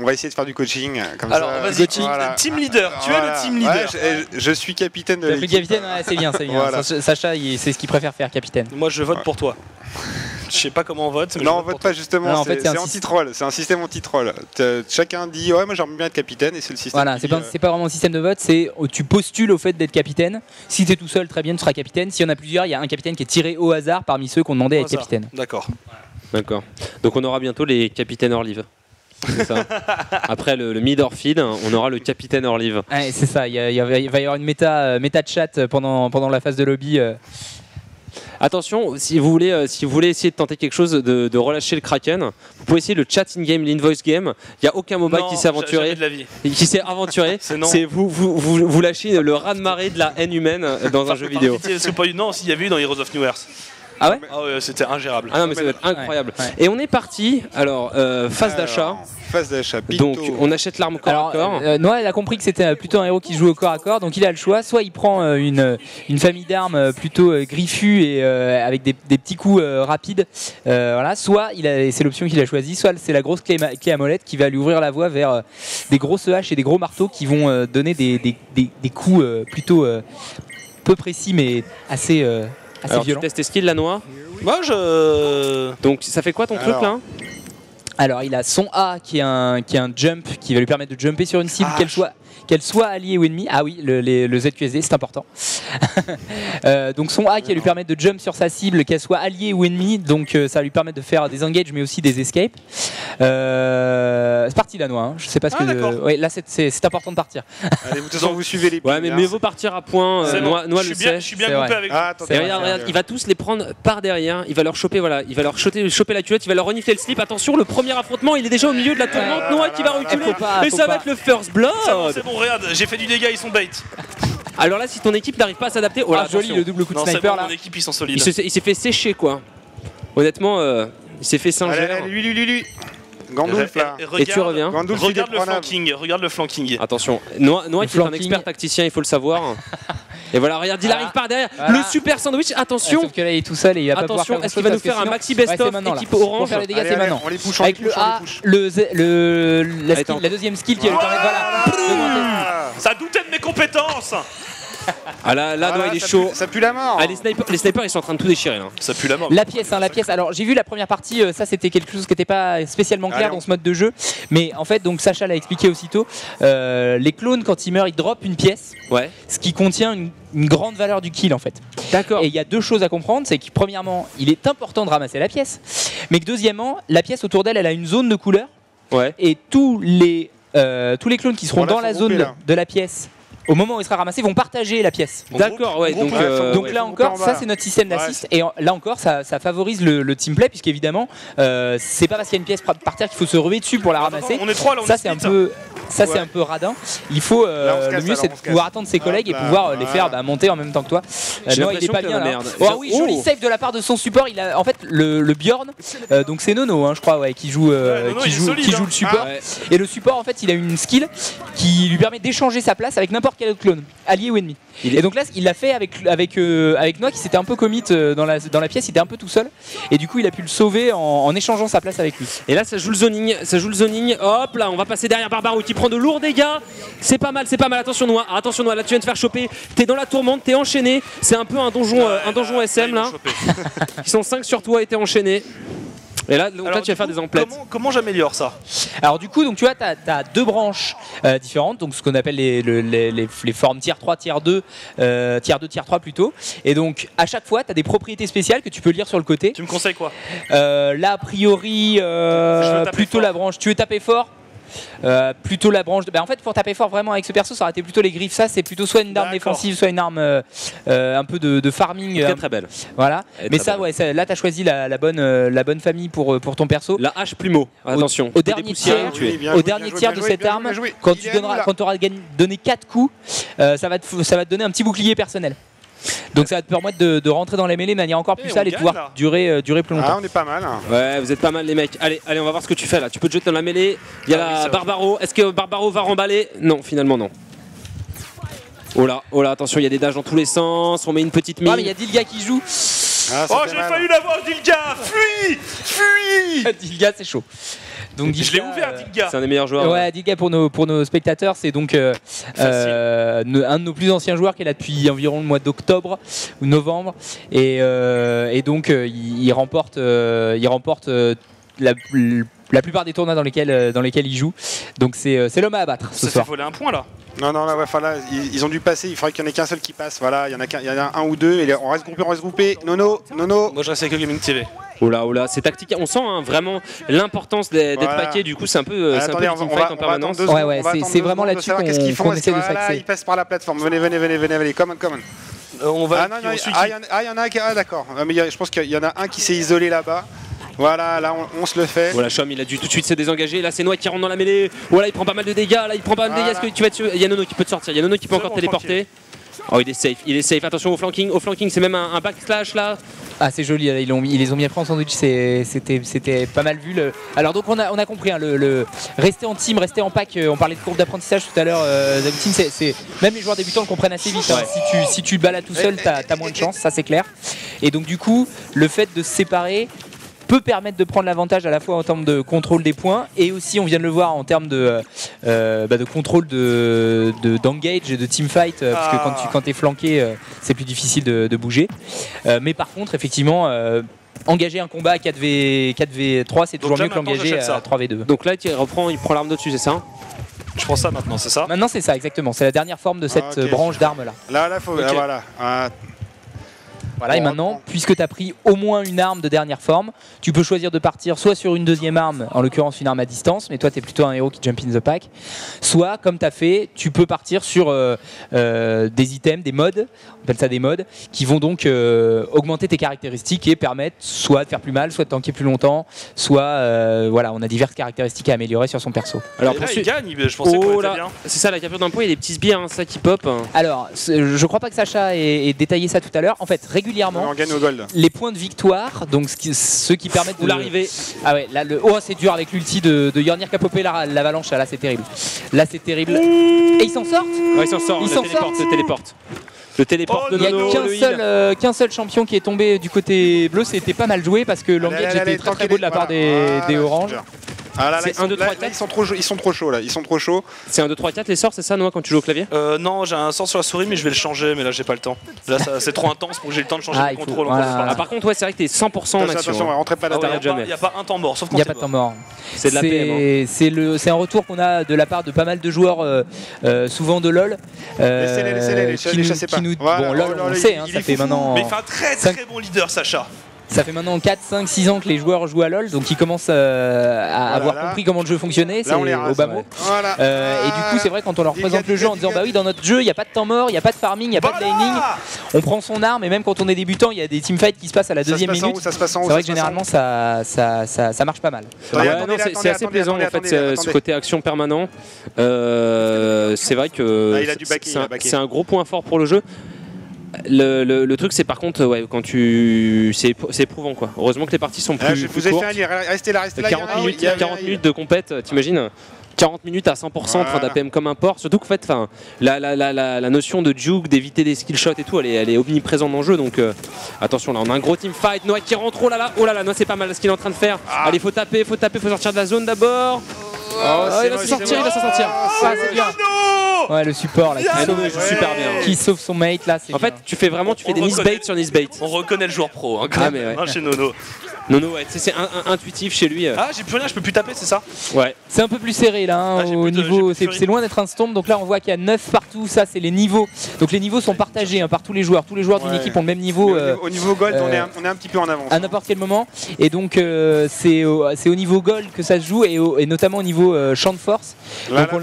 on va essayer de faire du coaching. Comme Alors ça. vas-y, Voilà. team leader, tu es le team leader. Ouais, je suis capitaine de Le l'équipe. capitaine, ouais, c'est bien. Voilà. Sacha, c'est ce qu'il préfère faire, capitaine. Moi je vote pour toi. Je sais pas comment on vote. Mais Non, je on vote pas justement, Non, en fait, c'est anti-troll, c'est un système anti-troll. Chacun dit ouais, moi j'aimerais bien être capitaine et c'est le système. Voilà, c'est pas vraiment un système de vote, c'est tu postules au fait d'être capitaine. Si t'es tout seul, très bien, tu seras capitaine. S'il y en a plusieurs, il y a un capitaine qui est tiré au hasard parmi ceux qui ont demandé à être capitaine. D'accord. D'accord. Donc on aura bientôt les capitaines hors live. C'est ça. Après le mid hors feed, on aura le capitaine hors live. Ouais, c'est ça. Il va y avoir une méta de chat pendant la phase de lobby. Attention, si vous voulez essayer de tenter quelque chose, de relâcher le Kraken, vous pouvez essayer le chat in-game, l'invoice game. Il n'y a aucun MOBA qui s'est aventuré. Jamais de la vie. Qui s'est aventuré. C'est vous lâchez le raz-de-marée de la haine humaine dans un jeu vidéo. Non, s'il y avait eu dans Heroes of New Earth. Ah ouais? Ah ouais, c'était ingérable. Ah non, mais ça doit être incroyable. Ouais. Et on est parti, alors, phase d'achat. Phase d'achat, Donc on achète l'arme corps à corps. Noah, il a compris que c'était plutôt un héros qui joue au corps à corps, donc il a le choix. Soit il prend une famille d'armes plutôt griffues et avec des petits coups rapides, voilà. Soit c'est l'option qu'il a choisie. Soit c'est la grosse clé à molette qui va lui ouvrir la voie vers des grosses haches et des gros marteaux qui vont donner des coups plutôt peu précis mais assez Alors violents. tu testes tes skills, la Noix? Moi Donc ça fait quoi ton truc là? Alors il a son A qui est un jump qui va lui permettre de jumper sur une cible, qu'elle soit alliée ou ennemie. Ah oui, le ZQSD, c'est important. Donc son A qui va lui permettre de jump sur sa cible, qu'elle soit alliée ou ennemie. Donc ça va lui permettre de faire des engages mais aussi des escapes. C'est parti la Noix, hein. Je sais pas ce que... Ouais, là c'est important de partir. Allez, de toute façon, vous suivez les Ouais, mais mieux vaut partir à point. Noix le sait. Je suis bien coupé avec vous. Regarde, il va tous les prendre par derrière. Il va leur choper, voilà, il va leur choper la culotte, il va leur renifler le slip. Attention, le premier affrontement, il est déjà au milieu de la tourmente. Noix qui va reculer. Et ça va être le first blood. C'est bon, regarde, j'ai fait du dégât, ils sont bait. Alors là, si ton équipe n'arrive pas à s'adapter, oh là, joli attention. le double coup de Non, c'est sniper bon, là. mon équipe, ils sont solides. Il s'est fait sécher quoi. Honnêtement, il s'est fait singer. Allez, lui. Gandulf là. Et tu reviens. Gandulf, Regarde il est le prenable. flanking, regarde le flanking. Attention, Noah qui est un flanking. expert tacticien, il faut le savoir. Et voilà, regarde, il arrive par derrière. Voilà. Le super sandwich, attention. Sauf que là il est tout seul et il va pas pouvoir Attention, faire est-ce qu'il va nous faire un maxi best-of équipe orange? Pour faire les dégâts, Allez, c'est allez, maintenant. on les push, Avec le A, Attends. la deuxième skill qui va lui permettre d'augmenter. Ça doutait de mes compétences. Ah là, Noah Voilà, il est ça chaud. pue- Ça pue la mort. Ah, les snipers ils sont en train de tout déchirer là. Ça pue la mort. La pièce. Alors j'ai vu la première partie, ça c'était quelque chose qui n'était pas spécialement clair Allez, dans ce mode de jeu. Mais en fait, donc Sacha l'a expliqué aussitôt, les clones quand ils meurent, ils dropent une pièce, Ouais. ce qui contient une grande valeur du kill en fait. D'accord. Et il y a deux choses à comprendre, c'est que premièrement, il est important de ramasser la pièce, mais que deuxièmement, la pièce autour d'elle, elle a une zone de couleur, Ouais. et tous les clones qui seront Bon, là, dans faut la grouper, zone là. de la pièce, au moment où il sera ramassé, vont partager la pièce. D'accord, ouais. groupe, Donc, ouais, Donc ouais, là faut encore, grouper en ça bas, c'est notre système Ouais, d'assist, et là encore, ça favorise le teamplay, puisqu'évidemment, c'est pas parce qu'il y a une pièce par terre qu'il faut se ruer dessus pour la ramasser. On est trois là, on Ça est c'est un split. peu, c'est Ouais. un peu radin. Il faut Là, on se le casse, mieux alors, c'est on de se pouvoir casse. attendre ses collègues et Hop pouvoir là, les voilà. faire monter en même temps que toi. J'ai Non, il est l'impression pas que bien la là. merde. Oh oui, joli Oh. save de la part de son support. Il a en fait le Bjorn, donc c'est Nono, hein, je crois, ouais, qui joue, Nono, il est solide, hein. le support. Ouais. Et le support en fait, il a une skill qui lui permet d'échanger sa place avec n'importe quel autre clone, allié ou ennemi. Et donc là, il l'a fait avec Noah qui s'était un peu commit dans la pièce, il était un peu tout seul, et du coup il a pu le sauver en échangeant sa place avec lui. Et là ça joue le zoning, hop là on va passer derrière Barbaro qui prend de lourds dégâts. C'est pas mal, attention Noah, là tu viens de faire choper, t'es dans la tourmente, t'es enchaîné, c'est un peu un donjon SM là. Ils sont 5 sur toi et t'es enchaîné. Et là, donc Alors, là tu vas du faire coup, des emplettes. Comment j'améliore ça? Alors du coup, donc tu vois, t'as deux branches différentes, donc ce qu'on appelle les formes tier 3, tier 2, tier 2, tier 3 plutôt. Et donc à chaque fois, t'as des propriétés spéciales que tu peux lire sur le côté. Tu me conseilles quoi? Là, a priori, taper plutôt fort. la branche. Tu veux taper fort? Plutôt la branche. En fait, pour taper fort vraiment avec ce perso, ça aurait été plutôt les griffes. Ça, c'est plutôt soit une arme D'accord. défensive, soit une arme un peu de farming. Très très belle. Voilà. Elle est Mais très ça, belle. ouais, là, t'as choisi la bonne famille pour ton perso. La hache plumeau, attention. Au T'es dernier dépoussiéré, tiers, tu es. Bien au joué, dernier bien tiers joué, de bien cette joué, arme, bien joué. quand Il est à nous, là. tu auras donné 4 coups, ça va te donner un petit bouclier personnel. Donc ça va te permettre de rentrer dans les mêlées de manière encore plus on sale et de gagne, pouvoir là. durer plus longtemps. Ah, on est pas mal. Hein. Ouais, vous êtes pas mal les mecs. Allez, on va voir ce que tu fais là. Tu peux te jeter dans la mêlée. Il y a Ah oui, la ça va. Barbaro. Est-ce que Barbaro va remballer? Non, finalement non. Oh là, attention, il y a des dages dans tous les sens. On met une petite mine. Ah mais il y a Dilga qui joue. Ah, ça Oh, fait j'ai mal. failli l'avoir, Dilga! Fuis! Dilga c'est chaud. Donc Je l'ai Dilga, ouvert, Dilga. C'est un des meilleurs joueurs. Ouais, Dilga pour nos spectateurs, c'est donc un de nos plus anciens joueurs qui est là depuis environ le mois d'octobre ou novembre, et donc il remporte la plupart des tournois dans lesquels il joue. Donc c'est l'homme à abattre ce Ça fait soir. voler un point là. Non, là, ouais, enfin, là, ils ont dû passer. Il faudrait qu'il n'y en ait qu'un seul qui passe. Voilà, il y en a un ou deux. Et on reste groupé. Nono. Moi je reste avec Gaming TV. Oh là, c'est tactique. On sent hein, vraiment l'importance d'être Voilà. paqué. Du coup, c'est un peu, c'est un peu Attendez, du on va teamfight en attendre permanence. 2 Ouais, secondes. ouais, On va attendre c'est 2 vraiment secondes de là-dessus savoir qu'est-ce qu'ils font. qu'on Est-ce essaie de que- voilà, s'axer. ils passent par la plateforme. Venez. Come on. On va. Ah non, il y en a un qui. Ah d'accord. Mais je pense qu'il y en a un qui s'est isolé là-bas. Voilà, là on se le fait. Voilà, Chom, il a dû tout de suite se désengager. Là, c'est Noah qui rentre dans la mêlée. Voilà, il prend pas mal de dégâts. Là, il prend pas mal de dégâts. Est-ce que tu vas il y a Nono qui peut te sortir. Il y a Nono qui peut C'est encore bon, téléporter. Oh, il est safe. Attention au flanking. Au flanking, c'est même un backslash là. Ah c'est joli, ils les ont mis après en sandwich, c'était pas mal vu. Alors donc on a compris, hein, le rester en team, rester en pack, on parlait de courbe d'apprentissage tout à l'heure, Team, même les joueurs débutants le comprennent assez vite, hein. Si tu te balades tout seul, t'as moins de chance, ça c'est clair. Et donc du coup, le fait de se séparer peut permettre de prendre l'avantage à la fois en termes de contrôle des points et aussi on vient de le voir en termes de contrôle d'engage et de teamfight parce que quand t'es flanqué c'est plus difficile de bouger, mais par contre effectivement engager un combat à 4v3 c'est toujours là, mieux que maintenant, l'engager j'achète à ça. 3v2. Donc là, il prend l'arme dessus, c'est ça? Je prends ça maintenant, c'est ça? Maintenant c'est ça exactement, c'est la dernière forme de cette Ok. branche d'arme là. Là, faut. Ok. Voilà. Ah, Voilà, et maintenant, puisque tu as pris au moins une arme de dernière forme, tu peux choisir de partir soit sur une deuxième arme, en l'occurrence une arme à distance, mais toi tu es plutôt un héros qui jump in the pack, soit comme tu as fait, tu peux partir sur des items, des modes, on appelle ça des modes, qui vont donc augmenter tes caractéristiques et permettre soit de faire plus mal, soit de tanker plus longtemps, soit voilà, on a diverses caractéristiques à améliorer sur son perso. Alors là, il gagne, je pensais qu'on était bien. C'est ça, la capture d'un point, il y a des petits sbires, hein, ça qui pop. Alors, je crois pas que Sacha ait détaillé ça tout à l'heure. En fait, régulièrement, on gagne au gold. les points de victoire, donc ceux qui permettent de l'arrivée. Ah ouais, là, oh, c'est dur avec l'ulti de Yornir qui a popé l'avalanche. Là, c'est terrible. Là, c'est terrible. Et ils s'en sortent. Ouais, ils s'en sortent. Le téléporte. Le téléporte de Nono. Il n'y a qu'un seul champion qui est tombé du côté bleu. C'était pas mal joué parce que l'engage était très très beau de la part des oranges. Ah là, c'est 1, 2, 3, 4. Ils sont trop chauds là, ils sont trop chauds. C'est 1, 2, 3, 4 les sorts, c'est ça, Noah, quand tu joues au clavier? Non, j'ai un sort sur la souris, mais je vais le changer, mais là j'ai pas le temps. Là c'est trop intense pour que j'ai le temps de changer le contrôle. Voilà. Par contre, ouais, c'est vrai que t'es 100% en action. Attention, rentrez pas là-dedans. Il n'y a pas un temps mort, sauf quand il n'y a pas de temps mort. C'est de la PM. C'est un retour qu'on a de la part de pas mal de joueurs, souvent de LoL. Laissez-les, chassez pas. Bon, LoL, on le sait, ça fait maintenant. Mais il fait un très très bon leader, Sacha. Ça fait maintenant 4, 5, 6 ans que les joueurs jouent à LoL, donc ils commencent à avoir compris comment le jeu fonctionnait, c'est au bas mot. Voilà. Et du coup, c'est vrai, quand on leur présente le jeu en disant bah oui, dans notre jeu, il n'y a pas de temps mort, il n'y a pas de farming, il n'y a pas de laning, on prend son arme, et même quand on est débutant, il y a des teamfights qui se passent à la deuxième minute. C'est vrai que généralement, ça marche pas mal. C'est assez plaisant en fait, ce côté action permanent. C'est vrai que c'est un gros point fort pour le jeu. Le truc, c'est par contre, ouais, quand c'est éprouvant quoi. Heureusement que les parties sont plus courtes. Restez là, 40 minutes de compète, t'imagines 40 minutes à 100% en train d'APM comme un porc. Surtout qu'en fait, la notion de juke, d'éviter des skill shots et tout, elle est omniprésente dans le jeu. Donc attention, là on a un gros team fight. Noah qui rentre, oh là là, Noah c'est pas mal ce qu'il est en train de faire. Allez, faut taper, faut sortir de la zone d'abord. Il va s'en sortir, c'est bien. Ouais, le support là, qui joue super bien. Qui sauve son mate là. En fait, tu fais des nisbait sur nisbait. On reconnaît le joueur pro, hein, quand même, chez Nono. Nono, ouais, c'est intuitif chez lui. Ah, j'ai plus rien, je peux plus taper, c'est ça? Ouais. C'est un peu plus serré là, au niveau. C'est loin d'être un stomp, donc là on voit qu'il y a 9 partout. Ça, c'est les niveaux. Donc les niveaux sont partagés par tous les joueurs. Tous les joueurs d'une équipe ont le même niveau. Au niveau gold, on est un petit peu en avance. À n'importe quel moment. Et donc c'est au niveau gold que ça se joue et notamment au niveau champ de force. Là, donc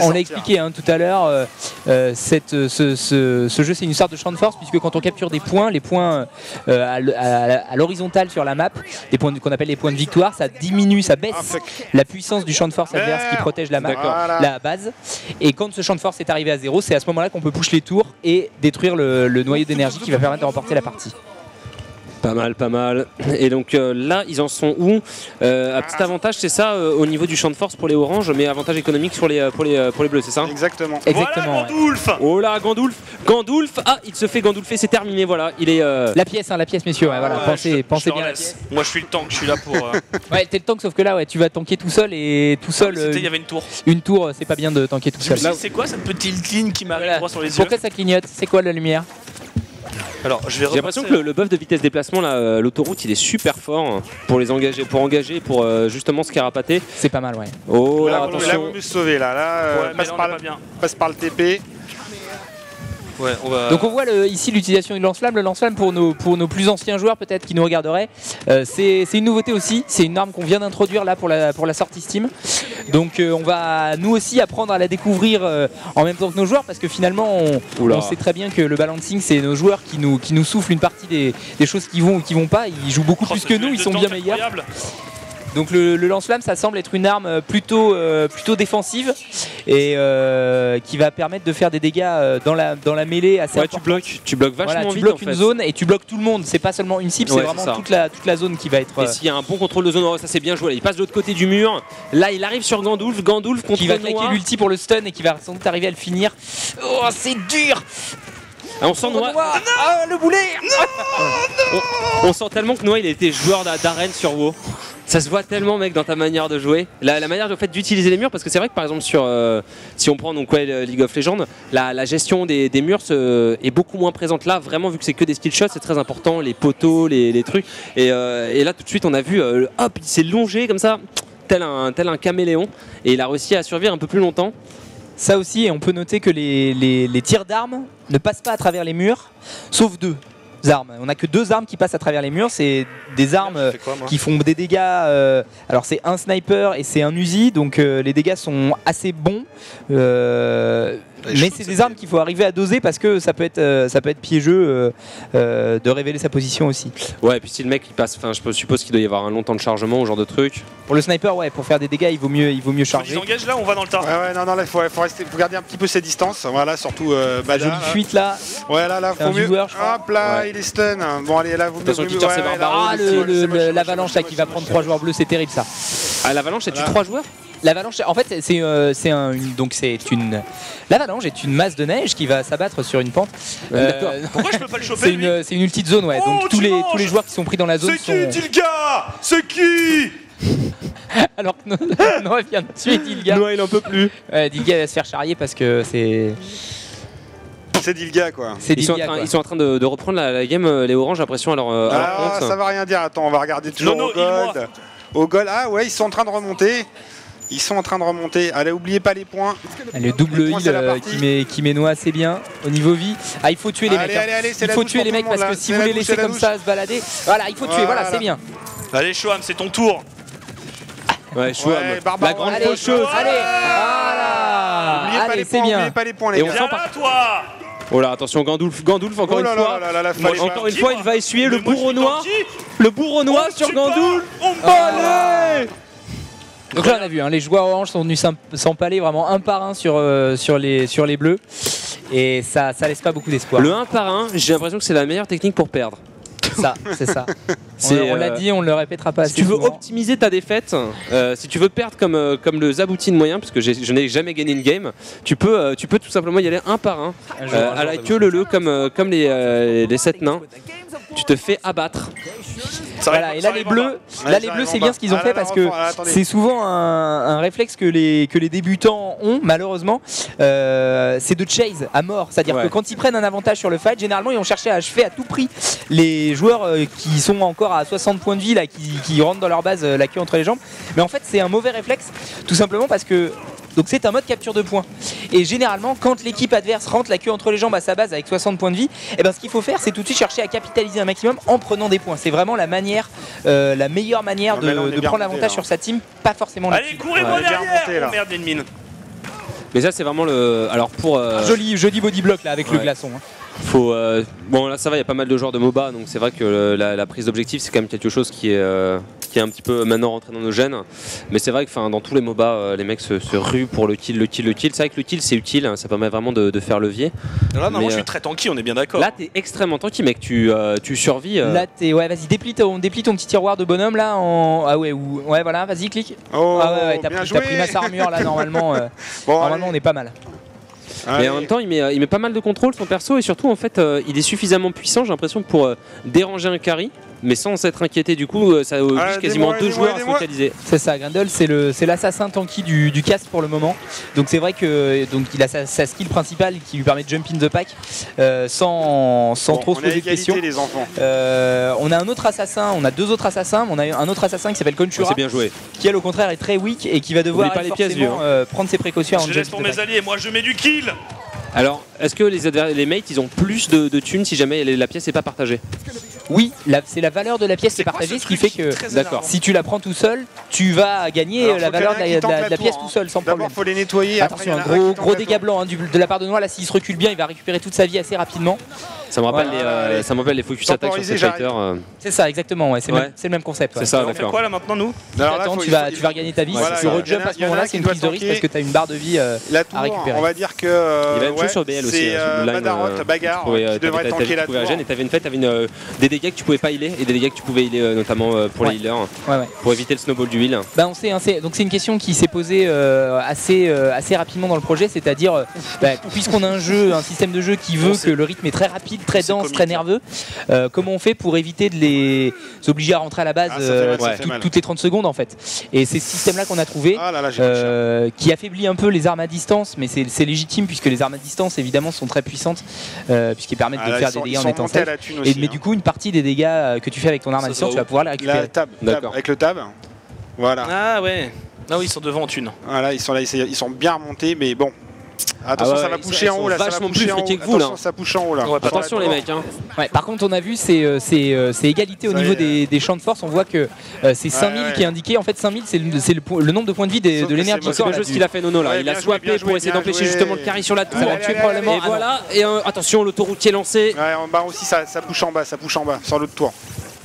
on l'a expliqué tout à l'heure. Ce jeu, c'est une sorte de champ de force puisque quand on capture des points, les points à l'horizontale sur la map, des points qu'on appelle les points de victoire, ça diminue, ça baisse la puissance du champ de force adverse qui protège la map, la base. Et quand ce champ de force est arrivé à 0, c'est à ce moment-là qu'on peut push les tours et détruire le noyau d'énergie qui va permettre de remporter la partie. Pas mal. Et donc là, ils en sont où? Un petit avantage, c'est ça, au niveau du champ de force pour les oranges, mais avantage économique pour les bleus, c'est ça? Exactement. Voilà, Gandulf. Oh là, Gandulf. Ah, il se fait Gandulfer, c'est terminé, voilà. Il est la pièce, messieurs. Ouais, voilà. Pensez bien. Moi, je suis le tank, je suis là pour. Ouais, t'es le tank, sauf que là, ouais, tu vas tanker tout seul et tout seul. Il y avait une tour. Une tour, c'est pas bien de tanker tout seul. C'est quoi cette petite ligne qui m'arrive droit sur les yeux? Pourquoi ça clignote? C'est quoi la lumière? Alors, j'ai l'impression que le buff de vitesse déplacement, l'autoroute, il est super fort pour engager, pour justement se carapater. C'est pas mal, ouais. Oh là, attention. Là, vous me sauvez là. Passe par le TP. Ouais, Donc on voit ici l'utilisation du lance-flamme. Le lance-flamme pour nos plus anciens joueurs peut-être qui nous regarderaient, c'est une nouveauté aussi. C'est une arme qu'on vient d'introduire là pour la sortie Steam. Donc on va nous aussi apprendre à la découvrir en même temps que nos joueurs parce que finalement on sait très bien que le balancing c'est nos joueurs qui nous soufflent une partie des choses qui vont ou qui vont pas. Ils jouent beaucoup plus que nous, ils sont bien meilleurs. Donc le lance-flamme, ça semble être une arme plutôt défensive et qui va permettre de faire des dégâts dans la mêlée assez importante. Tu bloques vachement vite. Tu bloques une zone et tu bloques tout le monde. C'est pas seulement une cible, c'est vraiment toute la zone qui va être. Et s'il y a un bon contrôle de zone, ça c'est bien joué. Il passe de l'autre côté du mur. Là, il arrive sur Gandulf contre qui va claquer l'ulti pour le stun et qui va sans doute arriver à le finir. Oh, c'est dur. On sent Noah. Ah, le boulet. On sent tellement que Noah il a été joueur d'arène sur WoW. Ça se voit tellement, mec, dans ta manière de jouer. La manière d'utiliser les murs, parce que c'est vrai que par exemple si on prend donc League of Legends, la gestion des murs est beaucoup moins présente là. Vraiment, vu que c'est que des skill shots, c'est très important, les poteaux, les trucs. Et là tout de suite on a vu, hop, il s'est longé comme ça, tel un caméléon, et il a réussi à survivre un peu plus longtemps. Ça aussi, et on peut noter que les tirs d'armes ne passent pas à travers les murs, sauf deux. armes. On n'a que 2 armes qui passent à travers les murs. C'est des armes qui font des dégâts. Alors c'est un sniper et c'est un Uzi, donc les dégâts sont assez bons. Mais c'est des armes qu'il faut arriver à doser parce que ça peut être piégeux de révéler sa position aussi. Ouais, et puis si le mec il passe, enfin je suppose qu'il doit y avoir un long temps de chargement, ou genre de truc. Pour le sniper, ouais, pour faire des dégâts, il vaut mieux charger. Tu engage là, on va dans le tas. Ouais, non, là, faut garder un petit peu ses distances. Voilà, surtout La jolie fuite là. Ouais, là, faut mieux. Viewer, je crois. Hop là, il est stun. Bon, allez, là, vous Attention, Kicker, c'est barbare. Ah, l'avalanche là qui va prendre 3 joueurs bleus, c'est terrible ça. Ah, l'avalanche, c'est 3 joueurs? L'avalanche, en fait, l'avalanche est une masse de neige qui va s'abattre sur une pente. D'accord. Pourquoi je peux pas le choper C'est une ulti de zone, ouais. Oh, donc tous les joueurs qui sont pris dans la zone sont. C'est qui Dilga? C'est qui? Alors que Noah vient de tuer Dilga. Noah, il en peut plus. Dilga va se faire charrier parce que c'est. C'est Dilga quoi. Ils sont en train de reprendre la game, les oranges, j'ai l'impression. Alors, ça va rien dire. Attends, on va regarder toujours Non, au gold. Au gold, ah ouais, ils sont en train de remonter. Allez, oubliez pas les points. Le double heal qui met Noah assez bien au niveau vie. Ah, il faut tuer les mecs. Allez, il faut tuer les mecs parce que si vous les laissez comme ça se balader, voilà, il faut tuer. Voilà, c'est bien. Allez, Shoham, c'est ton tour. Ouais, Shoham, la grande faucheuse. Allez, voilà. Allez, c'est bien. Oubliez pas les points, les gars. Viens là, toi. Oh là, attention, Gandulf encore une fois. Encore une fois, il va essuyer le bourreau noir. Le bourreau noir sur Gandulf. Allez! Donc là on a vu, les joueurs orange sont venus s'empaler vraiment un par un sur les bleus. Et ça laisse pas beaucoup d'espoir. Le 1 par 1, j'ai l'impression que c'est la meilleure technique pour perdre. C'est ça. On l'a dit, on le répétera pas assez. Si tu veux souvent. optimiser ta défaite, si tu veux perdre comme le Zaboutine moyen, parce que je n'ai jamais gagné une game, tu peux tout simplement y aller un par un, à la queue leu comme les 7 nains. Tu te fais abattre. Voilà, et là les bleus, c'est bien ce qu'ils ont fait parce que c'est souvent un réflexe que les débutants ont malheureusement, c'est de chase à mort, c'est-à-dire que quand ils prennent un avantage sur le fight, généralement ils vont chercher à achever à tout prix les joueurs qui sont encore à 60 points de vie là, qui rentrent dans leur base la queue entre les jambes, mais en fait c'est un mauvais réflexe tout simplement parce que donc c'est un mode capture de points. Et généralement, quand l'équipe adverse rentre la queue entre les jambes à sa base avec 60 points de vie, et ben ce qu'il faut faire, c'est tout de suite chercher à capitaliser un maximum en prenant des points. C'est vraiment la meilleure manière de prendre l'avantage sur sa team, pas forcément. Allez, courez-moi derrière. Merde, l'ennemi. Mais ça, c'est vraiment le. Alors pour. Joli body block là avec le glaçon. Faut, bon là ça va, il y a pas mal de joueurs de MOBA, donc c'est vrai que la prise d'objectif c'est quand même quelque chose qui est un petit peu maintenant rentré dans nos gènes. Mais c'est vrai que dans tous les MOBA, les mecs se ruent pour le kill. C'est vrai que le kill c'est utile, hein, ça permet vraiment de faire levier. Là, non, moi je suis très tanky, on est bien d'accord. Là t'es extrêmement tanky, mec, tu survis. Là t'es, ouais, vas-y, déplie ton petit tiroir de bonhomme là. Ah ouais, ouais, voilà, vas-y, clique. Oh, ah ouais, t'as pris masse armure là, normalement. Normalement, on est pas mal. Mais en même temps, il met pas mal de contrôle son perso et surtout en fait, il est suffisamment puissant, j'ai l'impression, pour déranger un carry, mais sans s'être inquiété. Du coup, ça oblige quasiment 2 joueurs à se focaliser. C'est ça, Grendel, c'est l'assassin tanky du cast pour le moment. Donc c'est vrai que il a sa skill principale qui lui permet de jump in the pack sans trop se poser de questions. Les enfants. On a un autre assassin, on a 2 autres assassins. On a un autre assassin qui s'alle Conchura, bien joué, qui elle au contraire est très weak et qui va devoir prendre ses précautions. Je laisse pour mes alliés, moi je mets du kill. Alors, est-ce que les mates ils ont plus de thunes si jamais la pièce n'est pas partagée? Oui, c'est la valeur de la pièce qui est partagée, ce qui fait que si tu la prends tout seul, tu vas gagner la valeur de la pièce tout seul sans problème. D'abord, faut les nettoyer. Attention, un gros dégât blanc de la part de Noah. Là, s'il se recule bien, il va récupérer toute sa vie assez rapidement. Ça me rappelle les focus attack sur Street Fighter. C'est ça, exactement. Ouais, c'est le même concept. C'est ça, on fait quoi là maintenant, nous? Attends, tu vas regagner ta vie. Si tu rejump à ce moment-là, c'est une prise de risque parce que tu as une barre de vie à récupérer. On va dire que. Il va même jouer sur BL aussi. C'est Bagarre qui devrait tanker la tour. Et t'avais des dégâts que tu pouvais pas healer et des dégâts que tu pouvais healer notamment pour les healers pour éviter le snowball du heal. Bah on sait, donc c'est une question qui s'est posée assez rapidement dans le projet, c'est-à-dire puisqu'on a un système de jeu qui veut que le rythme est très rapide, très dense, très nerveux, comment on fait pour éviter de les obliger à rentrer à la base toutes les 30 secondes en fait. Et c'est ce système là qu'on a trouvé qui affaiblit un peu les armes à distance, mais c'est légitime puisque les armes à distance évidemment sont très puissantes puisqu'ils permettent de faire des dégâts en étant safe. Mais du coup une partie des dégâts que tu fais avec ton arme à distance, tu vas pouvoir les récupérer. Avec le tab. Voilà. Ah ouais. Ah oui, ils sont devant en thune. Voilà, ils sont là, ils sont bien remontés, mais bon. Attention, Ah ouais, ça va ils pousser sont en haut là. Ça va vachement pousser plus en haut. friqués que vous, là. Attention, ça pousse en haut là. Ouais, pas Attention les mecs. Hein. Ouais, par contre, on a vu, c'est égalité au Ça niveau y est. des champs de force. On voit que c'est 5000 ouais. qui est indiqué. En fait, 5000, c'est le nombre de points de vie Sauf de que l'énergie. c'est C'est pas là, juste du- qu'il a fait Nono là. Ouais, Il a bien joué, swappé bien pour joué, essayer bien d'empêcher joué. justement le carry sur la tour. Ça va tuer probablement. Et voilà. Et attention, l'autoroute qui est lancée. Ouais, en bas aussi, ça pousse en bas, sur l'autre tour.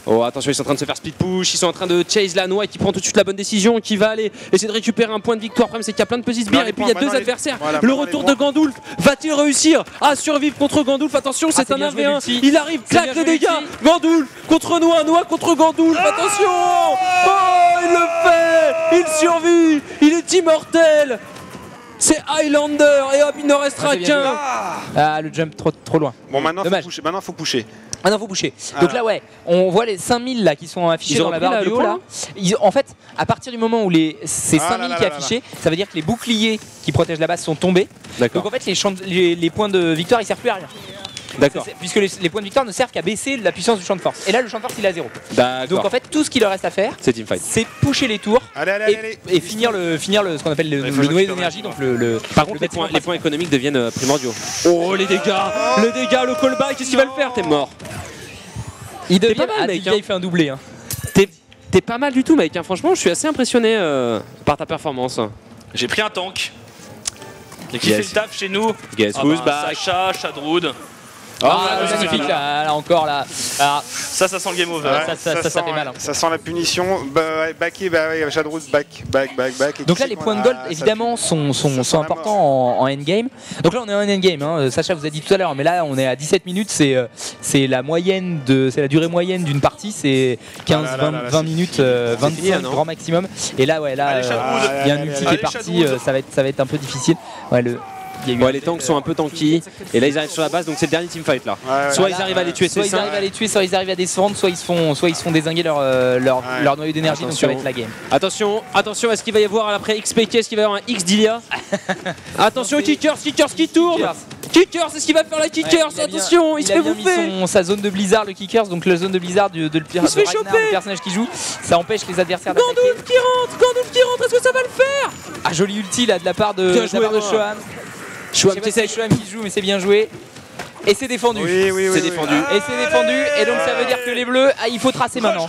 Oh attention, ils sont en train de se faire speed push, ils sont en train de chase la noix qui prend tout de suite la bonne décision, qui va aller essayer de récupérer un point de victoire. Le problème c'est qu'il y a plein de petits sbires les et puis il y a points, deux maintenant, les- adversaires. voilà, Le maintenant, retour les de Gandulf, va-t-il réussir à survivre contre Gandulf? Attention, c'est c'est un bien joué, 1v1, l'ulti. il arrive, C'est claque bien les joué, dégâts. l'ulti. Gandulf contre Noix contre Gandulf, attention. Oh, il le fait, il survit, il est immortel. C'est Highlander et hop, il ne restera Ah, c'est bien qu'un. Ah, le jump trop loin. Bon, maintenant, Dommage. faut pousser. Ah non, faut boucher. Donc là, ouais, on voit les 5000 là qui sont affichés Ils ont dans la repris, barre là, du le haut point, là. En fait, à partir du moment où c'est Ah, 5000 là, qui est là, là, affiché, ça veut dire que les boucliers qui protègent la base sont tombés. D'accord. Donc en fait, les points de victoire ils servent plus à rien. D'accord. Puisque les points de victoire ne servent qu'à baisser la puissance du champ de force. Et là, le champ de force il est à 0. Donc D'accord. en fait, tout ce qu'il leur reste à faire, C'est teamfight. c'est pusher les tours Allez. et finir ce qu'on appelle le faut noyau que d'énergie. tu Donc le Par contre, bâtiment les points économiques deviennent primordiaux. Oh, les dégâts, le callback, qu'est-ce qu'il va le faire? T'es mort. il devient pas mal, mec, Dilga, hein. il fait un doublé. Hein. T'es pas mal du tout, mec. Hein. Franchement, je suis assez impressionné par ta performance. J'ai pris un tank. Et qui Yes. fait le taf chez nous? Guess Ah who's bah, back? Sacha, Shadroud. Ah, ouais, magnifique ouais, là, encore là. Ah, Ça sent le game over. Ouais, ça sent, fait mal, hein. Ça sent la punition. Backé, Shadroud, back. Et donc qui là, les c'est points de qu'on a- gold ça évidemment sont sent la importants en endgame. Donc là, on est en endgame. Hein. Sacha vous a dit tout à l'heure, mais là, on est à 17 minutes. C'est la durée moyenne d'une partie. C'est 15, Ah là là 20, là, 20 c'est minutes, fini. 25 fini, là, non grand maximum. Et là, ouais, là, Allez, Shadroud. il y a un ulti qui est allez, parti. Shadroud. Ça va être un peu difficile. Ouais, il y a eu Ouais, les tanks sont un peu tanky. Et là, ils arrivent sur la base, donc c'est le dernier teamfight là. Ouais, Soit ouais. ils arrivent à les tuer, soit c'est ils arrivent ça. à les tuer, soit ils arrivent à descendre, soit ils se font dézinguer leur noyau d'énergie. Donc ça va être la game. Attention, est-ce qu'il va y avoir après XPK, est-ce qu'il va y avoir un X d'Ilia? Attention, Kickers qui tourne. Kickers, est-ce qu'il va faire la Kickers? Attention, il se fait bouffer. Sa zone de blizzard, le Kickers, donc la zone de blizzard de Il se fait choper. le personnage qui joue, ça empêche les adversaires d'attaquer. Gandulf qui rentre, est-ce que ça va le faire? Ah, joli ulti là de la part de Bien joué, Shoham. Shoham. Je sais pas si c'est Shoham qui joue, mais c'est bien joué. Et c'est défendu. Oui. C'est défendu. Et c'est défendu, et donc ça veut dire que les bleus, il faut tracer maintenant.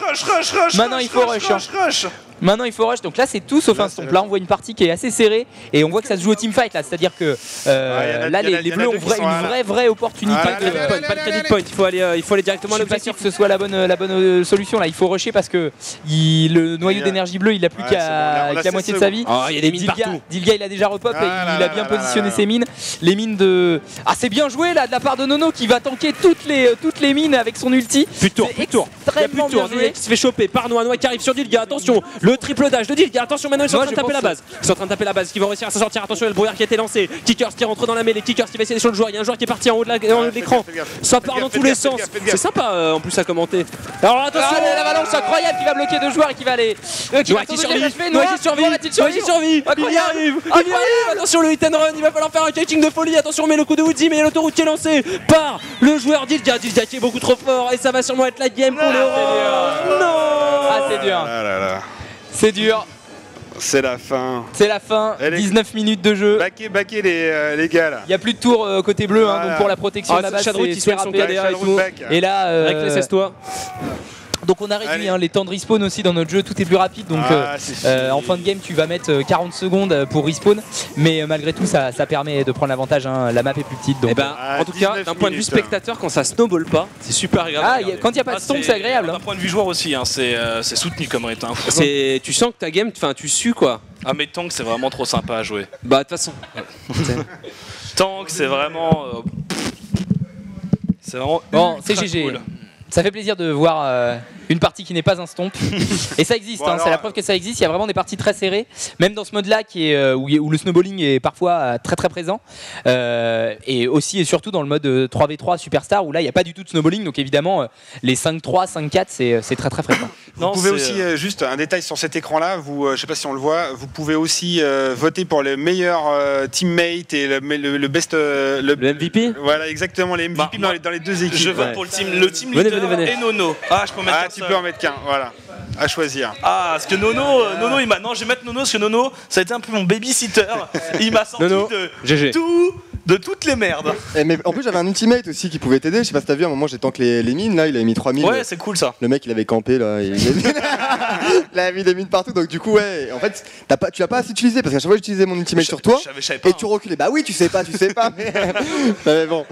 Maintenant, il faut rush. Maintenant il faut rush, donc là c'est tout sauf un stomp. Là on voit une partie qui est assez serrée et on voit que ça se joue au teamfight là, c'est-à-dire que là les bleus ont une vraie opportunité. Ah, Pas de credit point, il faut aller directement à Je suis pas l'objectif. sûr que ce soit la bonne solution là, il faut rusher parce que le noyau d'énergie bleu il a plus Ouais, qu'à c'est bon, on a la moitié de 16 sa vie. Ah, il y a des mines Dilga, partout. Dilga il a déjà repop et Ah il là a bien là positionné là ses mines. Les mines de... Ah c'est bien joué là de la part de Nono qui va tanker toutes les mines avec son ulti. Plus de tour, C'est plus de tour. Il y a plus extrêmement de tour. bien Dilga joué. qui se fait choper par Noah qui arrive sur Dilga. Attention, le triple dash de Dilga. Attention, maintenant ils sont en Moi, train de je taper la pense base. Ils sont en train de taper la base. Qui vont réussir à s'en sortir. Attention, il y a le brouillard qui a été lancé. Kickers qui rentre dans la mêlée. Kickers qui va essayer sur le joueur. Il y a un joueur qui est parti en haut de l'écran. Ça part dans tous les sens. C'est sympa en plus à commenter. Alors attention, L'avalanche incroyable qui va bloquer deux joueurs et qui va aller. Noah qui survit. Noah qui survit. Il y arrive. Attention, le hit and run. Il va falloir faire un kiting de folie. Attention, mais le coup de Woody, mais il y a l'autoroute qui est lancé par le joueur Dilga. Dilga qui est beaucoup trop fort et ça va sûrement être la game pour les Orange. Non. Ah c'est dur. C'est dur. C'est la fin. C'est la fin. Elle est- 19 minutes de jeu. Backé les gars là. Il n'y a plus de tour côté bleu, hein, Voilà. donc pour la protection de la base, Shadroud c'est qui soigne son râpé. KDA et tout. Et là, Laisse-toi. donc on a réduit Allez. les temps de respawn aussi dans notre jeu, tout est plus rapide. Donc C'est fini. en fin de game, tu vas mettre 40 secondes pour respawn, mais malgré tout, ça permet de prendre l'avantage. Hein. La map est plus petite. Donc, Eh ben, en tout cas, 19 d'un point de vue minutes. spectateur, quand ça snowball pas, c'est super agréable. à regarder. quand il n'y a pas de stomp, c'est agréable. D'un Hein. point de vue joueur aussi, hein, c'est soutenu comme rythme. Hein. Tu sens que ta game, enfin, tu sues quoi. Ah mais Tank c'est vraiment trop sympa à jouer. Bah, de toute façon. Tank c'est vraiment... c'est vraiment Bon, c'est ultra GG. cool. Ça fait plaisir de voir une partie qui n'est pas un stomp. Et ça existe, Bon, hein, alors, c'est la preuve que ça existe. Il y a vraiment des parties très serrées, même dans ce mode-là où le snowballing est parfois très très présent. Et aussi et surtout dans le mode 3v3 Superstar où là il n'y a pas du tout de snowballing. Donc évidemment, les 5-3, 5-4, c'est très très fréquent. Vous pouvez aussi, juste un détail sur cet écran-là, je ne sais pas si on le voit, vous pouvez aussi voter pour le meilleur teammate et le best... Le MVP. Voilà, exactement, les MVP Bah, dans les deux équipes. Je vote Ouais. pour le team Venez, leader venez. et Nono. Ah, je peux mettre Ah, tu peux en mettre qu'un, voilà. à choisir. Ah, parce que Nono, il m'a. Non, je vais mettre Nono, parce que Nono, ça a été un peu mon babysitter. Il m'a sorti Nono, GG. de toutes les merdes. Mais en plus, j'avais un ultimate aussi qui pouvait t'aider. Je sais pas si t'as vu, à un moment, j'ai tank les mines. Là, il avait mis 3000. Ouais, c'est cool ça. Le mec, il avait campé là. Il avait mis des mines partout. Donc, du coup, ouais. En fait, tu l'as pas assez utilisé parce qu'à chaque fois, j'utilisais mon ultimate sur toi. Je savais pas, et tu reculais. Bah oui, tu sais pas. Mais bon,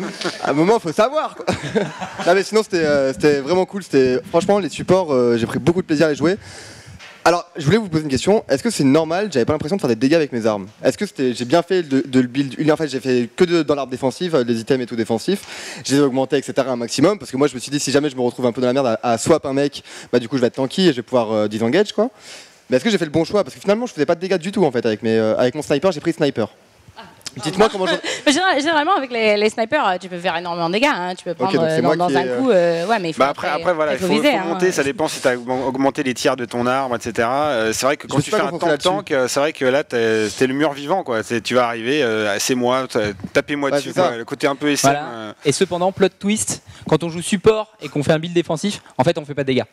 à un moment, faut savoir. Quoi. Non, mais sinon, c'était vraiment cool. Franchement, les supports, j'ai pris beaucoup de plaisir à les jouer. Alors, je voulais vous poser une question. Est-ce que c'est normal? J'avais pas l'impression de faire des dégâts avec mes armes. Est-ce que j'ai bien fait de le build? En fait, j'ai fait que dans l'arbre défensif, les items et tout défensif. J'ai augmenté, etc. un maximum parce que moi, je me suis dit si jamais je me retrouve un peu dans la merde à swap un mec, bah du coup, je vais être tanky et je vais pouvoir disengage quoi. Mais est-ce que j'ai fait le bon choix? Parce que finalement, je faisais pas de dégâts du tout en fait avec mon sniper. J'ai pris sniper. Dites-moi comment je... Généralement, avec les snipers, tu peux faire énormément de dégâts. Hein. Tu peux prendre dans un coup. Ouais, mais il faut après, voilà, il faut viser, monter. Ça dépend si tu as augmenté les tirs de ton arme, etc. C'est vrai que quand tu fais un tank, c'est vrai que là, t'es le mur vivant. Quoi. Tu vas arriver, c'est moi, tapez-moi dessus. Quoi, le côté un peu SM. Voilà. Et cependant, plot twist, quand on joue support et qu'on fait un build défensif, en fait, on fait pas de dégâts.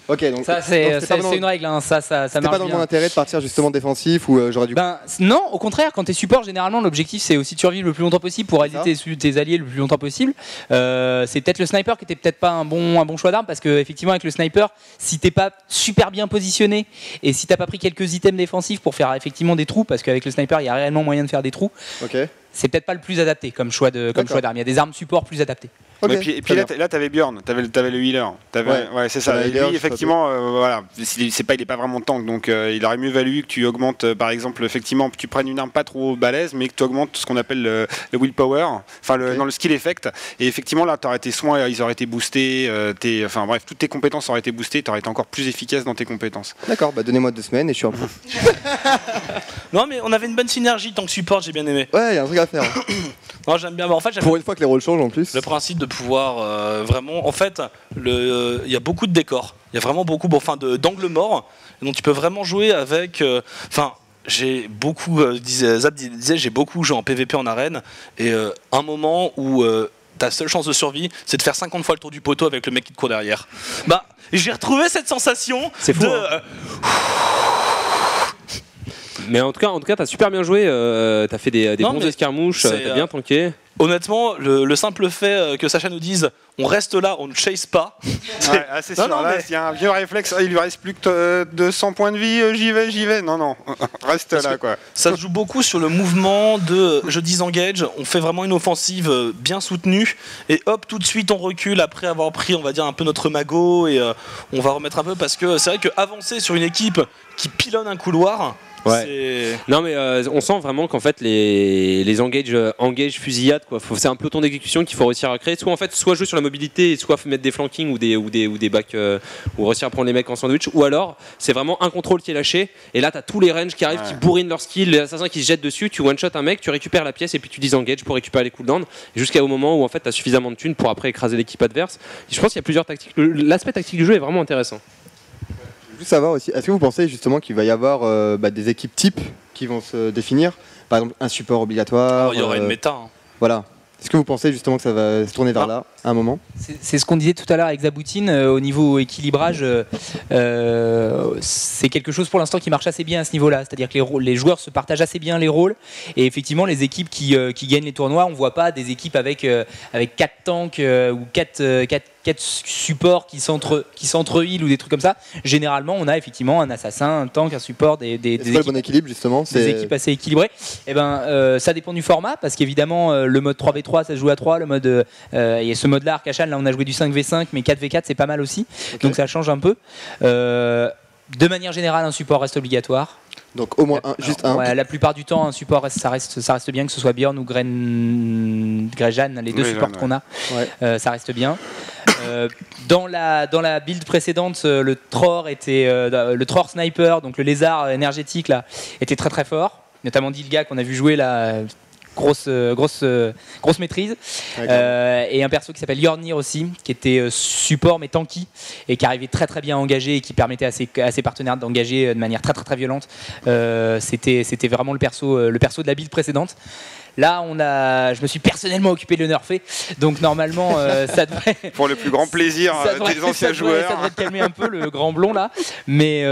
Ok, donc ça c'est une règle, hein. ça marche bien. Pas dans mon intérêt de partir justement défensif ou j'aurais dû. Non, au contraire, quand t'es support, généralement l'objectif c'est aussi de survivre le plus longtemps possible pour aider tes alliés le plus longtemps possible. C'est peut-être le sniper qui était peut-être pas un bon choix d'arme parce que effectivement avec le sniper, si t'es pas super bien positionné et si t'as pas pris quelques items défensifs pour faire effectivement des trous, parce qu'avec le sniper il y a réellement moyen de faire des trous. Ok. C'est peut-être pas le plus adapté comme choix d'arme. Il y a des armes support plus adaptées. Okay, et puis là, t'avais Bjorn, t'avais le healer. Ouais, c'est ça. Et lui, effectivement, voilà, il est pas vraiment tank, donc il aurait mieux valu que tu augmentes, par exemple, effectivement, que tu prennes une arme pas trop balèze, mais que tu augmentes ce qu'on appelle le willpower, enfin dans le skill effect. Et effectivement, là, tes soins, ils auraient été boostés, enfin bref, toutes tes compétences auraient été boostées, t'aurais été encore plus efficace dans tes compétences. D'accord, bah donnez-moi 2 semaines et je suis en pro. Non, mais on avait une bonne synergie tant que support, j'ai bien aimé. Ouais, il y a un truc à faire. Non, j'aime bien. En fait, pour une fois que les rôles changent en plus. Le principe de pouvoir vraiment. En fait, il y a beaucoup de décors. Il y a vraiment beaucoup d'angles morts. Donc tu peux vraiment jouer avec. J'ai beaucoup. Zab disait, j'ai beaucoup joué en PVP en arène. Et un moment où ta seule chance de survie, c'est de faire 50 fois le tour du poteau avec le mec qui te court derrière. Bah, j'ai retrouvé cette sensation. C'est fou. Mais en tout cas, t'as super bien joué. T'as fait des bons escarmouches. T'as bien tanké. Honnêtement, le simple fait que Sacha nous dise on reste là, on ne chase pas. Ouais, c'est sûr. Là, il y a un vieux réflexe. Il lui reste plus que 200 points de vie. J'y vais. Non. Reste là, quoi. Ça se joue beaucoup sur le mouvement de je disengage. On fait vraiment une offensive bien soutenue. Et hop, tout de suite, on recule après avoir pris, on va dire, un peu notre magot. Et on va remettre un peu parce que c'est vrai qu'avancer sur une équipe qui pilonne un couloir. Ouais. Non mais on sent vraiment qu'en fait les engage fusillade quoi. C'est un peloton d'exécution qu'il faut réussir à créer. Soit jouer sur la mobilité, et soit mettre des flankings ou des backs ou réussir à prendre les mecs en sandwich. Ou alors c'est vraiment un contrôle qui est lâché. Et là t'as tous les ranges qui arrivent, qui bourrinent leur skill, les assassins qui se jettent dessus. Tu one shot un mec, tu récupères la pièce et puis tu disengage pour récupérer les cooldowns. Jusqu'au moment où en fait t'as suffisamment de thunes pour après écraser l'équipe adverse. Et je pense qu'il y a plusieurs tactiques. L'aspect tactique du jeu est vraiment intéressant. Je veux savoir aussi, est-ce que vous pensez justement qu'il va y avoir des équipes types qui vont se définir? Par exemple, un support obligatoire. Il y aura une méta. Hein. Voilà. Est-ce que vous pensez justement que ça va se tourner vers là à un moment? C'est ce qu'on disait tout à l'heure avec Zaboutine, au niveau équilibrage, c'est quelque chose pour l'instant qui marche assez bien à ce niveau-là. C'est-à-dire que les joueurs se partagent assez bien les rôles. Et effectivement, les équipes qui gagnent les tournois, on ne voit pas des équipes avec 4 tanks ou 4 supports qui s'entre-heal ou des trucs comme ça. Généralement, on a effectivement un assassin, un tank, un support, des équipes, le bon équilibre justement, des équipes assez équilibrées. Et ça dépend du format parce qu'évidemment le mode 3v3 ça se joue à 3, le mode il y a ce mode-là Arcachan, là on a joué du 5v5 mais 4v4 c'est pas mal aussi. Okay. Donc ça change un peu. De manière générale, un support reste obligatoire. Donc au moins juste un. Ouais, la plupart du temps, un support ça reste bien, que ce soit Bjorn ou Grejan, les deux supports qu'on a, ça reste bien. Dans la build précédente, le Tror sniper, donc le lézard énergétique là, était très très fort. Notamment Dilga qu'on a vu jouer là. Grosse maîtrise. Et un perso qui s'appelle Yornir aussi, qui était support mais tanky et qui arrivait très très bien engagé et qui permettait à ses partenaires d'engager de manière très très très violente. C'était vraiment le perso de la build précédente. Là, je me suis personnellement occupé de le nerfer, donc normalement, ça devrait. Pour le plus grand plaisir des anciens joueurs. Ça devrait calmer un peu le grand blond là, mais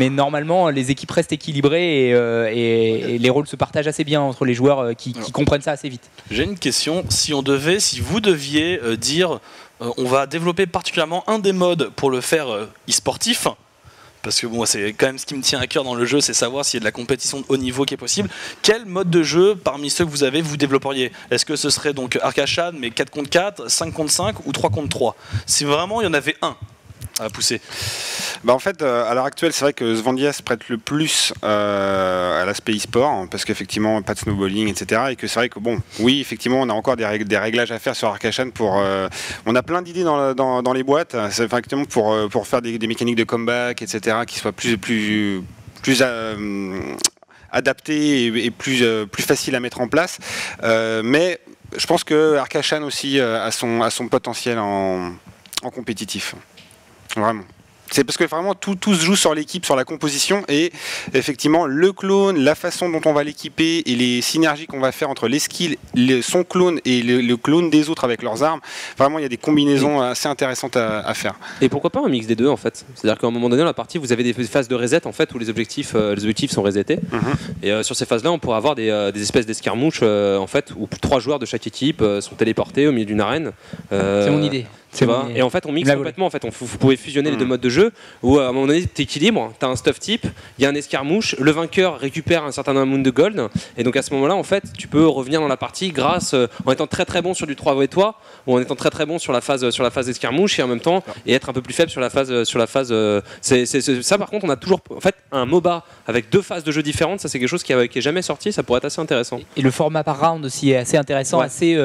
normalement, les équipes restent équilibrées et les rôles se partagent assez bien entre les joueurs qui comprennent ça assez vite. J'ai une question. Si vous deviez dire, on va développer particulièrement un des modes pour le faire e-sportif. Parce que moi, c'est quand même ce qui me tient à cœur dans le jeu, c'est savoir s'il y a de la compétition de haut niveau qui est possible. Quel mode de jeu, parmi ceux que vous avez, vous développeriez? Est-ce que ce serait donc Arcachon, mais 4 contre 4, 5 contre 5 ou 3 contre 3? Si vraiment il y en avait un à pousser. En fait, à l'heure actuelle, c'est vrai que Svandia se prête le plus à l'aspect e-sport, hein, parce qu'effectivement, pas de snowballing, etc. Et que c'est vrai que, oui, effectivement, on a encore des réglages à faire sur Arcachon on a plein d'idées dans les boîtes, c'est effectivement pour faire des mécaniques de comeback, etc., qui soient plus adaptées et plus faciles à mettre en place. Mais je pense que Arcachon aussi a son potentiel en compétitif. Vraiment. C'est parce que vraiment tout se joue sur l'équipe, sur la composition et effectivement le clone, la façon dont on va l'équiper et les synergies qu'on va faire entre les skills, son clone et le clone des autres avec leurs armes. Vraiment, il y a des combinaisons assez intéressantes à faire. Et pourquoi pas un mix des deux en fait? C'est-à-dire qu'à un moment donné dans la partie, vous avez des phases de reset en fait où les objectifs sont resetés. Et sur ces phases-là, on pourrait avoir des espèces d'escarmouches en fait où 3 joueurs de chaque équipe sont téléportés au milieu d'une arène. C'est mon idée. Et en fait, on mixe complètement. En fait, vous pouvez fusionner les deux modes de jeu où à un moment donné, tu équilibres, tu as un stuff type, il y a un escarmouche, le vainqueur récupère un certain amount de gold. Et donc à ce moment-là, en fait, tu peux revenir dans la partie grâce en étant très très bon sur du 3v3 ou en étant très très bon sur la phase escarmouche et en même temps et être un peu plus faible sur la phase. Ça, par contre, on a toujours en fait un MOBA avec 2 phases de jeu différentes. Ça, c'est quelque chose qui est jamais sorti. Ça pourrait être assez intéressant. Et le format par round aussi est assez intéressant, assez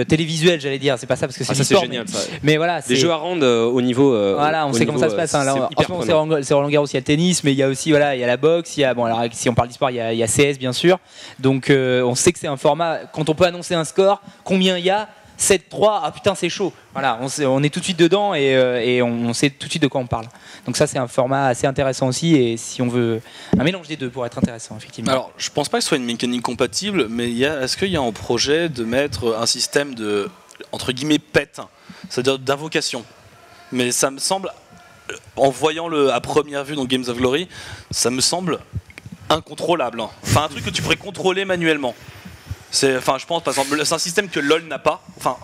télévisuel, j'allais dire. C'est pas ça parce que c'est c'est génial. Mais voilà, des jeux à round au niveau. Voilà, on sait comment ça se passe. Hein. Là, en ce moment, c'est Roland Garros, il y a le tennis, mais il y a aussi il y a la boxe. Il y a, alors, si on parle d'e-sport, il y a CS bien sûr. Donc on sait que c'est un format. Quand on peut annoncer un score, combien il y a 7-3, ah putain c'est chaud. Voilà, on est tout de suite dedans et on sait tout de suite de quoi on parle. Donc ça c'est un format assez intéressant aussi et si on veut un mélange des deux pour être intéressant effectivement. Alors je pense pas que ce soit une mécanique compatible, mais est-ce qu'il y a un projet de mettre un système de entre guillemets pet, c'est-à-dire d'invocation? Mais ça me semble, en voyant à première vue dans Games of Glory, ça me semble incontrôlable. Hein. Enfin un truc que tu pourrais contrôler manuellement. Je pense par exemple, c'est un système que LoL n'a pas, enfin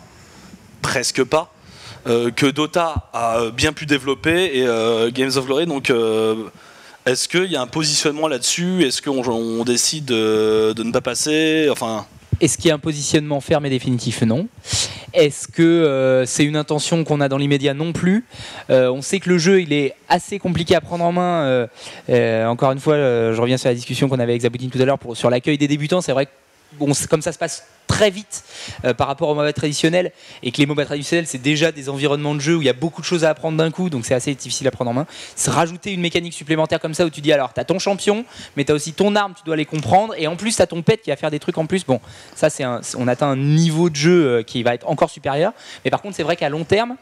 presque pas, que Dota a bien pu développer et Games of Glory. Donc, est-ce qu'il y a un positionnement là-dessus? Est-ce qu'on décide de ne pas passer? Enfin. Est-ce qu'il y a un positionnement ferme et définitif? Non. Est-ce que c'est une intention qu'on a dans l'immédiat? Non plus. On sait que le jeu il est assez compliqué à prendre en main. Encore une fois, je reviens sur la discussion qu'on avait avec Zaboutine tout à l'heure sur l'accueil des débutants. C'est vrai que comme ça se passe très vite par rapport aux MOBA traditionnels et que les MOBA traditionnels c'est déjà des environnements de jeu où il y a beaucoup de choses à apprendre d'un coup, donc c'est assez difficile à prendre en main. C'est rajouter une mécanique supplémentaire comme ça où tu dis alors tu as ton champion mais tu as aussi ton arme, tu dois les comprendre et en plus tu as ton pet qui va faire des trucs en plus. Bon, ça on atteint un niveau de jeu qui va être encore supérieur, mais par contre c'est vrai qu'à long terme,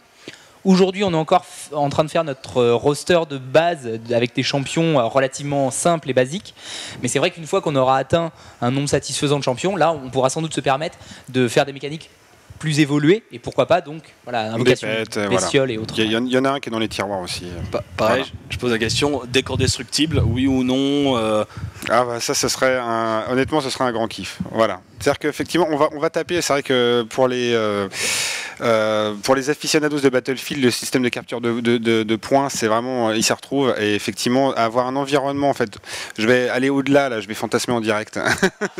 aujourd'hui, on est encore en train de faire notre roster de base avec des champions relativement simples et basiques. Mais c'est vrai qu'une fois qu'on aura atteint un nombre satisfaisant de champions, là, on pourra sans doute se permettre de faire des mécaniques plus évoluées. Et pourquoi pas, donc, voilà, invocation, bestiole et autres. Il y en a un qui est dans les tiroirs aussi. Pareil, voilà. Je pose la question, décor destructible, oui ou non ça serait honnêtement, ce serait un grand kiff. Voilà. C'est-à-dire qu'effectivement, on va taper, c'est vrai que pour les aficionados de Battlefield, le système de capture de points, c'est vraiment, il s'y retrouve. Et effectivement, avoir un environnement, en fait, je vais aller au-delà, là, je vais fantasmer en direct.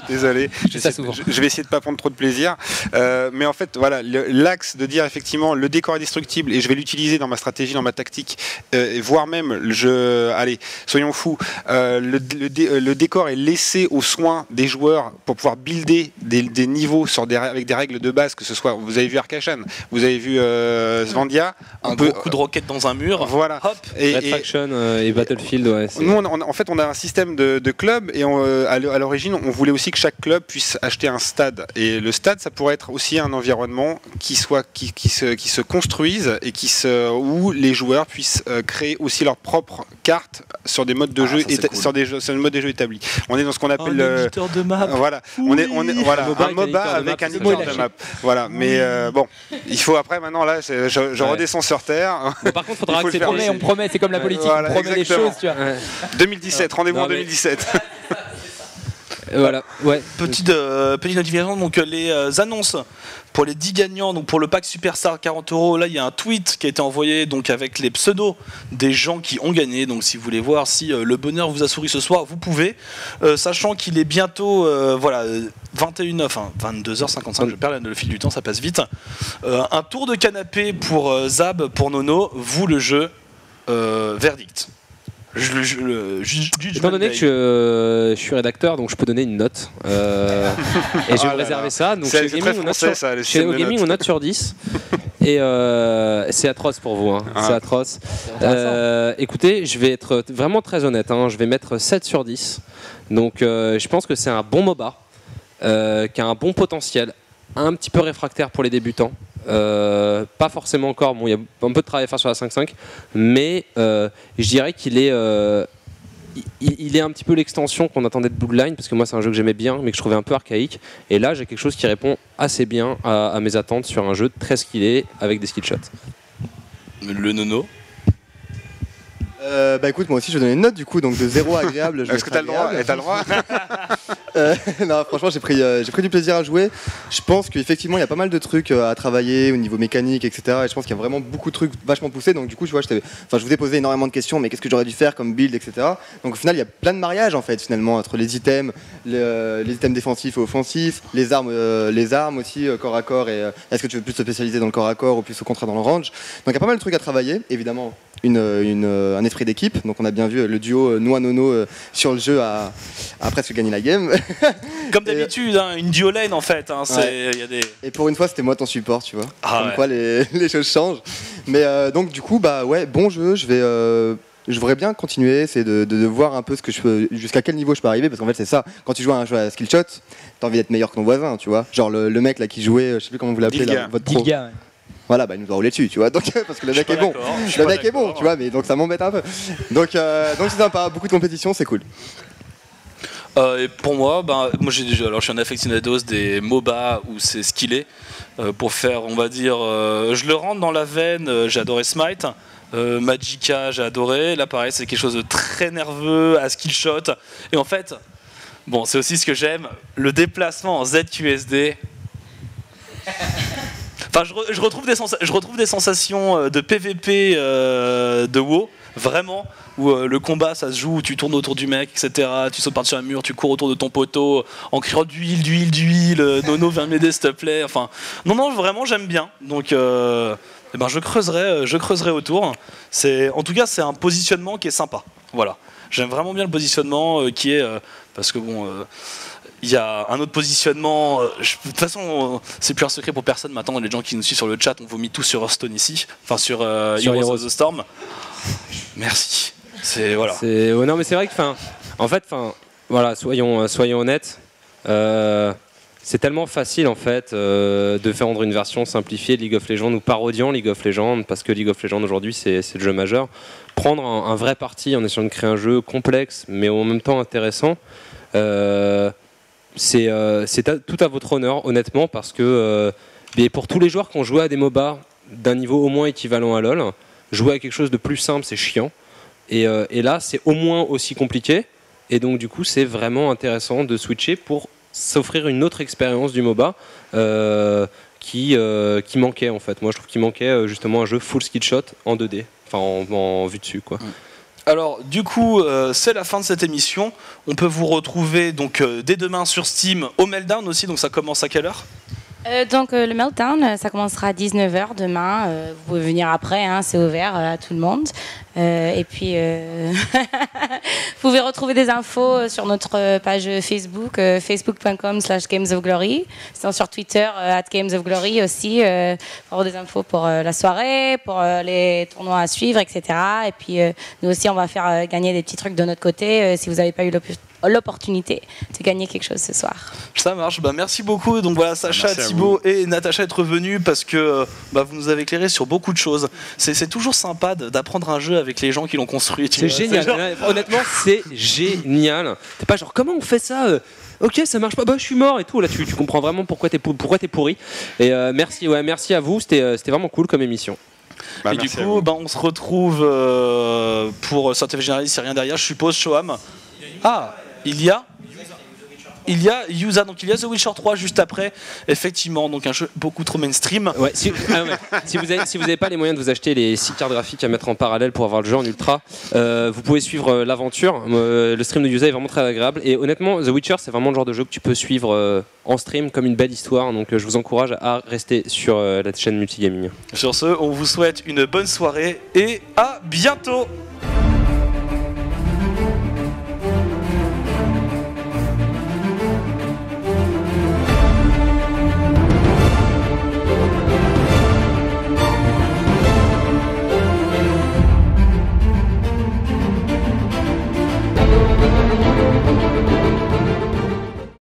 Désolé, je vais essayer de ne pas prendre trop de plaisir. Mais en fait, voilà, l'axe de dire effectivement, le décor est destructible et je vais l'utiliser dans ma stratégie, dans ma tactique, voire même, allez, soyons fous, le décor est laissé aux soins des joueurs pour pouvoir builder des niveaux avec des règles de base, que ce soit, vous avez vu Arcachon, vous avez vu Svandia. Un gros coup de roquette dans un mur. Voilà. Hop. Red Faction et Battlefield, ouais. Nous, en fait, on a un système de clubs et à l'origine, on voulait aussi que chaque club puisse acheter un stade. Et le stade, ça pourrait être aussi un environnement qui se construise et où les joueurs puissent créer aussi leurs propres cartes sur des modes de jeu, sur des modes de jeu établis. On est dans ce qu'on appelle éditeur de map. Voilà, on est voilà, un MOBA avec un éditeur de map. Voilà, mais bon, il faut après maintenant là, je redescends sur terre. Mais par contre, faudra accepter. On promet, c'est comme la politique, voilà, on promet des choses, tu vois. 2017, rendez-vous en 2017. Voilà, ouais. Petite notification, donc les annonces pour les 10 gagnants, donc pour le pack Superstar 40 €, là il y a un tweet qui a été envoyé donc avec les pseudos des gens qui ont gagné, donc si vous voulez voir si le bonheur vous a souri ce soir, vous pouvez, sachant qu'il est bientôt 22h55, je perds le fil du temps, ça passe vite. Un tour de canapé pour Zab, pour Nono, vous le jeu, verdict. Étant donné que je suis rédacteur, donc je peux donner une note. Et je vais me réserver ça. Donc chez Gaming, on note sur 10. Et c'est atroce pour vous. Hein. C'est atroce. Écoutez, je vais être vraiment très honnête. Hein. Je vais mettre 7 sur 10. Donc je pense que c'est un bon MOBA qui a un bon potentiel. Un petit peu réfractaire pour les débutants. Pas forcément encore, bon, il y a un peu de travail à faire sur la 5.5, mais je dirais qu'il est, il est un petit peu l'extension qu'on attendait de Bloodline, parce que moi c'est un jeu que j'aimais bien, mais que je trouvais un peu archaïque, et là j'ai quelque chose qui répond assez bien à mes attentes sur un jeu très skillé avec des skill shots. Le Nono. Bah écoute, moi aussi je vais donner une note du coup, donc de 0 agréable. Est-ce que t'as le droit? T'as le droit? Non, franchement, j'ai pris du plaisir à jouer. Je pense qu'effectivement, il y a pas mal de trucs à travailler au niveau mécanique, etc. Et je pense qu'il y a vraiment beaucoup de trucs vachement poussés. Donc du coup, je vous ai posé énormément de questions, mais qu'est-ce que j'aurais dû faire comme build, etc. Donc au final, il y a plein de mariages en fait, finalement, entre les items, les items défensifs et offensifs, les armes aussi, corps à corps. Et est-ce que tu veux plus te spécialiser dans le corps à corps ou plus au contraire dans le range? Donc il y a pas mal de trucs à travailler, évidemment. Un esprit d'équipe, donc on a bien vu le duo Noix-Nono sur le jeu a presque gagné la game. Comme d'habitude, hein, une duo lane en fait. Hein, ouais. Y a des... Et pour une fois, c'était moi ton support, tu vois. Ah, Comme quoi les choses changent. Mais donc du coup, bah ouais, bon jeu. Je voudrais bien continuer, essayer de voir un peu jusqu'à quel niveau je peux arriver, parce qu'en fait c'est ça. Quand tu joues à un jeu à skill shot, t'as envie d'être meilleur que ton voisin, tu vois. Genre le mec là qui jouait, je sais plus comment vous l'appelez, votre pro. Dilga, ouais. Voilà, bah il nous a roulé dessus, tu vois, donc, parce que le mec est bon. Le mec est bon, tu vois, mais donc ça m'embête un peu. Donc c'est sympa, beaucoup de compétition, c'est cool. Et pour moi, moi je suis un aficionados des MOBA où c'est skillé. Pour faire, on va dire, je le rentre dans la veine, j'ai adoré Smite. Magicka, j'ai adoré. Là, pareil, c'est quelque chose de très nerveux, à skill shot. Et en fait, bon, c'est aussi ce que j'aime, le déplacement en ZQSD. Enfin, je retrouve des sensations de PVP de WoW, vraiment, où le combat ça se joue, tu tournes autour du mec, etc. Tu sautes par-dessus un mur, tu cours autour de ton poteau en criant d'huile, Nono viens m'aider s'il te plaît. Enfin, non, vraiment j'aime bien. Donc, je creuserai autour. En tout cas, c'est un positionnement qui est sympa. Voilà, j'aime vraiment bien le positionnement qui est parce que bon. Il y a un autre positionnement. De toute façon, c'est plus un secret pour personne. Maintenant, les gens qui nous suivent sur le chat, on vomit tous sur Hearthstone ici. Enfin, sur Heroes of the Storm. Merci. Voilà. Non, mais c'est vrai que, voilà, soyons honnêtes. C'est tellement facile en fait de faire rendre une version simplifiée de League of Legends ou parodiant League of Legends, parce que League of Legends aujourd'hui c'est le jeu majeur. Prendre un vrai parti en essayant de créer un jeu complexe mais en même temps intéressant. C'est tout à votre honneur, honnêtement, parce que pour tous les joueurs qui ont joué à des MOBA d'un niveau au moins équivalent à LoL, jouer à quelque chose de plus simple, c'est chiant. Et là, c'est au moins aussi compliqué. Et donc, du coup, c'est vraiment intéressant de switcher pour s'offrir une autre expérience du MOBA qui manquait, en fait. Moi, je trouve qu'il manquait justement un jeu full skill shot en 2D, enfin en vue dessus, quoi. Alors du coup c'est la fin de cette émission. On peut vous retrouver donc dès demain sur Steam au Meltdown aussi, donc ça commence à quelle heure? Le Meltdown, ça commencera à 19h demain. Vous pouvez venir après, hein, c'est ouvert à tout le monde. Et puis, vous pouvez retrouver des infos sur notre page Facebook, facebook.com/gamesofglory. Sinon sur Twitter, @gamesofglory aussi, pour avoir des infos pour la soirée, pour les tournois à suivre, etc. Et puis, nous aussi, on va faire gagner des petits trucs de notre côté si vous n'avez pas eu l'opportunité de gagner quelque chose ce soir. Ça marche, merci beaucoup. Donc voilà, Sacha, Thibaut et Natacha être venus parce que vous nous avez éclairé sur beaucoup de choses. C'est toujours sympa d'apprendre un jeu avec les gens qui l'ont construit. C'est génial, honnêtement c'est génial. T'es pas genre comment on fait ça ok ça marche pas, je suis mort et tout. Là tu comprends vraiment pourquoi t'es pourri. Et merci à vous, c'était vraiment cool comme émission. Et du coup on se retrouve pour Scientific Generalist, c'est rien derrière je suppose. Shoham. Il y a Yuza, donc il y a The Witcher 3 juste après, effectivement, donc un jeu beaucoup trop mainstream. Si vous n'avez pas les moyens de vous acheter les 6 cartes graphiques à mettre en parallèle pour avoir le jeu en ultra, vous pouvez suivre l'aventure. Le stream de Yuza est vraiment très agréable et honnêtement, The Witcher c'est vraiment le genre de jeu que tu peux suivre en stream comme une belle histoire, donc je vous encourage à rester sur la chaîne Multigaming. Sur ce, on vous souhaite une bonne soirée et à bientôt.